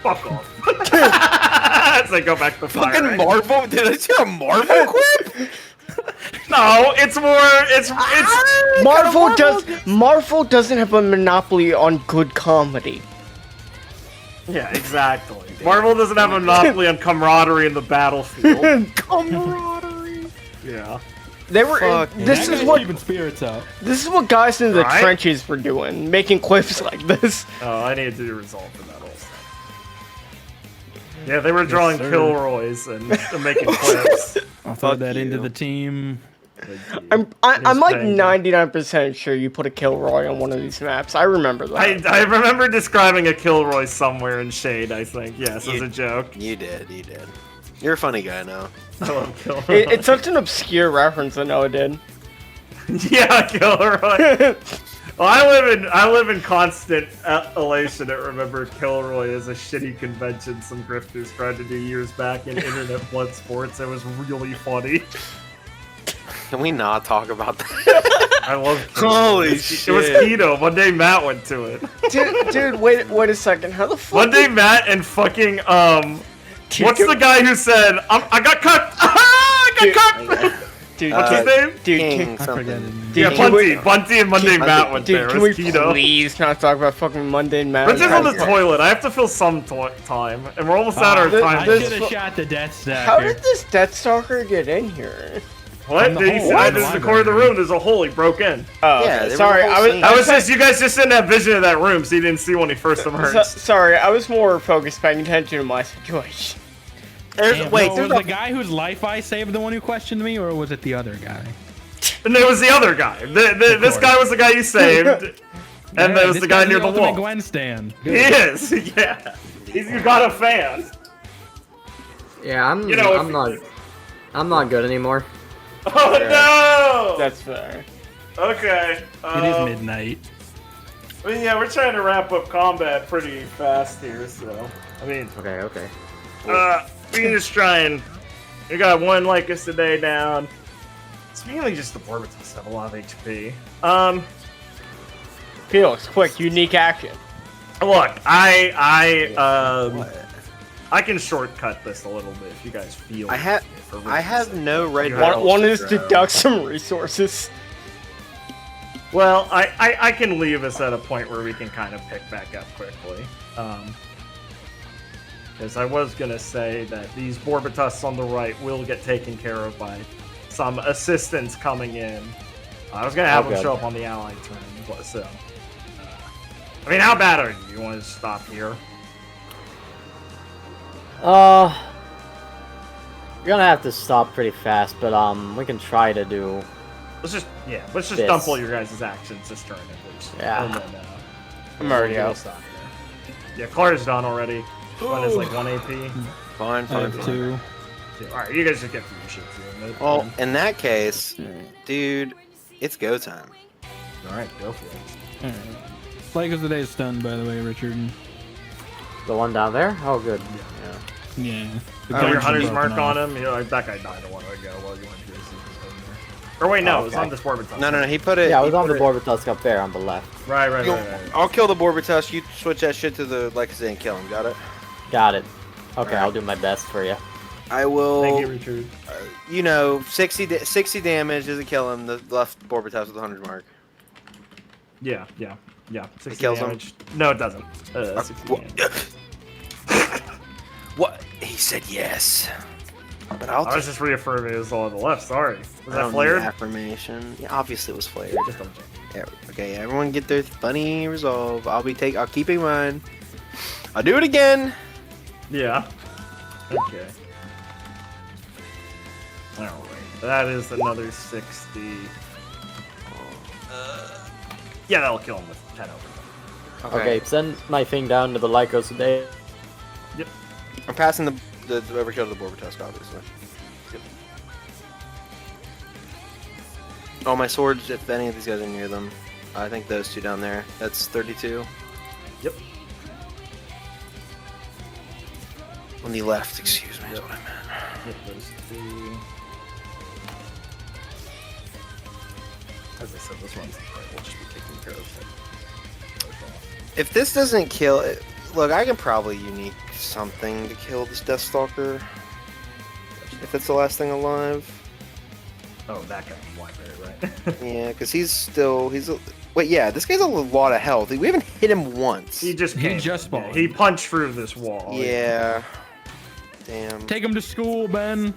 Fuck off. As they go back to fire. Fucking Marvel? Did I hear a Marvel quip? No, it's more. It's Marvel doesn't have a monopoly on good comedy. Yeah, exactly. Marvel doesn't have a monopoly on camaraderie in the battlefield. Camaraderie. Yeah. They were. This is what keeping spirits up. This is what guys in the trenches were doing, making quips like this. Oh, I needed to resolve for that whole stuff. Yeah, they were drawing Kilroys and making clips. I'll throw that into the team. I'm like 99% sure you put a Kilroy on one of these maps. I remember that. I remember describing a Kilroy somewhere in Shade, I think. Yes, as a joke. You did. You're a funny guy now. I love Kilroy. It's such an obscure reference, I know it did. Yeah, Kilroy. Well, I live in constant elation at remember Kilroy as a shitty convention some grifters tried to do years back in Internet Blood Sports. It was really funny. Can we not talk about that? I love Kilroy. Holy shit. It was keto. One day Matt went to it. Dude, wait a second. How the fuck? One day Matt and fucking what's the guy who said I got cut? I got cut. Dude, what's his name? King something. Yeah, Bunty and Monday Matt went there. Can we please not talk about fucking Mundane Matt? Bunty's on the toilet. I have to fill some time, and we're almost out of time. I should have shot the Death Stalker. How did this Death Stalker get in here? What? Did he say there's the corner of the room? There's a hole. He broke in. Oh, yeah. okay. Sorry, I was just you guys just didn't have vision of that room, so you didn't see when he first emerged. Sorry, I was more focused paying attention to my situation. Was the guy whose life I saved the one who questioned me, or was it the other guy? And it was the other guy. This guy was the guy you saved, and there was the guy near the wall. Gwen stand. He is, yeah. You got a fan. Yeah, I'm not good anymore. Oh no! That's fair. Okay. It is midnight. I mean, yeah, we're trying to wrap up combat pretty fast here, so I mean. Okay. We can just try and. We got one like us today down. It's mainly just the Borbitas have a lot of HP. Felix, quick, unique action. Look, I can shortcut this a little bit if you guys feel. I have no red. One is deduct some resources. Well, I can leave us at a point where we can kind of pick back up quickly. Because I was gonna say that these Borbitas on the right will get taken care of by some assistance coming in. I was gonna have them show up on the allied turn, but so. I mean, how bad are you? You want to stop here? You're gonna have to stop pretty fast, but we can try to do. Let's just dump all your guys' actions this turn at least. Yeah. And then, I'm already out. Stop here. Yeah, Clara's done already. One is like 1 AP. Fine. 2. Alright, you guys just get through your shit too. Well, in that case, dude, it's go time. Alright, go for it. Flag of the day is stunned, by the way, Richard. The one down there? Oh, good. Yeah. Your hunter's mark on him. You know, that guy died a while ago while you went through the season. Or wait, no, it was on this Borbitas. No, he put it. Yeah, it was on the Borbitas up there on the left. Right. I'll kill the Borbitas. You switch that shit to the Lexus and kill him. Got it? Got it. Okay, I'll do my best for you. I will. Thank you, Richard. 60 damage doesn't kill him. The left Borbitas with the 100 mark. Yeah. 60 kills damage. No, it doesn't. 60 damage. What? He said yes. But I was just reaffirming it was all on the left. Sorry. Was that need flared? Affirmation. Yeah, obviously it was flared. Just double check. Yeah. Okay. Everyone get their funny resolve. I'll keep in mind. I'll do it again. Yeah. Okay. Alright, that is another 60. Yeah, that'll kill him with 10 over. Okay, send my thing down to the Lycos today. Yep. I'm passing the overkill to the Borber Tusk, obviously. Yep. Oh, my swords, if any of these guys are near them. I think those two down there. That's 32. Yep. On the left, excuse me, is what I meant. Yep, those two. As I said, this one's right. We'll just be taking care of it. If this doesn't kill it, look, I can probably unique something to kill this Deathstalker. If it's the last thing alive. Oh, that guy in Blackberry, right? Yeah, because wait, yeah, this guy's a lot of health. We haven't hit him once. He just spawned. Yeah, he punched through this wall. Yeah. Damn. Take him to school, Ben.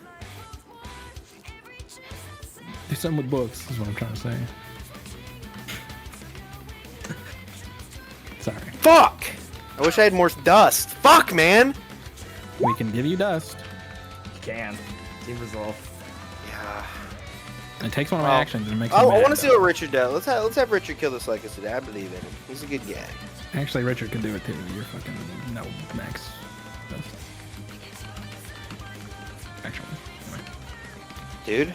Do something with books, is what I'm trying to say. Sorry. Fuck! I wish I had more dust. Fuck, man! We can give you dust. You can. Team resolve. Yeah. It takes one of my actions and makes I me want to mad, see what Richard does. Let's have Richard kill this Lycos today. I believe in him. He's a good guy. Actually, Richard can do it too. You're fucking no max. Actually, anyway. Dude,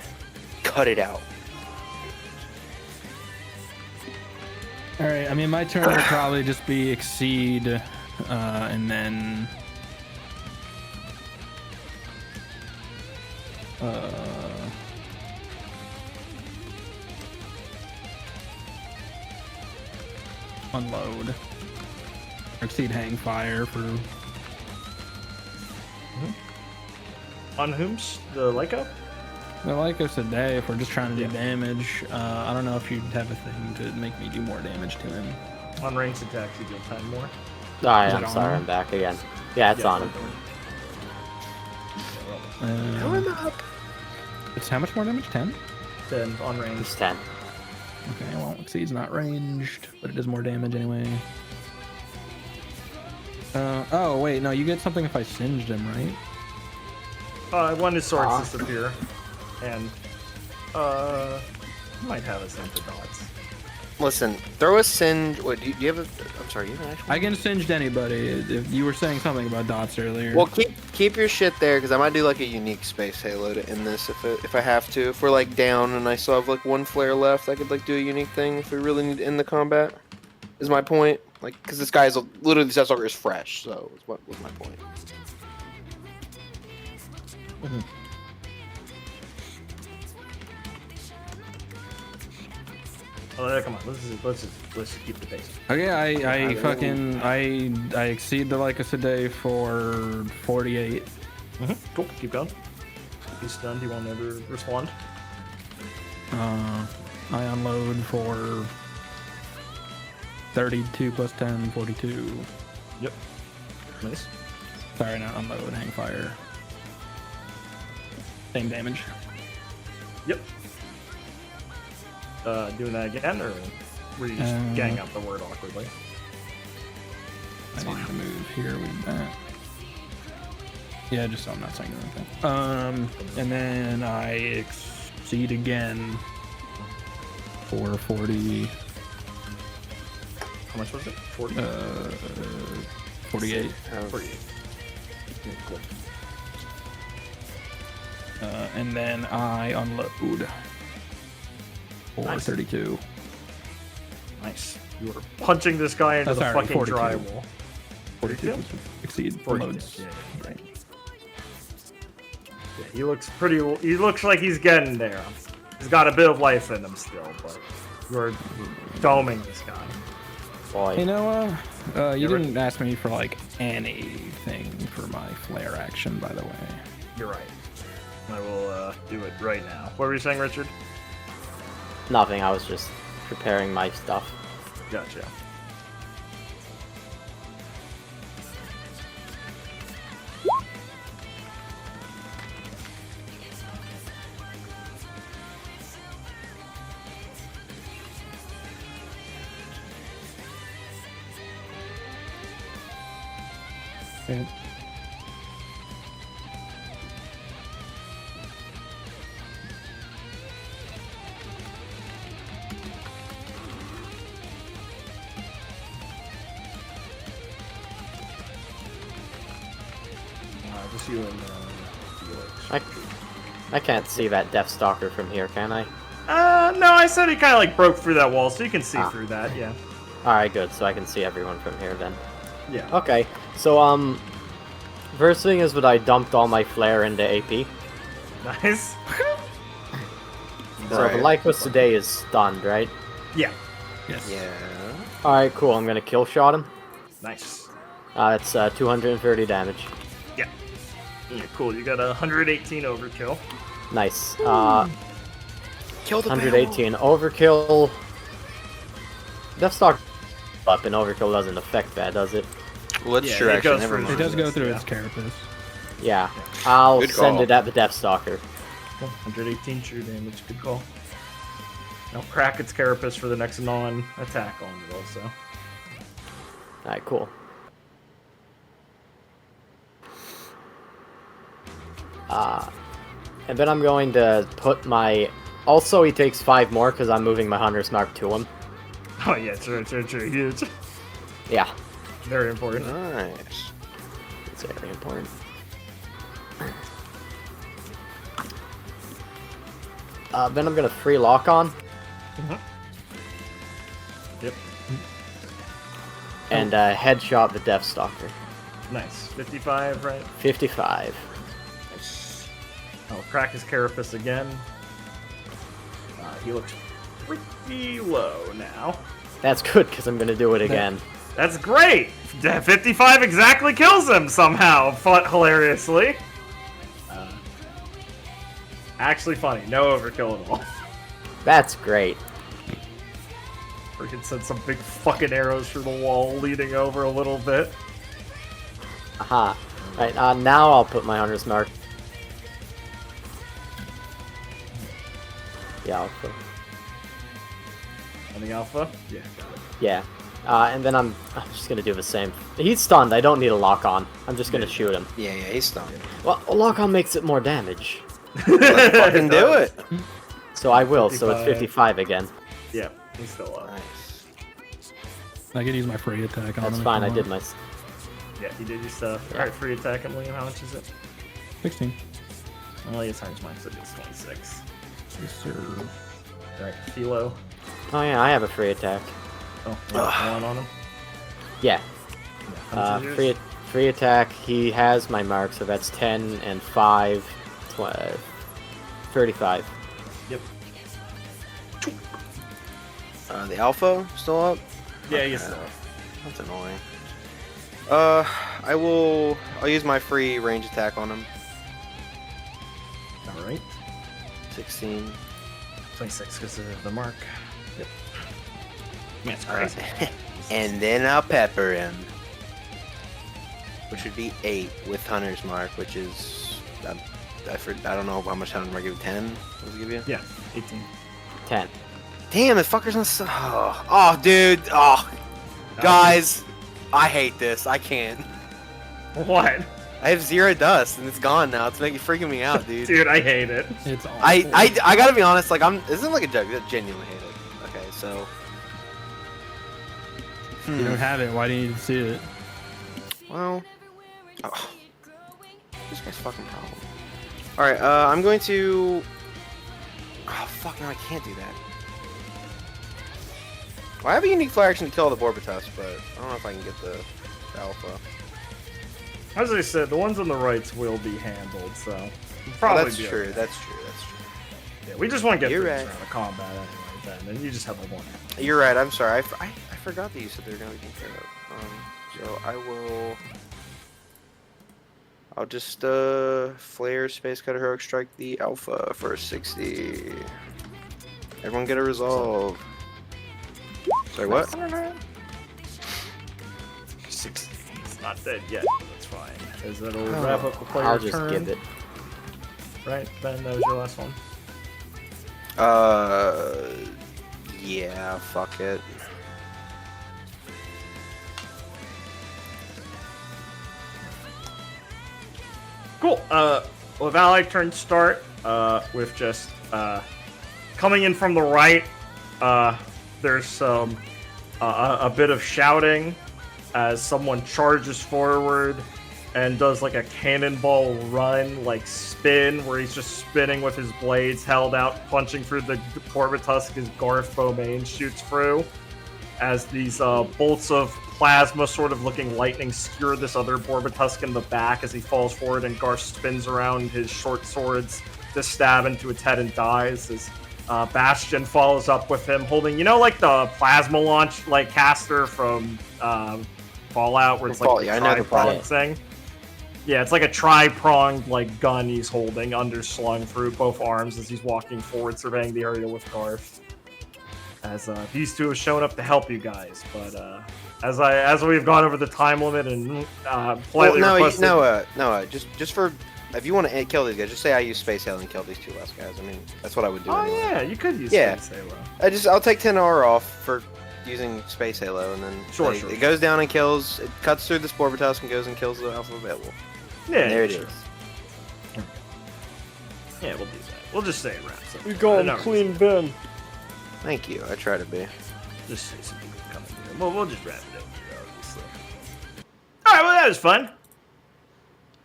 cut it out. All right. I mean, my turn would probably just be exceed, and then unload. Or exceed hang fire for. On whom's the Lyco? The Lycos today, if we're just trying to do damage, I don't know if you'd have a thing to make me do more damage to him. On ranged attacks, you deal 10 more. Alright, I'm sorry, I'm back again. Yeah, it's on him. It's how much more damage? 10? 10 on range. It's 10. Okay, well, exceed's not ranged, but it does more damage anyway. Oh, wait, no, you get something if I singed him, right? One his swords disappear. And, might have a sense of dots. Listen, throw a singe. What, do you have a. I'm sorry, you have an actual. I can singed anybody. If you were saying something about dots earlier. Well, keep your shit there, because I might do like a unique space halo to end this if I have to. If we're like down and I still have like one flare left, I could like do a unique thing if we really need to end the combat. Is my point. Like, because this guy is literally, the Deathstalker is fresh, so what was my point. Mm-hmm. Oh, come on, let's just keep the pace. Okay, I exceed the Lycos a day for 48. Cool, keep going. He's stunned, he won't ever respond. I unload for 32 plus 10, 42. Yep. Nice. Sorry, not unload, hang fire. Same damage. Yep. Doing that again, or were you just gang up the word awkwardly? I need to move here with that. Yeah, just so I'm not saying anything. And then I exceed again for 40. How much was it? 40? 48. 48. Cool. And then I unload for 32. Nice. You were punching this guy into the fucking 42. drywall. 42 exceed 42. loads. Yeah. Right. Yeah, he looks pretty. He looks like he's getting there. He's got a bit of life in him still, but you're doming this guy. Boy. Hey Noah, you didn't ask me for like anything for my flare action, by the way. You're right. I will do it right now. What were you saying, Richard? Nothing, I was just preparing my stuff. Gotcha. just you and Felix. I can't see that Death Stalker from here, can I? No, I said he kind of like broke through that wall, so you can see through that. Yeah. All right, good. So I can see everyone from here then. Yeah. Okay. So first thing is that I dumped all my flare into AP. Nice. So the Lycos today is stunned, right? Yeah. Yes. Yeah. All right, cool. I'm gonna kill shot him. Nice. It's 230 damage. Yeah. Yeah, cool. You got 118 overkill. Nice. Kill the 118 overkill. Death Stalker up and overkill doesn't affect that, does it? Well, that's Yeah, true, it actually. goes Never for- mind. It does go through Yeah. its carapace. Yeah. I'll Good send call. it at the Death Stalker. 118 true damage. Good call. Now crack its carapace for the next non-attack on it also. All right, cool. And then I'm going to put my... Also, he takes 5 more because I'm moving my Hunter's Mark to him. Oh yeah, true. Huge. Yeah, Very important. Nice. it's very important. Then I'm going to free lock on Yep. and headshot the Death Stalker. Nice. 55, right? 55. Nice. I'll crack his carapace again. He looks pretty low now. That's good because I'm going to do it again. That's great! 55 exactly kills him somehow, hilariously. Actually funny, no overkill at all. That's great. Freaking sent some big fucking arrows through the wall, leading over a little bit. Aha. Right, now I'll put my Hunter's Mark. Yeah, I'll put... On the alpha? Yeah, got it. Yeah. And then I'm just gonna do the same. He's stunned, I don't need a lock on. I'm just gonna shoot him. Yeah, he's stunned. Well, a lock on makes it more damage. Let's fucking do it. So I will, so it's 55. 55 again. Yeah, he's still up. Nice. I can use my free attack on That's him. if fine, you I did want. my... Yeah, he did your stuff. Alright, free attack him, William. How much is it? 16. Well, he times mine, so it's 26. Yes, sir. Alright, Philo. Oh yeah, I have a free attack. Oh, yeah, one on him. Yeah. How much is yours? Free attack, he has my mark, so that's 10 and 5, 35. Yep. The alpha still up? Yeah, he's still up. That's annoying. I'll use my free range attack on him. Alright. 16. 26 because of the mark. Yep. Yeah, it's Alright. crazy. And then I'll pepper him. Which would be 8 with Hunter's Mark, which is... I don't know how much Hunter's Mark give you. 10? What does it give you? Yeah, 18. 10. Damn, the fucker's on... Oh, dude. Oh. Guys, I hate this. I can't. What? I have 0 dust, and it's gone now. It's freaking me out, dude. Dude, I hate it. It's awful. I gotta be honest, like, this isn't like a joke. I genuinely hate it. Okay, so... You don't have it. Why do you need to see it? Well... Oh. This guy's fucking problem. Alright, I'm going to... Oh, fuck, no, I can't do that. Well, I have a unique flare action to kill all the Borbitus, but I don't know if I can get the alpha. As I said, the ones on the rights will be handled, so we'll Oh, probably that's be true, okay. that's true, that's true. Yeah, we just want to get You're through right. this round of combat anyway, then, and you just have like one. You're right, I'm sorry. I forgot that you said they were going to be taken care of. So I will... I'll just, Flare, Space Cutter, Heroic Strike the Alpha for 60. Everyone get a resolve. Sorry, what? 60. It's not dead yet, but that's fine. Because it'll wrap up the player I'll just turn. give it. Right, Ben, that was your last one. Yeah, fuck it. Cool. Well, Valley turn start with just coming in from the right. There's some a bit of shouting as someone charges forward and does like a cannonball run, like spin, where he's just spinning with his blades held out, punching through the Borbotusk as Garth Bowmain shoots through. As these bolts of plasma sort of looking lightning skewer this other Borbotusk in the back as he falls forward, and Garth spins around his short swords to stab into its head and dies. As Bastion follows up with him holding, you know, like the plasma launch like caster from Fallout, where it's like I know the tri-pronged thing. Yeah, it's like a tri-pronged like gun he's holding, underslung through both arms as he's walking forward, surveying the area with Garth. As these two have shown up to help you guys, but as we've gone over the time limit and politely requested... No, just for if you want to kill these guys, just say I use Space Halo and kill these two last guys. I mean, that's what I would do. Oh anyway. yeah, you could use Space Halo. I'll take 10R off for using Space Halo, and then sure. It goes down and kills. It cuts through the Sporbotusk and goes and kills the Alpha Wolf. Yeah, there it sure. is. Yeah, we'll do that. We'll just say it wraps up. You're going clean, Ben. Thank you. I try to be. Just say something coming here. Well, we'll just wrap it up here, obviously. All right, well that was fun.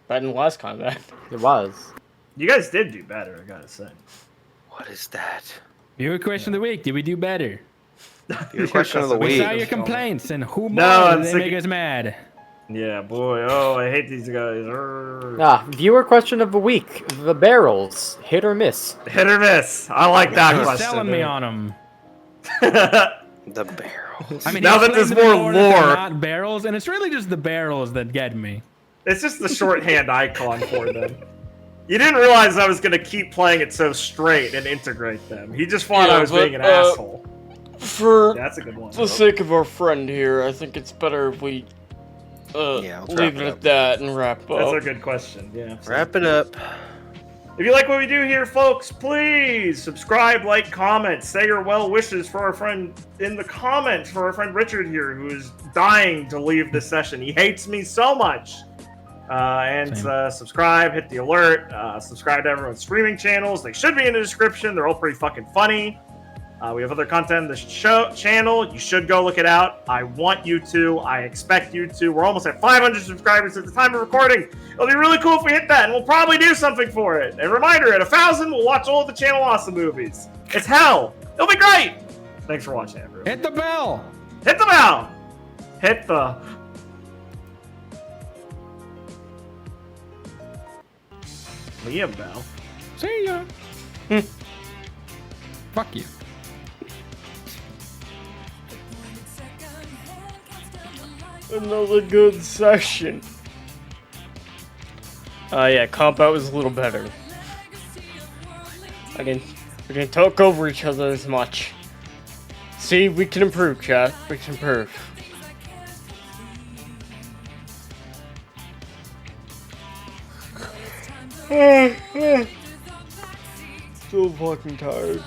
Better than last combat. It was. You guys did do better, I gotta say. What is that? Viewer question of the week. Did we do better? Your question of the We week. saw your complaints and who more No, did they make us mad? Yeah, boy. Oh, I hate these guys. Viewer question of the week. The barrels. Hit or miss? Hit or miss. I like that He's question. selling me on them. The barrels. I mean, now he that there's explained to me more that they're lore, not barrels, and it's really just the barrels that get me. it's just the shorthand icon for them. You didn't realize I was gonna keep playing it so straight and integrate them. He just thought I was being an asshole. For That's a good one. the sake of our friend here, I think it's better if we let's leave wrap it up. at that and wrap up. That's a good question. Yeah. Wrap it up. If you like what we do here, folks, please subscribe, like, comment, say your well wishes for our friend in the comments for our friend Richard here, who is dying to leave this session. He hates me so much. Subscribe, hit the alert, subscribe to everyone's streaming channels. They should be in the description. They're all pretty fucking funny. We have other content in this channel. You should go look it out. I want you to. I expect you to. We're almost at 500 subscribers at the time of recording. It'll be really cool if we hit that, and we'll probably do something for it. And reminder, at 1,000, we'll watch all of the Channel Awesome movies. It's hell. It'll be great. Thanks for watching, everyone. Hit the bell. Hit the bell. Hit the... Liam bell. See ya. Fuck you. Another good session. Yeah, combat was a little better. We didn't talk over each other as much. See, we can improve, chat. We can improve. Still fucking tired.